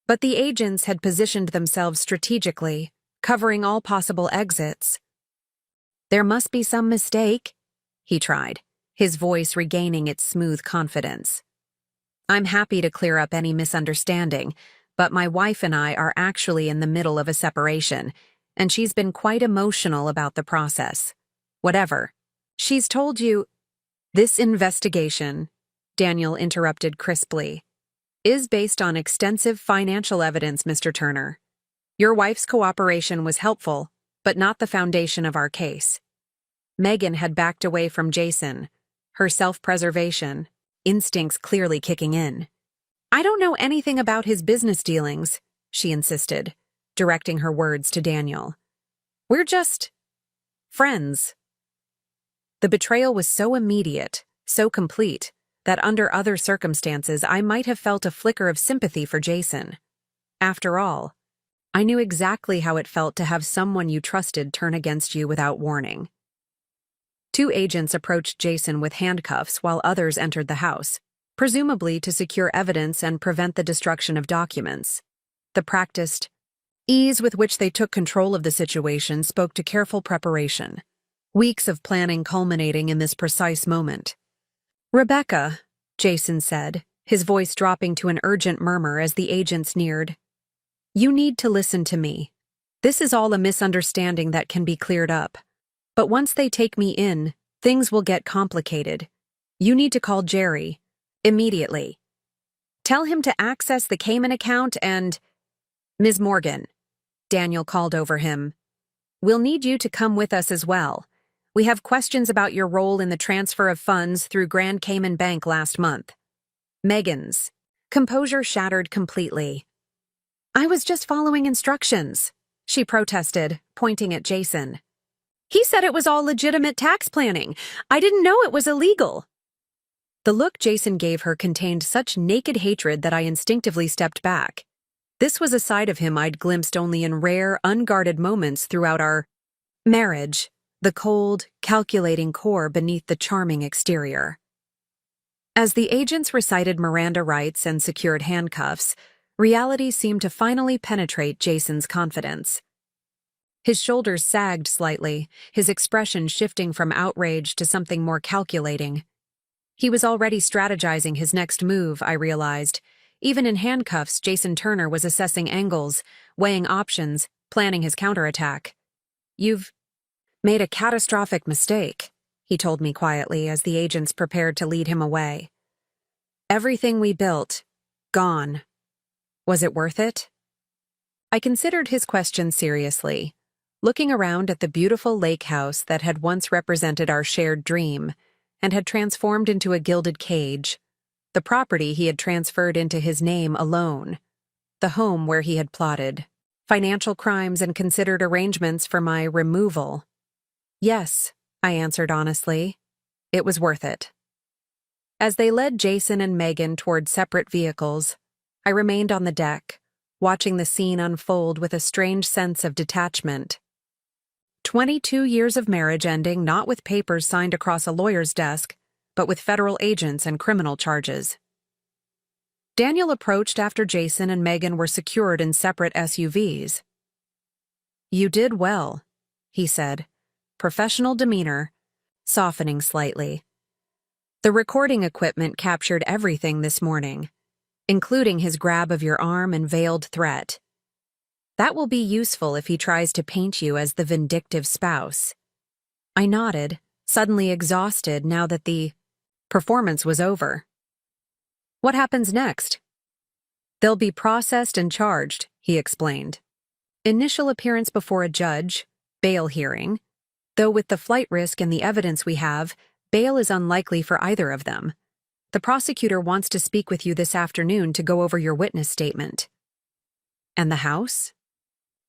But the agents had positioned themselves strategically, covering all possible exits. "There must be some mistake," he tried, his voice regaining its smooth confidence. "I'm happy to clear up any misunderstanding, but my wife and I are actually in the middle of a separation, and she's been quite emotional about the process. Whatever. She's told you—" "This investigation," Daniel interrupted crisply, "is based on extensive financial evidence, Mr. Turner. Your wife's cooperation was helpful, but not the foundation of our case." Megan had backed away from Jason, her self-preservation instincts clearly kicking in. "I don't know anything about his business dealings," she insisted, directing her words to Daniel. "We're just friends." The betrayal was so immediate, so complete, that under other circumstances I might have felt a flicker of sympathy for Jason. After all, I knew exactly how it felt to have someone you trusted turn against you without warning. 2 agents approached Jason with handcuffs while others entered the house, presumably to secure evidence and prevent the destruction of documents. The practiced ease with which they took control of the situation spoke to careful preparation, weeks of planning culminating in this precise moment. "Rebecca," Jason said, his voice dropping to an urgent murmur as the agents neared, "you need to listen to me. This is all a misunderstanding that can be cleared up. But once they take me in, things will get complicated. You need to call Jerry. Immediately. Tell him to access the Cayman account and— Ms. Morgan, Daniel called over him. We'll need you to come with us as well. We have questions about your role in the transfer of funds through Grand Cayman Bank last month. Megan's composure shattered completely. I was just following instructions, she protested, pointing at Jason. He said it was all legitimate tax planning. I didn't know it was illegal. The look Jason gave her contained such naked hatred that I instinctively stepped back. This was a side of him I'd glimpsed only in rare, unguarded moments throughout our marriage, the cold, calculating core beneath the charming exterior. As the agents recited Miranda rights and secured handcuffs, reality seemed to finally penetrate Jason's confidence. His shoulders sagged slightly, his expression shifting from outrage to something more calculating. He was already strategizing his next move, I realized. Even in handcuffs, Jason Turner was assessing angles, weighing options, planning his counterattack. You've made a catastrophic mistake, he told me quietly as the agents prepared to lead him away. Everything we built, gone. Was it worth it? I considered his question seriously, looking around at the beautiful lake house that had once represented our shared dream and had transformed into a gilded cage, the property he had transferred into his name alone, the home where he had plotted financial crimes and considered arrangements for my removal. Yes, I answered honestly. It was worth it. As they led Jason and Megan toward separate vehicles, I remained on the deck, watching the scene unfold with a strange sense of detachment. 22 years of marriage ending not with papers signed across a lawyer's desk, but with federal agents and criminal charges. Daniel approached after Jason and Megan were secured in separate SUVs. You did well, he said, professional demeanor, softening slightly. The recording equipment captured everything this morning, including his grab of your arm and veiled threat. That will be useful if he tries to paint you as the vindictive spouse. I nodded, suddenly exhausted now that the performance was over. What happens next? They'll be processed and charged, he explained. Initial appearance before a judge, bail hearing, though with the flight risk and the evidence we have, bail is unlikely for either of them. The prosecutor wants to speak with you this afternoon to go over your witness statement. And the house?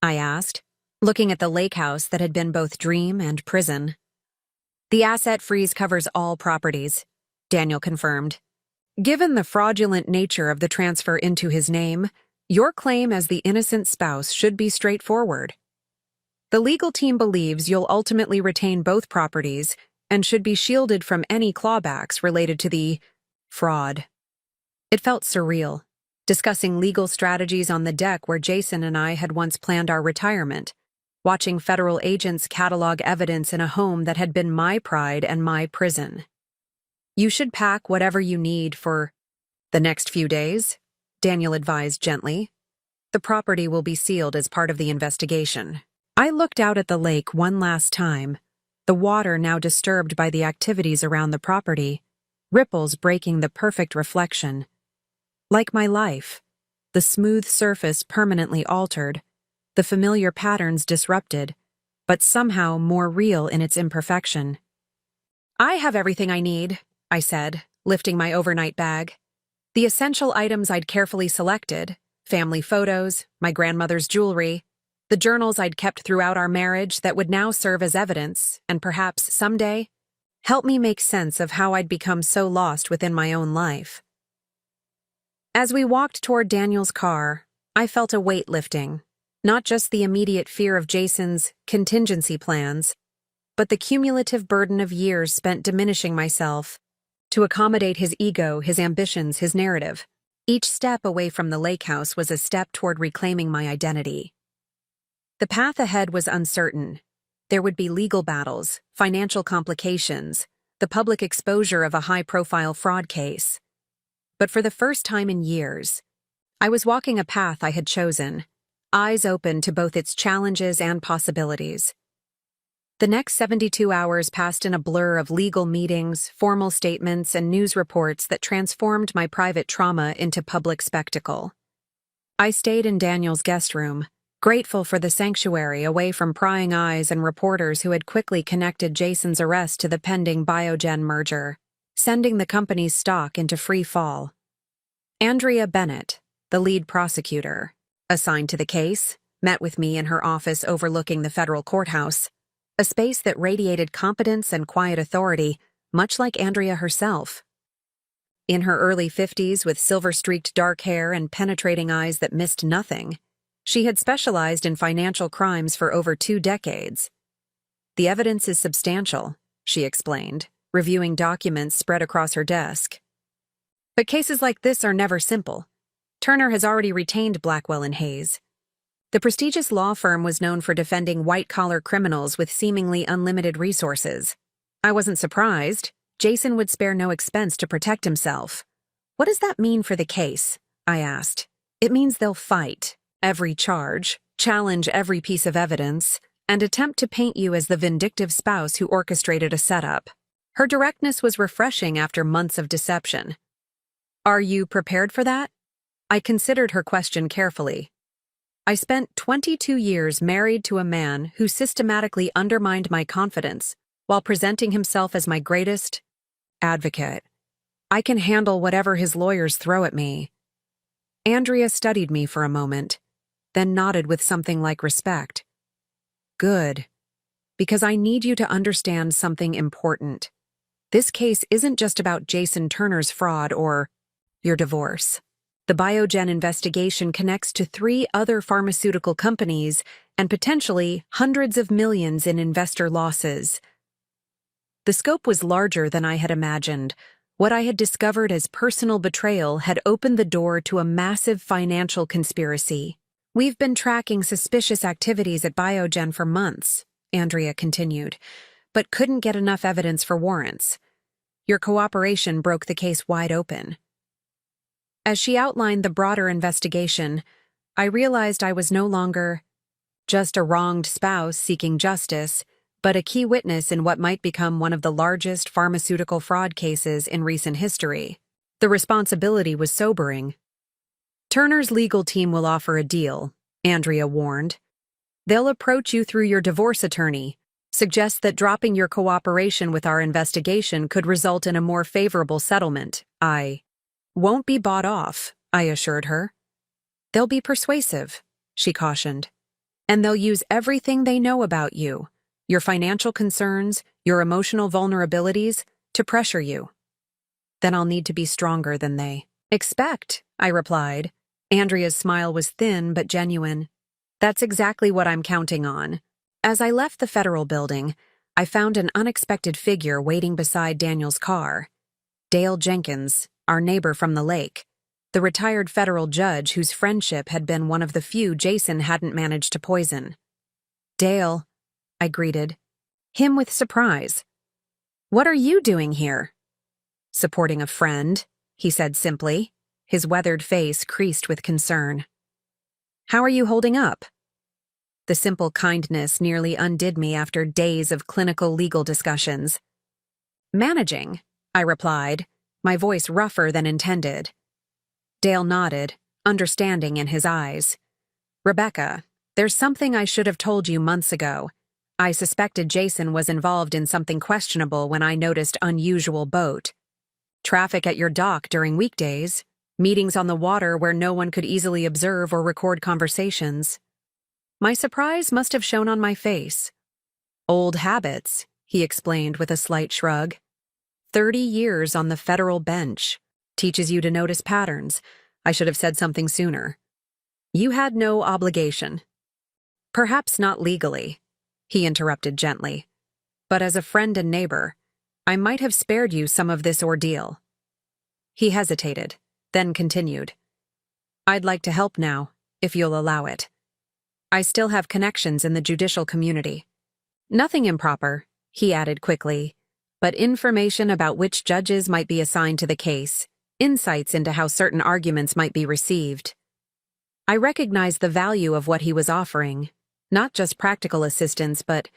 I asked, looking at the lake house that had been both dream and prison. The asset freeze covers all properties, Daniel confirmed. Given the fraudulent nature of the transfer into his name, your claim as the innocent spouse should be straightforward. The legal team believes you'll ultimately retain both properties and should be shielded from any clawbacks related to the fraud. It felt surreal, discussing legal strategies on the deck where Jason and I had once planned our retirement, watching federal agents catalog evidence in a home that had been my pride and my prison. You should pack whatever you need for the next few days, Daniel advised gently. The property will be sealed as part of the investigation. I looked out at the lake one last time, the water now disturbed by the activities around the property, ripples breaking the perfect reflection. Like my life, the smooth surface permanently altered, the familiar patterns disrupted, but somehow more real in its imperfection. I have everything I need, I said, lifting my overnight bag. The essential items I'd carefully selected, family photos, my grandmother's jewelry, the journals I'd kept throughout our marriage that would now serve as evidence, and perhaps someday, help me make sense of how I'd become so lost within my own life. As we walked toward Daniel's car, I felt a weight lifting, not just the immediate fear of Jason's contingency plans, but the cumulative burden of years spent diminishing myself to accommodate his ego, his ambitions, his narrative. Each step away from the lake house was a step toward reclaiming my identity. The path ahead was uncertain. There would be legal battles, financial complications, the public exposure of a high-profile fraud case. But for the first time in years, I was walking a path I had chosen, eyes open to both its challenges and possibilities. The next 72 hours passed in a blur of legal meetings, formal statements, and news reports that transformed my private trauma into public spectacle. I stayed in Daniel's guest room, grateful for the sanctuary away from prying eyes and reporters who had quickly connected Jason's arrest to the pending Biogen merger, sending the company's stock into free fall. Andrea Bennett, the lead prosecutor, assigned to the case, met with me in her office overlooking the federal courthouse, a space that radiated competence and quiet authority, much like Andrea herself. In her early 50s, with silver-streaked dark hair and penetrating eyes that missed nothing, she had specialized in financial crimes for over 2 decades. The evidence is substantial, she explained, reviewing documents spread across her desk. But cases like this are never simple. Turner has already retained Blackwell and Hayes. The prestigious law firm was known for defending white-collar criminals with seemingly unlimited resources. I wasn't surprised. Jason would spare no expense to protect himself. What does that mean for the case? I asked. It means they'll fight every charge, challenge every piece of evidence, and attempt to paint you as the vindictive spouse who orchestrated a setup. Her directness was refreshing after months of deception. Are you prepared for that? I considered her question carefully. I spent 22 years married to a man who systematically undermined my confidence while presenting himself as my greatest advocate. I can handle whatever his lawyers throw at me. Andrea studied me for a moment, then nodded with something like respect. Good, because I need you to understand something important. This case isn't just about Jason Turner's fraud or your divorce. The Biogen investigation connects to 3 other pharmaceutical companies and potentially hundreds of millions in investor losses. The scope was larger than I had imagined. What I had discovered as personal betrayal had opened the door to a massive financial conspiracy. We've been tracking suspicious activities at Biogen for months, Andrea continued, but couldn't get enough evidence for warrants. Your cooperation broke the case wide open. As she outlined the broader investigation, I realized I was no longer just a wronged spouse seeking justice, but a key witness in what might become one of the largest pharmaceutical fraud cases in recent history. The responsibility was sobering. Turner's legal team will offer a deal, Andrea warned. They'll approach you through your divorce attorney, suggest that dropping your cooperation with our investigation could result in a more favorable settlement. I won't be bought off, I assured her. They'll be persuasive, she cautioned. And they'll use everything they know about you, your financial concerns, your emotional vulnerabilities, to pressure you. Then I'll need to be stronger than they expect, I replied. Andrea's smile was thin but genuine. That's exactly what I'm counting on. As I left the federal building, I found an unexpected figure waiting beside Daniel's car. Dale Jenkins, our neighbor from the lake, the retired federal judge whose friendship had been one of the few Jason hadn't managed to poison. Dale, I greeted, him with surprise. What are you doing here? Supporting a friend, he said simply, his weathered face creased with concern. How are you holding up? The simple kindness nearly undid me after days of clinical legal discussions. Managing, I replied, my voice rougher than intended. Dale nodded, understanding in his eyes. Rebecca, there's something I should have told you months ago. I suspected Jason was involved in something questionable when I noticed unusual boat traffic at your dock during weekdays, meetings on the water where no one could easily observe or record conversations. My surprise must have shown on my face. Old habits, he explained with a slight shrug. 30 years on the federal bench. Teaches you to notice patterns. I should have said something sooner. You had no obligation. Perhaps not legally, he interrupted gently. But as a friend and neighbor, I might have spared you some of this ordeal. He hesitated, then continued. I'd like to help now, if you'll allow it. I still have connections in the judicial community. Nothing improper, he added quickly, but information about which judges might be assigned to the case, insights into how certain arguments might be received. I recognized the value of what he was offering, not just practical assistance, but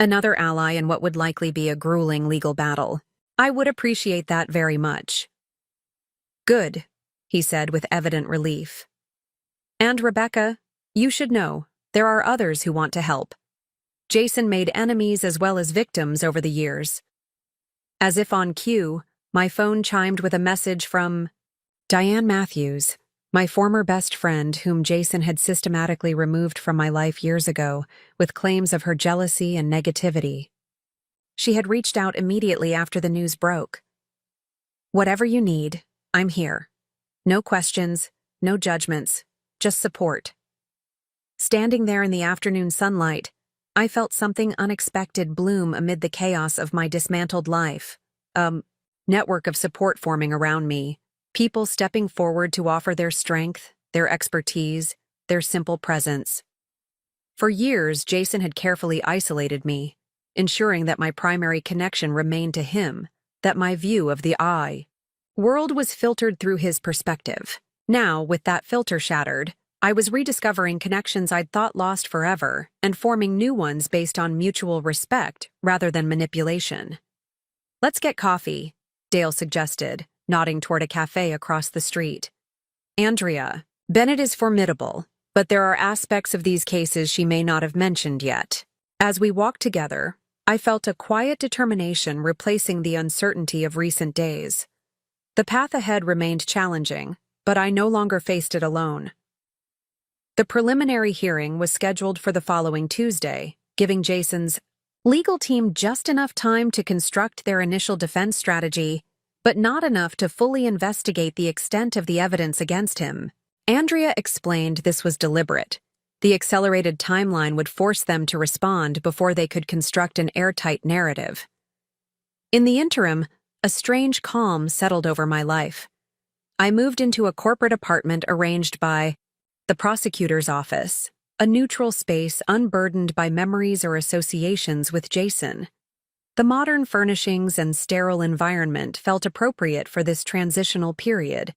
Another ally in what would likely be a grueling legal battle. I would appreciate that very much. Good, he said with evident relief. And Rebecca, you should know, there are others who want to help. Jason made enemies as well as victims over the years. As if on cue, my phone chimed with a message from Diane Matthews, my former best friend whom Jason had systematically removed from my life years ago with claims of her jealousy and negativity. She had reached out immediately after the news broke. Whatever you need, I'm here. No questions, no judgments, just support. Standing there in the afternoon sunlight, I felt something unexpected bloom amid the chaos of my dismantled life. A network of support forming around me, people stepping forward to offer their strength, their expertise, their simple presence. For years, Jason had carefully isolated me, ensuring that my primary connection remained to him, that my view of the world was filtered through his perspective. Now, with that filter shattered, I was rediscovering connections I'd thought lost forever and forming new ones based on mutual respect rather than manipulation. Let's get coffee, Dale suggested, nodding toward a cafe across the street. Andrea, Bennett is formidable, but there are aspects of these cases she may not have mentioned yet. As we walked together, I felt a quiet determination replacing the uncertainty of recent days. The path ahead remained challenging, but I no longer faced it alone. The preliminary hearing was scheduled for the following Tuesday, giving Jason's legal team just enough time to construct their initial defense strategy, but not enough to fully investigate the extent of the evidence against him. Andrea explained this was deliberate. The accelerated timeline would force them to respond before they could construct an airtight narrative. In the interim, a strange calm settled over my life. I moved into a corporate apartment arranged by the prosecutor's office, a neutral space unburdened by memories or associations with Jason. The modern furnishings and sterile environment felt appropriate for this transitional period,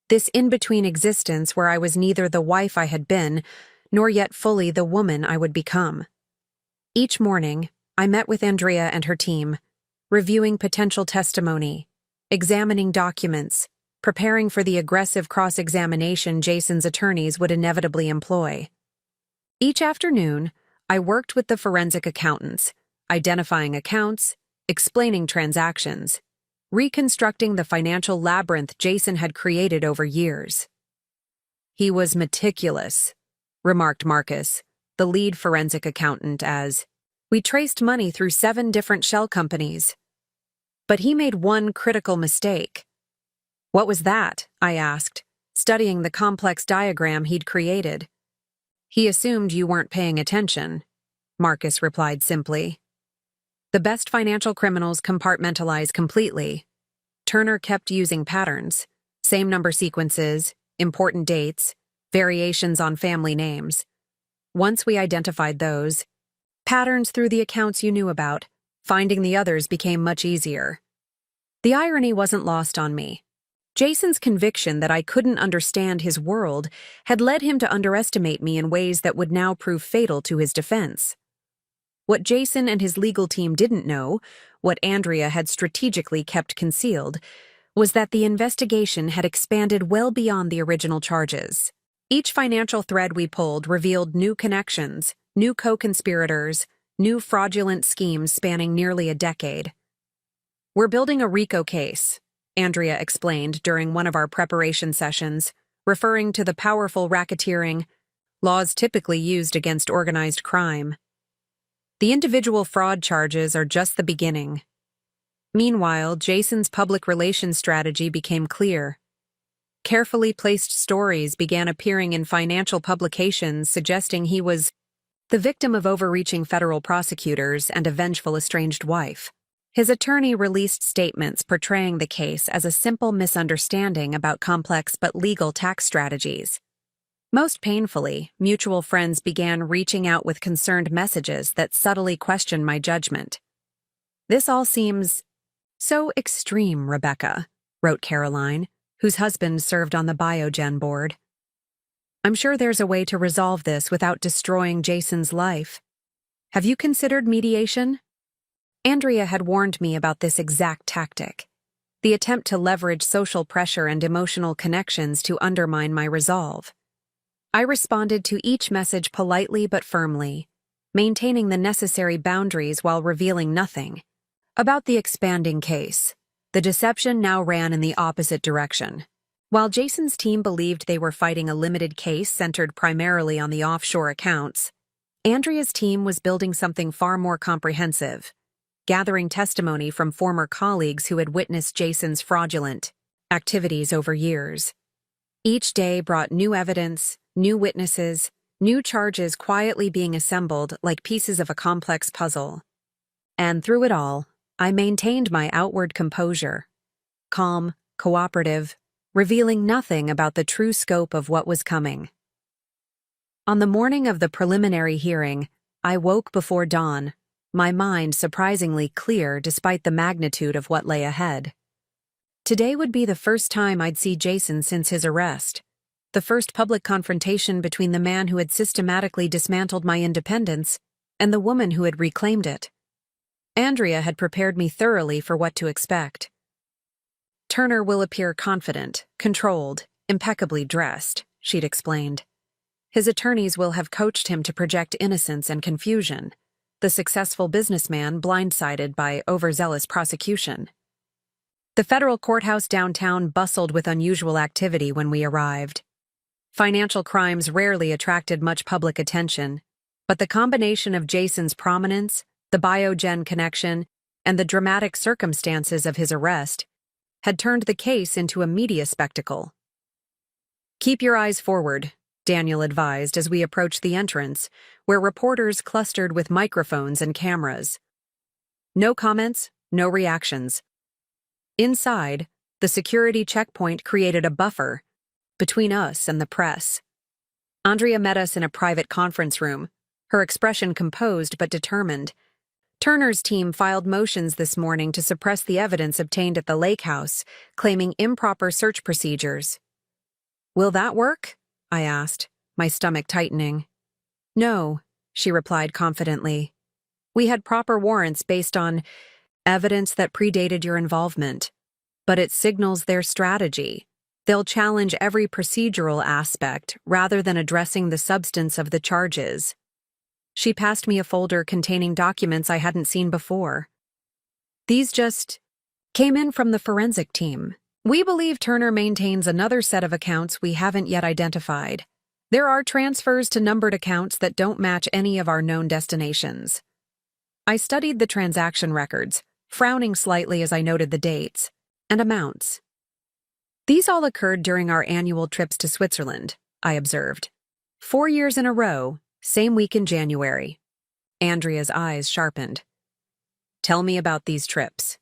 this in-between existence where I was neither the wife I had been, nor yet fully the woman I would become. Each morning, I met with Andrea and her team, reviewing potential testimony, examining documents, preparing for the aggressive cross-examination Jason's attorneys would inevitably employ. Each afternoon, I worked with the forensic accountants, identifying accounts, explaining transactions, reconstructing the financial labyrinth Jason had created over years. He was meticulous, remarked Marcus, the lead forensic accountant, as we traced money through 7 different shell companies. But he made one critical mistake. What was that? I asked, studying the complex diagram he'd created. He assumed you weren't paying attention, Marcus replied simply. The best financial criminals compartmentalize completely. Turner kept using patterns, same number sequences, important dates, variations on family names. Once we identified those patterns through the accounts you knew about, finding the others became much easier. The irony wasn't lost on me. Jason's conviction that I couldn't understand his world had led him to underestimate me in ways that would now prove fatal to his defense. What Jason and his legal team didn't know, what Andrea had strategically kept concealed, was that the investigation had expanded well beyond the original charges. Each financial thread we pulled revealed new connections, new co-conspirators, new fraudulent schemes spanning nearly a decade. We're building a RICO case, Andrea explained during one of our preparation sessions, referring to the powerful racketeering laws typically used against organized crime. The individual fraud charges are just the beginning. Meanwhile, Jason's public relations strategy became clear. Carefully placed stories began appearing in financial publications suggesting he was the victim of overreaching federal prosecutors and a vengeful estranged wife. His attorney released statements portraying the case as a simple misunderstanding about complex but legal tax strategies. Most painfully, mutual friends began reaching out with concerned messages that subtly questioned my judgment. This all seems so extreme, Rebecca, wrote Caroline, whose husband served on the Biogen board. I'm sure there's a way to resolve this without destroying Jason's life. Have you considered mediation? Andrea had warned me about this exact tactic, the attempt to leverage social pressure and emotional connections to undermine my resolve. I responded to each message politely but firmly, maintaining the necessary boundaries while revealing nothing. About the expanding case, the deception now ran in the opposite direction. While Jason's team believed they were fighting a limited case centered primarily on the offshore accounts, Andrea's team was building something far more comprehensive, gathering testimony from former colleagues who had witnessed Jason's fraudulent activities over years. Each day brought new evidence, new witnesses, new charges quietly being assembled like pieces of a complex puzzle. And through it all, I maintained my outward composure, calm, cooperative, revealing nothing about the true scope of what was coming. On the morning of the preliminary hearing, I woke before dawn, my mind surprisingly clear despite the magnitude of what lay ahead. Today would be the first time I'd see Jason since his arrest, the first public confrontation between the man who had systematically dismantled my independence and the woman who had reclaimed it. Andrea had prepared me thoroughly for what to expect. Turner will appear confident, controlled, impeccably dressed, she'd explained. His attorneys will have coached him to project innocence and confusion, the successful businessman blindsided by overzealous prosecution. The federal courthouse downtown bustled with unusual activity when we arrived. Financial crimes rarely attracted much public attention, but the combination of Jason's prominence, the Biogen connection, and the dramatic circumstances of his arrest had turned the case into a media spectacle. "Keep your eyes forward," Daniel advised as we approached the entrance, where reporters clustered with microphones and cameras. No comments, no reactions. Inside, the security checkpoint created a buffer between us and the press. Andrea met us in a private conference room, her expression composed but determined. Turner's team filed motions this morning to suppress the evidence obtained at the lake house, claiming improper search procedures. "Will that work?" I asked, my stomach tightening. "No," she replied confidently. "We had proper warrants based on evidence that predated your involvement, but it signals their strategy. They'll challenge every procedural aspect rather than addressing the substance of the charges." She passed me a folder containing documents I hadn't seen before. "These just came in from the forensic team. We believe Turner maintains another set of accounts we haven't yet identified. There are transfers to numbered accounts that don't match any of our known destinations." I studied the transaction records, frowning slightly as I noted the dates and amounts. "These all occurred during our annual trips to Switzerland," I observed. 4 years in a row, same week in January. Andrea's eyes sharpened. "Tell me about these trips."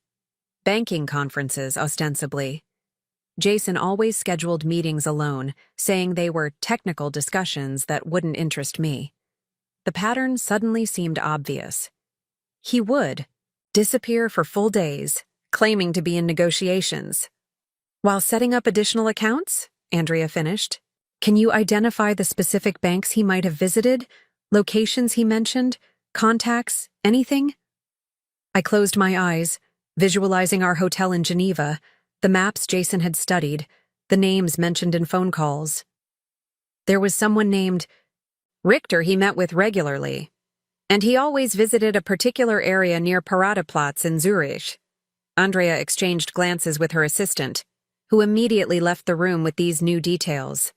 "Banking conferences, ostensibly." Jason always scheduled meetings alone, saying they were technical discussions that wouldn't interest me. The pattern suddenly seemed obvious. He would disappear for full days, claiming to be in negotiations, while setting up additional accounts, Andrea finished. "Can you identify the specific banks he might have visited, locations he mentioned, contacts, anything?" I closed my eyes, visualizing our hotel in Geneva, the maps Jason had studied, the names mentioned in phone calls. There was someone named Richter he met with regularly, and he always visited a particular area near Paradeplatz in Zurich. Andrea exchanged glances with her assistant, who immediately left the room with these new details.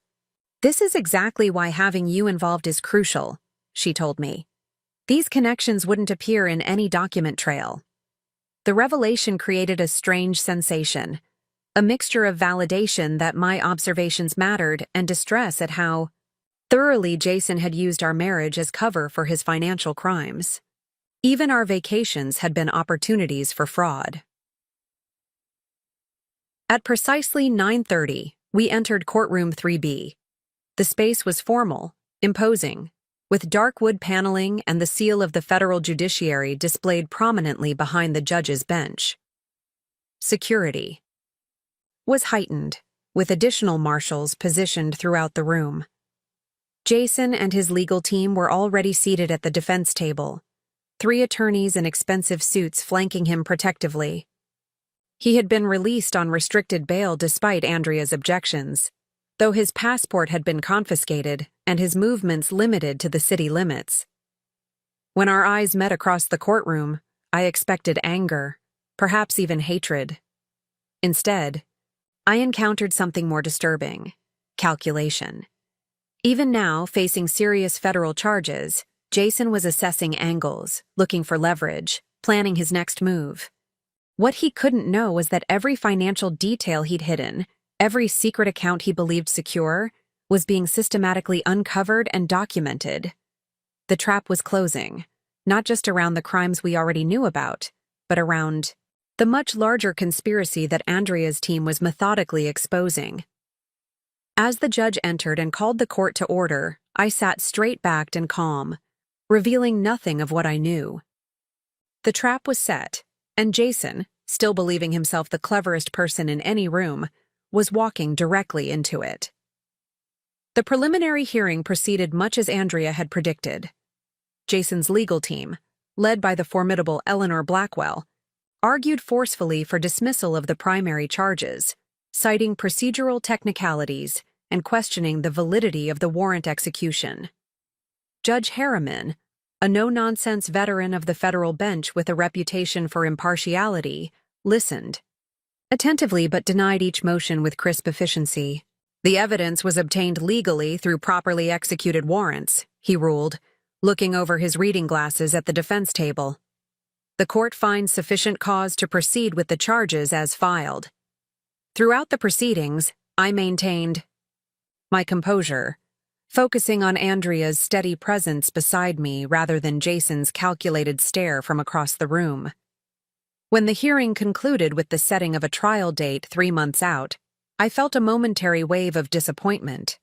"This is exactly why having you involved is crucial," she told me. "These connections wouldn't appear in any document trail." The revelation created a strange sensation, a mixture of validation that my observations mattered and distress at how thoroughly Jason had used our marriage as cover for his financial crimes. Even our vacations had been opportunities for fraud. At precisely 9:30, we entered courtroom 3B. The space was formal, imposing, with dark wood paneling and the seal of the federal judiciary displayed prominently behind the judge's bench. Security was heightened, with additional marshals positioned throughout the room. Jason and his legal team were already seated at the defense table, 3 attorneys in expensive suits flanking him protectively. He had been released on restricted bail despite Andrea's objections, though his passport had been confiscated and his movements limited to the city limits. When our eyes met across the courtroom, I expected anger, perhaps even hatred. Instead, I encountered something more disturbing: calculation. Even now, facing serious federal charges, Jason was assessing angles, looking for leverage, planning his next move. What he couldn't know was that every financial detail he'd hidden, every secret account he believed secure, was being systematically uncovered and documented. The trap was closing, not just around the crimes we already knew about, but around the much larger conspiracy that Andrea's team was methodically exposing. As the judge entered and called the court to order, I sat straight-backed and calm, revealing nothing of what I knew. The trap was set, and Jason, still believing himself the cleverest person in any room, was walking directly into it. The preliminary hearing proceeded much as Andrea had predicted. Jason's legal team, led by the formidable Eleanor Blackwell, argued forcefully for dismissal of the primary charges, citing procedural technicalities and questioning the validity of the warrant execution. Judge Harriman, a no-nonsense veteran of the federal bench with a reputation for impartiality, listened attentively but denied each motion with crisp efficiency. The evidence was obtained legally through properly executed warrants, he ruled, looking over his reading glasses at the defense table. The court finds sufficient cause to proceed with the charges as filed. Throughout the proceedings, I maintained my composure, focusing on Andrea's steady presence beside me rather than Jason's calculated stare from across the room. When the hearing concluded with the setting of a trial date 3 months out, I felt a momentary wave of disappointment.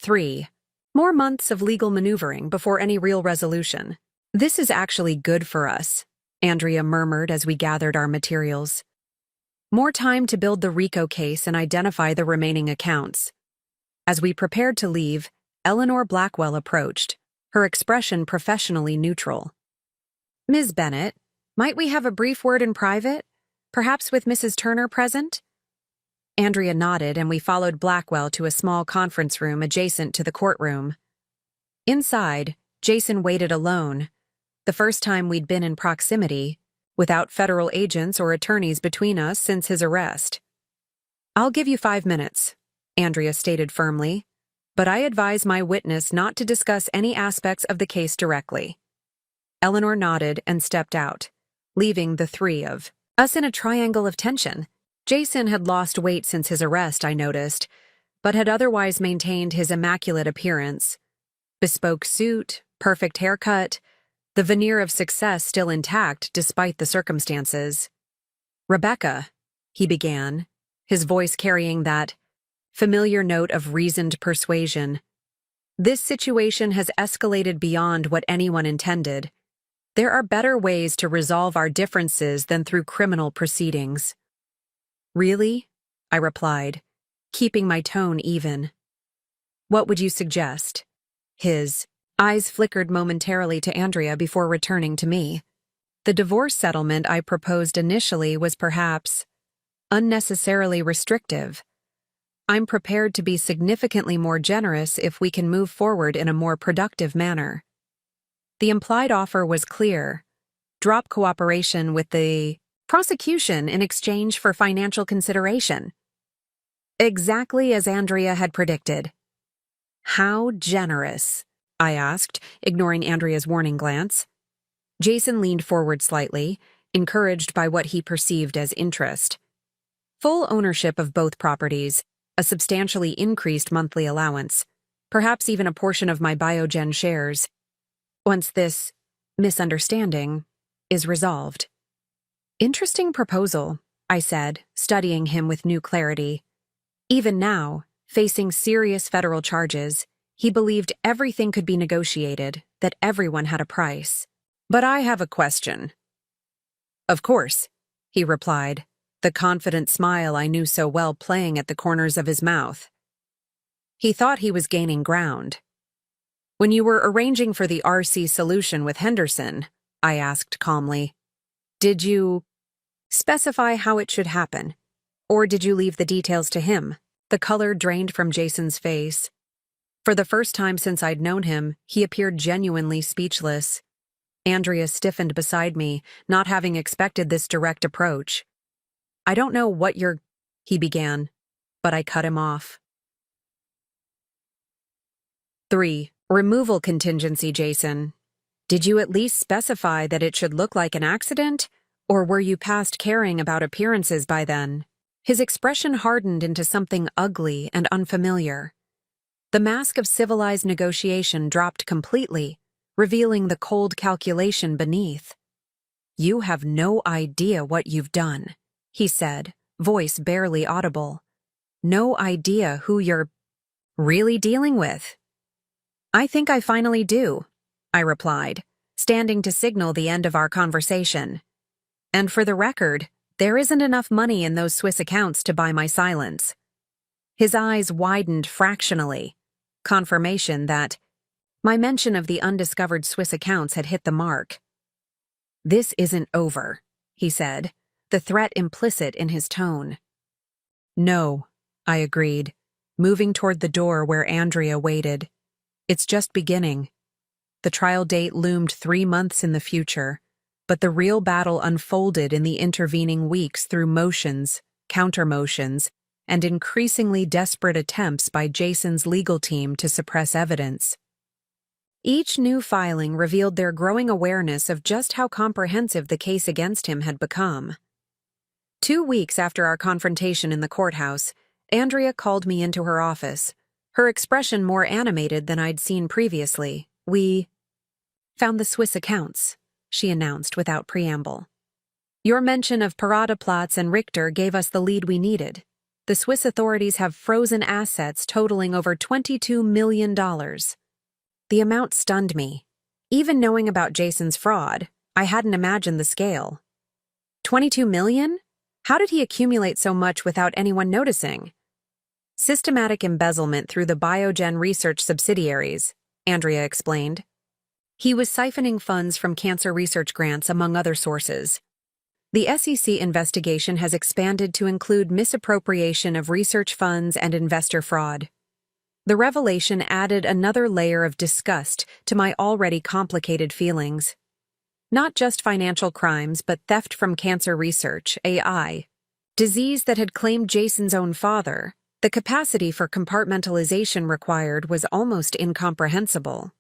3 more months of legal maneuvering before any real resolution. This is actually good for us, Andrea murmured as we gathered our materials. More time to build the RICO case and identify the remaining accounts. As we prepared to leave, Eleanor Blackwell approached, her expression professionally neutral. Ms. Bennett, might we have a brief word in private? Perhaps with Mrs. Turner present? Andrea nodded and we followed Blackwell to a small conference room adjacent to the courtroom. Inside, Jason waited alone, the first time we'd been in proximity, without federal agents or attorneys between us since his arrest. I'll give you 5 minutes, Andrea stated firmly, but I advise my witness not to discuss any aspects of the case directly. Eleanor nodded and stepped out, leaving the 3 of us in a triangle of tension. Jason had lost weight since his arrest, I noticed, but had otherwise maintained his immaculate appearance. Bespoke suit, perfect haircut, the veneer of success still intact despite the circumstances. Rebecca, he began, his voice carrying that familiar note of reasoned persuasion. This situation has escalated beyond what anyone intended. There are better ways to resolve our differences than through criminal proceedings. Really? I replied, keeping my tone even. What would you suggest? His eyes flickered momentarily to Andrea before returning to me. The divorce settlement I proposed initially was perhaps unnecessarily restrictive. I'm prepared to be significantly more generous if we can move forward in a more productive manner. The implied offer was clear: drop cooperation with the prosecution in exchange for financial consideration. Exactly as Andrea had predicted. How generous? I asked, ignoring Andrea's warning glance. Jason leaned forward slightly, encouraged by what he perceived as interest. Full ownership of both properties, a substantially increased monthly allowance, perhaps even a portion of my Biogen shares. Once this misunderstanding is resolved. Interesting proposal, I said, studying him with new clarity. Even now, facing serious federal charges, he believed everything could be negotiated, that everyone had a price. But I have a question. Of course, he replied, the confident smile I knew so well playing at the corners of his mouth. He thought he was gaining ground. When you were arranging for the RC solution with Henderson, I asked calmly. Did you specify how it should happen? Or did you leave the details to him? The color drained from Jason's face. For the first time since I'd known him, he appeared genuinely speechless. Andrea stiffened beside me, not having expected this direct approach. I don't know what he began, but I cut him off. 3. Removal contingency, Jason. Did you at least specify that it should look like an accident, or were you past caring about appearances by then? His expression hardened into something ugly and unfamiliar. The mask of civilized negotiation dropped completely, revealing the cold calculation beneath. You have no idea what you've done, he said, voice barely audible. No idea who you're really dealing with. I think I finally do, I replied, standing to signal the end of our conversation. And for the record, there isn't enough money in those Swiss accounts to buy my silence. His eyes widened fractionally, confirmation that my mention of the undiscovered Swiss accounts had hit the mark. This isn't over, he said, the threat implicit in his tone. No, I agreed, moving toward the door where Andrea waited. It's just beginning. The trial date loomed 3 months in the future, but the real battle unfolded in the intervening weeks through motions, counter-motions, and increasingly desperate attempts by Jason's legal team to suppress evidence. Each new filing revealed their growing awareness of just how comprehensive the case against him had become. 2 weeks after our confrontation in the courthouse, Andrea called me into her office, her expression more animated than I'd seen previously. We found the Swiss accounts, she announced without preamble. Your mention of Paradeplatz and Richter gave us the lead we needed. The Swiss authorities have frozen assets totaling over $22 million. The amount stunned me. Even knowing about Jason's fraud, I hadn't imagined the scale. 22 million? How did he accumulate so much without anyone noticing? Systematic embezzlement through the Biogen research subsidiaries, Andrea explained. He was siphoning funds from cancer research grants, among other sources. The SEC investigation has expanded to include misappropriation of research funds and investor fraud. The revelation added another layer of disgust to my already complicated feelings. Not just financial crimes, but theft from cancer research, AI. Disease that had claimed Jason's own father. The capacity for compartmentalization required was almost incomprehensible.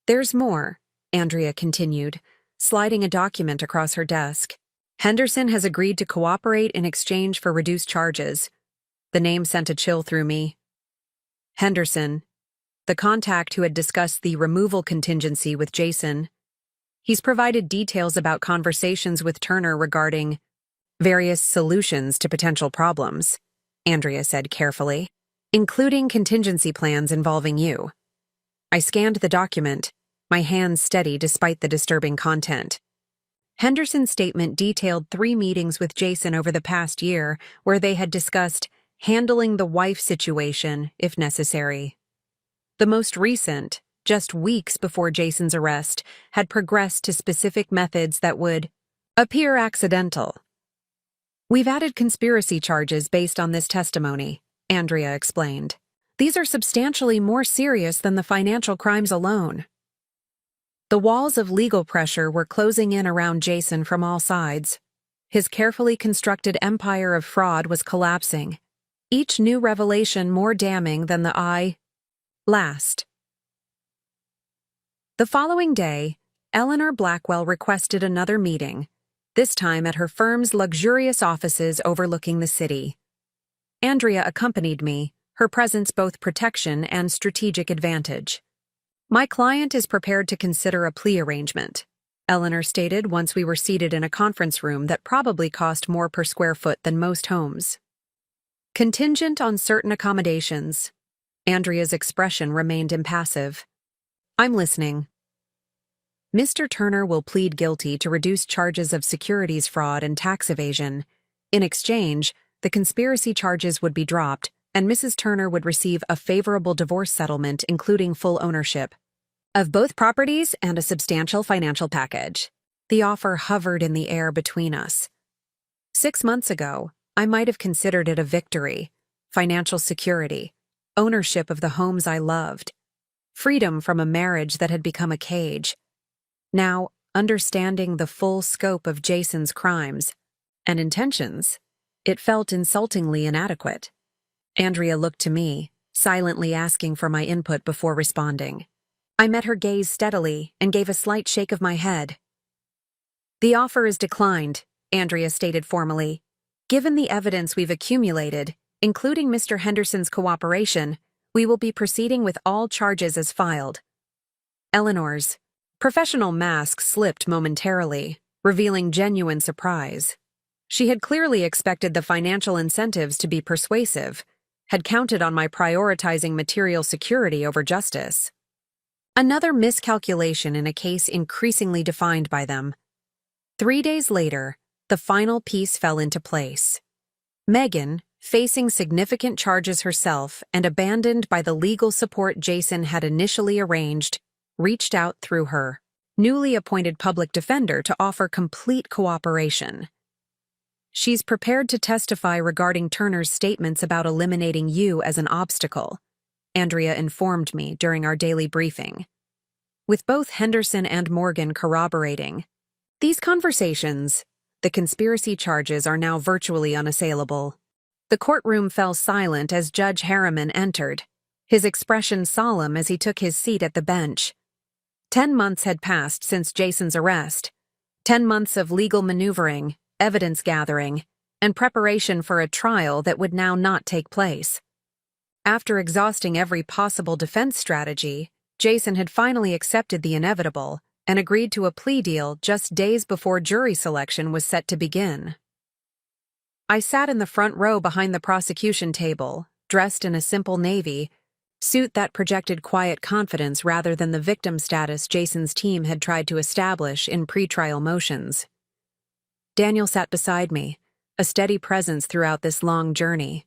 There's more, Andrea continued, sliding a document across her desk. Henderson has agreed to cooperate in exchange for reduced charges. The name sent a chill through me. Henderson, the contact who had discussed the removal contingency with Jason. He's provided details about conversations with Turner regarding various solutions to potential problems, Andrea said carefully, including contingency plans involving you. I scanned the document, my hands steady despite the disturbing content. Henderson's statement detailed 3 meetings with Jason over the past year where they had discussed handling the wife situation, if necessary. The most recent, just weeks before Jason's arrest, had progressed to specific methods that would appear accidental. We've added conspiracy charges based on this testimony, Andrea explained. These are substantially more serious than the financial crimes alone. The walls of legal pressure were closing in around Jason from all sides. His carefully constructed empire of fraud was collapsing, each new revelation more damning than the last. The following day, Eleanor Blackwell requested another meeting, this time at her firm's luxurious offices overlooking the city. Andrea accompanied me, her presence both protection and strategic advantage. My client is prepared to consider a plea arrangement, Eleanor stated once we were seated in a conference room that probably cost more per square foot than most homes. Contingent on certain accommodations. Andrea's expression remained impassive. I'm listening. Mr. Turner will plead guilty to reduced charges of securities fraud and tax evasion. In exchange, the conspiracy charges would be dropped, and Mrs. Turner would receive a favorable divorce settlement including full ownership. of both properties and a substantial financial package. The offer hovered in the air between us. 6 months ago, I might have considered it a victory, financial security, ownership of the homes I loved, freedom from a marriage that had become a cage. Now, understanding the full scope of Jason's crimes and intentions, it felt insultingly inadequate. Andrea looked to me, silently asking for my input before responding. I met her gaze steadily and gave a slight shake of my head. "The offer is declined," Andrea stated formally. "Given the evidence we've accumulated, including Mr. Henderson's cooperation, we will be proceeding with all charges as filed." Eleanor's professional mask slipped momentarily, revealing genuine surprise. She had clearly expected the financial incentives to be persuasive, had counted on my prioritizing material security over justice. Another miscalculation in a case increasingly defined by them. 3 days later, the final piece fell into place. Megan, facing significant charges herself and abandoned by the legal support Jason had initially arranged, reached out through her newly appointed public defender to offer complete cooperation. "She's prepared to testify regarding Turner's statements about eliminating you as an obstacle," Andrea informed me during our daily briefing. With both Henderson and Morgan corroborating these conversations, the conspiracy charges are now virtually unassailable. The courtroom fell silent as Judge Harriman entered, his expression solemn as he took his seat at the bench. 10 months had passed since Jason's arrest. 10 months of legal maneuvering, evidence gathering, and preparation for a trial that would now not take place. After exhausting every possible defense strategy, Jason had finally accepted the inevitable and agreed to a plea deal just days before jury selection was set to begin. I sat in the front row behind the prosecution table, dressed in a simple navy suit that projected quiet confidence rather than the victim status Jason's team had tried to establish in pretrial motions. Daniel sat beside me, a steady presence throughout this long journey.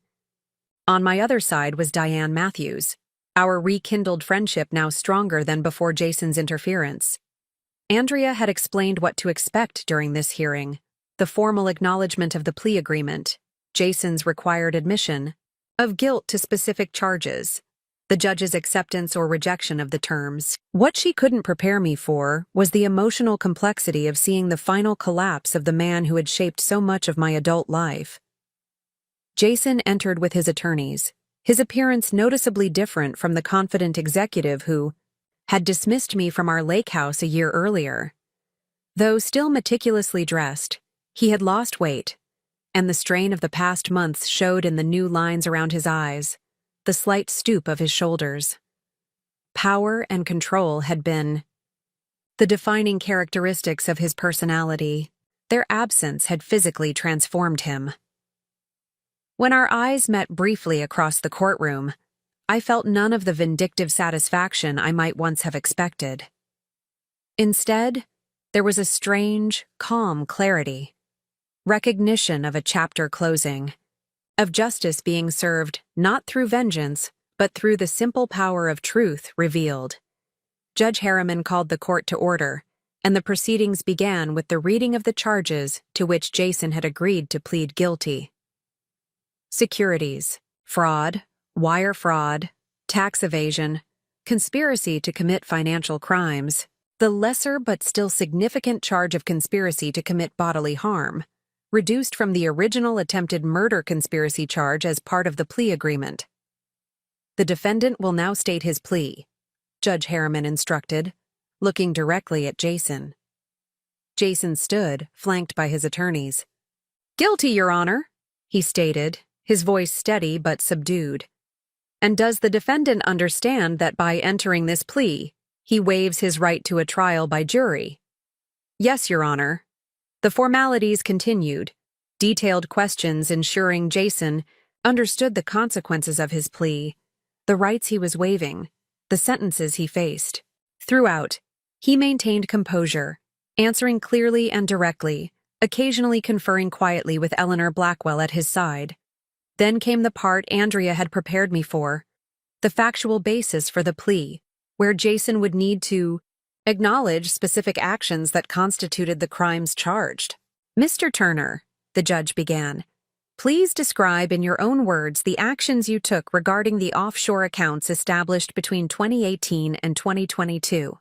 On my other side was Diane Matthews, our rekindled friendship now stronger than before Jason's interference. Andrea had explained what to expect during this hearing: the formal acknowledgement of the plea agreement, Jason's required admission of guilt to specific charges, the judge's acceptance or rejection of the terms. What she couldn't prepare me for was the emotional complexity of seeing the final collapse of the man who had shaped so much of my adult life. Jason entered with his attorneys, his appearance noticeably different from the confident executive who had dismissed me from our lake house a year earlier. Though still meticulously dressed, he had lost weight, and the strain of the past months showed in the new lines around his eyes, the slight stoop of his shoulders. Power and control had been the defining characteristics of his personality. Their absence had physically transformed him. When our eyes met briefly across the courtroom, I felt none of the vindictive satisfaction I might once have expected. Instead, there was a strange, calm clarity, recognition of a chapter closing, of justice being served not through vengeance, but through the simple power of truth revealed. Judge Harriman called the court to order, and the proceedings began with the reading of the charges to which Jason had agreed to plead guilty. Securities, fraud, wire fraud, tax evasion, conspiracy to commit financial crimes, the lesser but still significant charge of conspiracy to commit bodily harm, reduced from the original attempted murder conspiracy charge as part of the plea agreement. "The defendant will now state his plea," Judge Harriman instructed, looking directly at Jason. Jason stood, flanked by his attorneys. "Guilty, Your Honor," he stated, his voice steady but subdued. "And does the defendant understand that by entering this plea, he waives his right to a trial by jury?" "Yes, Your Honor." The formalities continued, detailed questions ensuring Jason understood the consequences of his plea, the rights he was waiving, the sentences he faced. Throughout, he maintained composure, answering clearly and directly, occasionally conferring quietly with Eleanor Blackwell at his side. Then came the part Andrea had prepared me for, the factual basis for the plea, where Jason would need to acknowledge specific actions that constituted the crimes charged. Mr. Turner, the judge began, please describe in your own words the actions you took regarding the offshore accounts established between 2018 and 2022.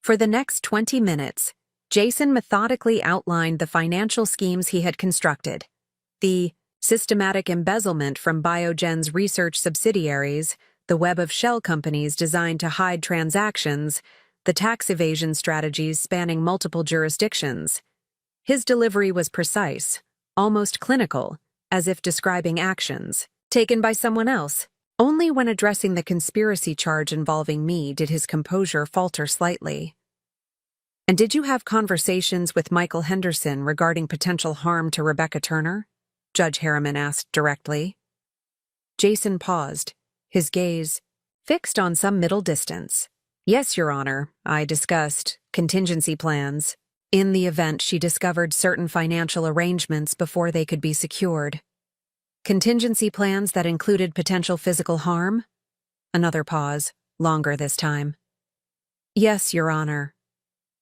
For the next 20 minutes, Jason methodically outlined the financial schemes he had constructed, the systematic embezzlement from Biogen's research subsidiaries, the web of shell companies designed to hide transactions, the tax evasion strategies spanning multiple jurisdictions. His delivery was precise, almost clinical, as if describing actions taken by someone else. Only when addressing the conspiracy charge involving me did his composure falter slightly. And did you have conversations with Michael Henderson regarding potential harm to Rebecca Turner? Judge Harriman asked directly. Jason paused, his gaze fixed on some middle distance. Yes, Your Honor, I discussed contingency plans in the event she discovered certain financial arrangements before they could be secured. Contingency plans that included potential physical harm? Another pause, longer this time. Yes, Your Honor.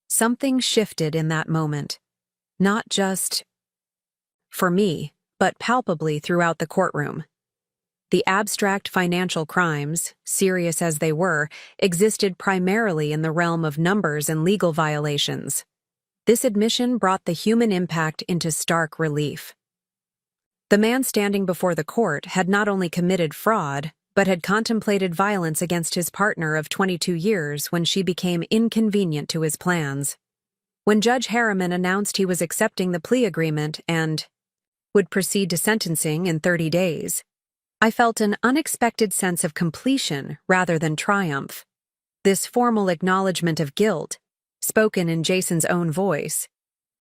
Something shifted in that moment, not just for me, but palpably throughout the courtroom. The abstract financial crimes, serious as they were, existed primarily in the realm of numbers and legal violations. This admission brought the human impact into stark relief. The man standing before the court had not only committed fraud, but had contemplated violence against his partner of 22 years when she became inconvenient to his plans. When Judge Harriman announced he was accepting the plea agreement and would proceed to sentencing in 30 days, I felt an unexpected sense of completion rather than triumph. This formal acknowledgement of guilt, spoken in Jason's own voice,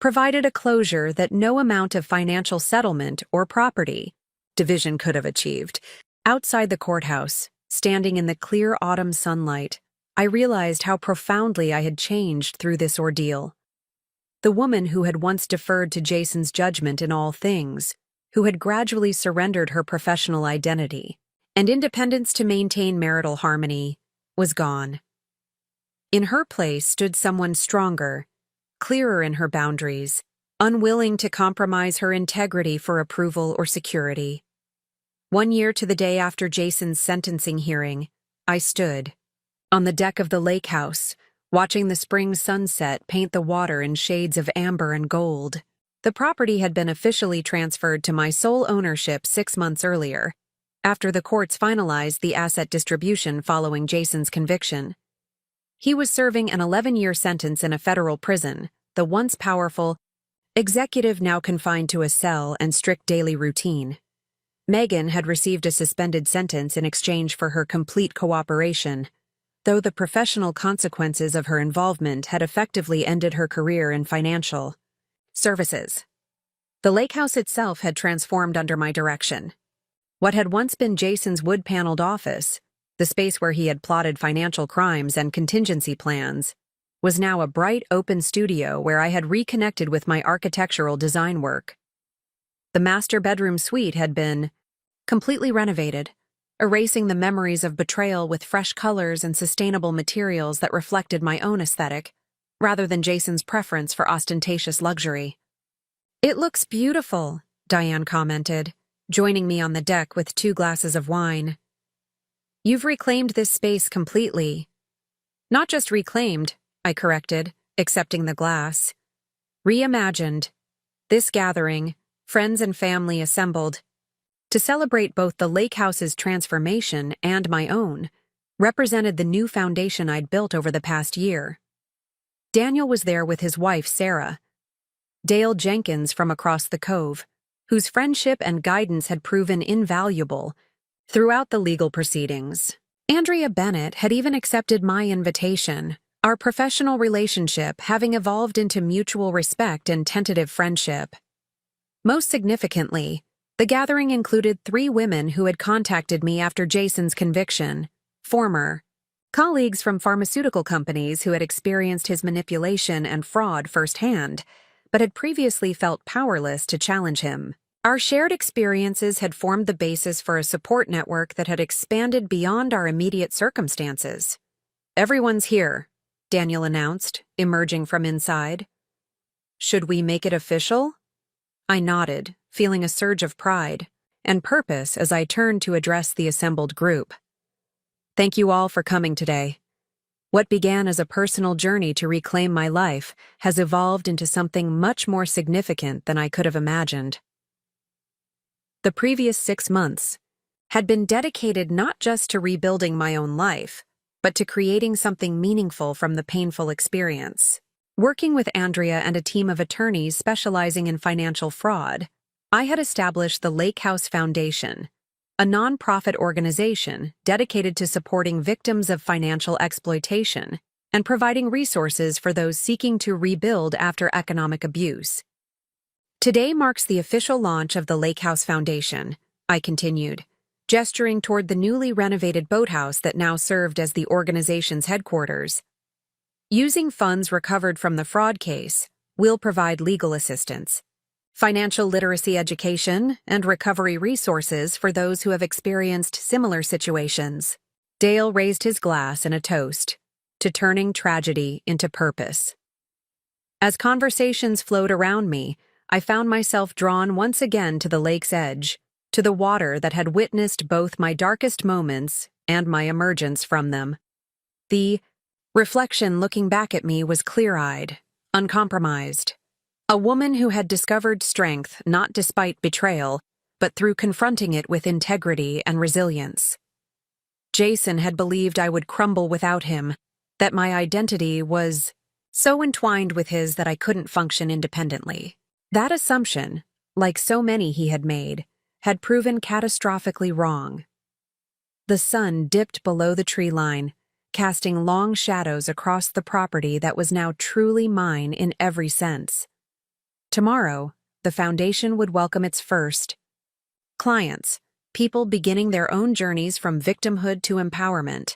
provided a closure that no amount of financial settlement or property division could have achieved. Outside the courthouse, standing in the clear autumn sunlight, I realized how profoundly I had changed through this ordeal. The woman who had once deferred to Jason's judgment in all things, who had gradually surrendered her professional identity and independence to maintain marital harmony, was gone. In her place stood someone stronger, clearer in her boundaries, unwilling to compromise her integrity for approval or security. 1 year to the day after Jason's sentencing hearing, I stood on the deck of the lake house, watching the spring sunset paint the water in shades of amber and gold. The property had been officially transferred to my sole ownership 6 months earlier, after the courts finalized the asset distribution following Jason's conviction. He was serving an 11-year sentence in a federal prison, the once powerful executive now confined to a cell and strict daily routine. Megan had received a suspended sentence in exchange for her complete cooperation, though the professional consequences of her involvement had effectively ended her career in financial services. The lake house itself had transformed under my direction. What had once been Jason's wood-paneled office, the space where he had plotted financial crimes and contingency plans, was now a bright, open studio where I had reconnected with my architectural design work. The master bedroom suite had been completely renovated, erasing the memories of betrayal with fresh colors and sustainable materials that reflected my own aesthetic, rather than Jason's preference for ostentatious luxury. It looks beautiful, Diane commented, joining me on the deck with 2 glasses of wine. You've reclaimed this space completely. Not just reclaimed, I corrected, accepting the glass. Reimagined. This gathering, friends and family assembled, to celebrate both the lake house's transformation and my own, represented the new foundation I'd built over the past year. Daniel was there with his wife, Sarah. Dale Jenkins from across the cove, whose friendship and guidance had proven invaluable throughout the legal proceedings. Andrea Bennett had even accepted my invitation, our professional relationship having evolved into mutual respect and tentative friendship. Most significantly, the gathering included 3 women who had contacted me after Jason's conviction, former colleagues from pharmaceutical companies who had experienced his manipulation and fraud firsthand, but had previously felt powerless to challenge him. Our shared experiences had formed the basis for a support network that had expanded beyond our immediate circumstances. Everyone's here, Daniel announced, emerging from inside. Should we make it official? I nodded, feeling a surge of pride and purpose as I turned to address the assembled group. Thank you all for coming today. What began as a personal journey to reclaim my life has evolved into something much more significant than I could have imagined. The previous 6 months had been dedicated not just to rebuilding my own life, but to creating something meaningful from the painful experience. Working with Andrea and a team of attorneys specializing in financial fraud, I had established the Lake House Foundation, a nonprofit organization dedicated to supporting victims of financial exploitation and providing resources for those seeking to rebuild after economic abuse. Today marks the official launch of the Lake House Foundation, I continued, gesturing toward the newly renovated boathouse that now served as the organization's headquarters. Using funds recovered from the fraud case, we'll provide legal assistance, financial literacy education, and recovery resources for those who have experienced similar situations. Dale raised his glass in a toast to turning tragedy into purpose. As conversations flowed around me, I found myself drawn once again to the lake's edge, to the water that had witnessed both my darkest moments and my emergence from them. The reflection looking back at me was clear-eyed, uncompromised. A woman who had discovered strength not despite betrayal, but through confronting it with integrity and resilience. Jason had believed I would crumble without him, that my identity was so entwined with his that I couldn't function independently. That assumption, like so many he had made, had proven catastrophically wrong. The sun dipped below the tree line, casting long shadows across the property that was now truly mine in every sense. Tomorrow, the foundation would welcome its first clients, people beginning their own journeys from victimhood to empowerment.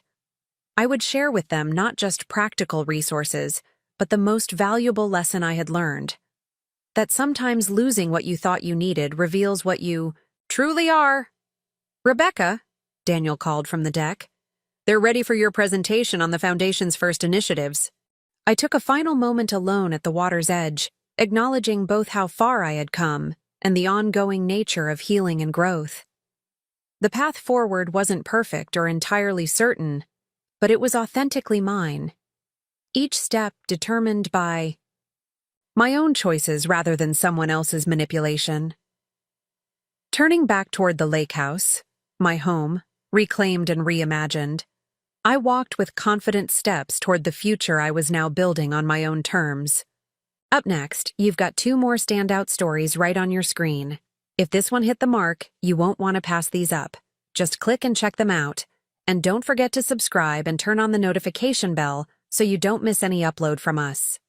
I would share with them not just practical resources, but the most valuable lesson I had learned. That sometimes losing what you thought you needed reveals what you truly are. Rebecca, Daniel called from the deck. They're ready for your presentation on the Foundation's first initiatives. I took a final moment alone at the water's edge, acknowledging both how far I had come and the ongoing nature of healing and growth. The path forward wasn't perfect or entirely certain, but it was authentically mine. Each step determined by my own choices rather than someone else's manipulation. Turning back toward the lake house, my home, reclaimed and reimagined, I walked with confident steps toward the future I was now building on my own terms. Up next, you've got 2 more standout stories right on your screen. If this one hit the mark, you won't want to pass these up. Just click and check them out. And don't forget to subscribe and turn on the notification bell so you don't miss any upload from us.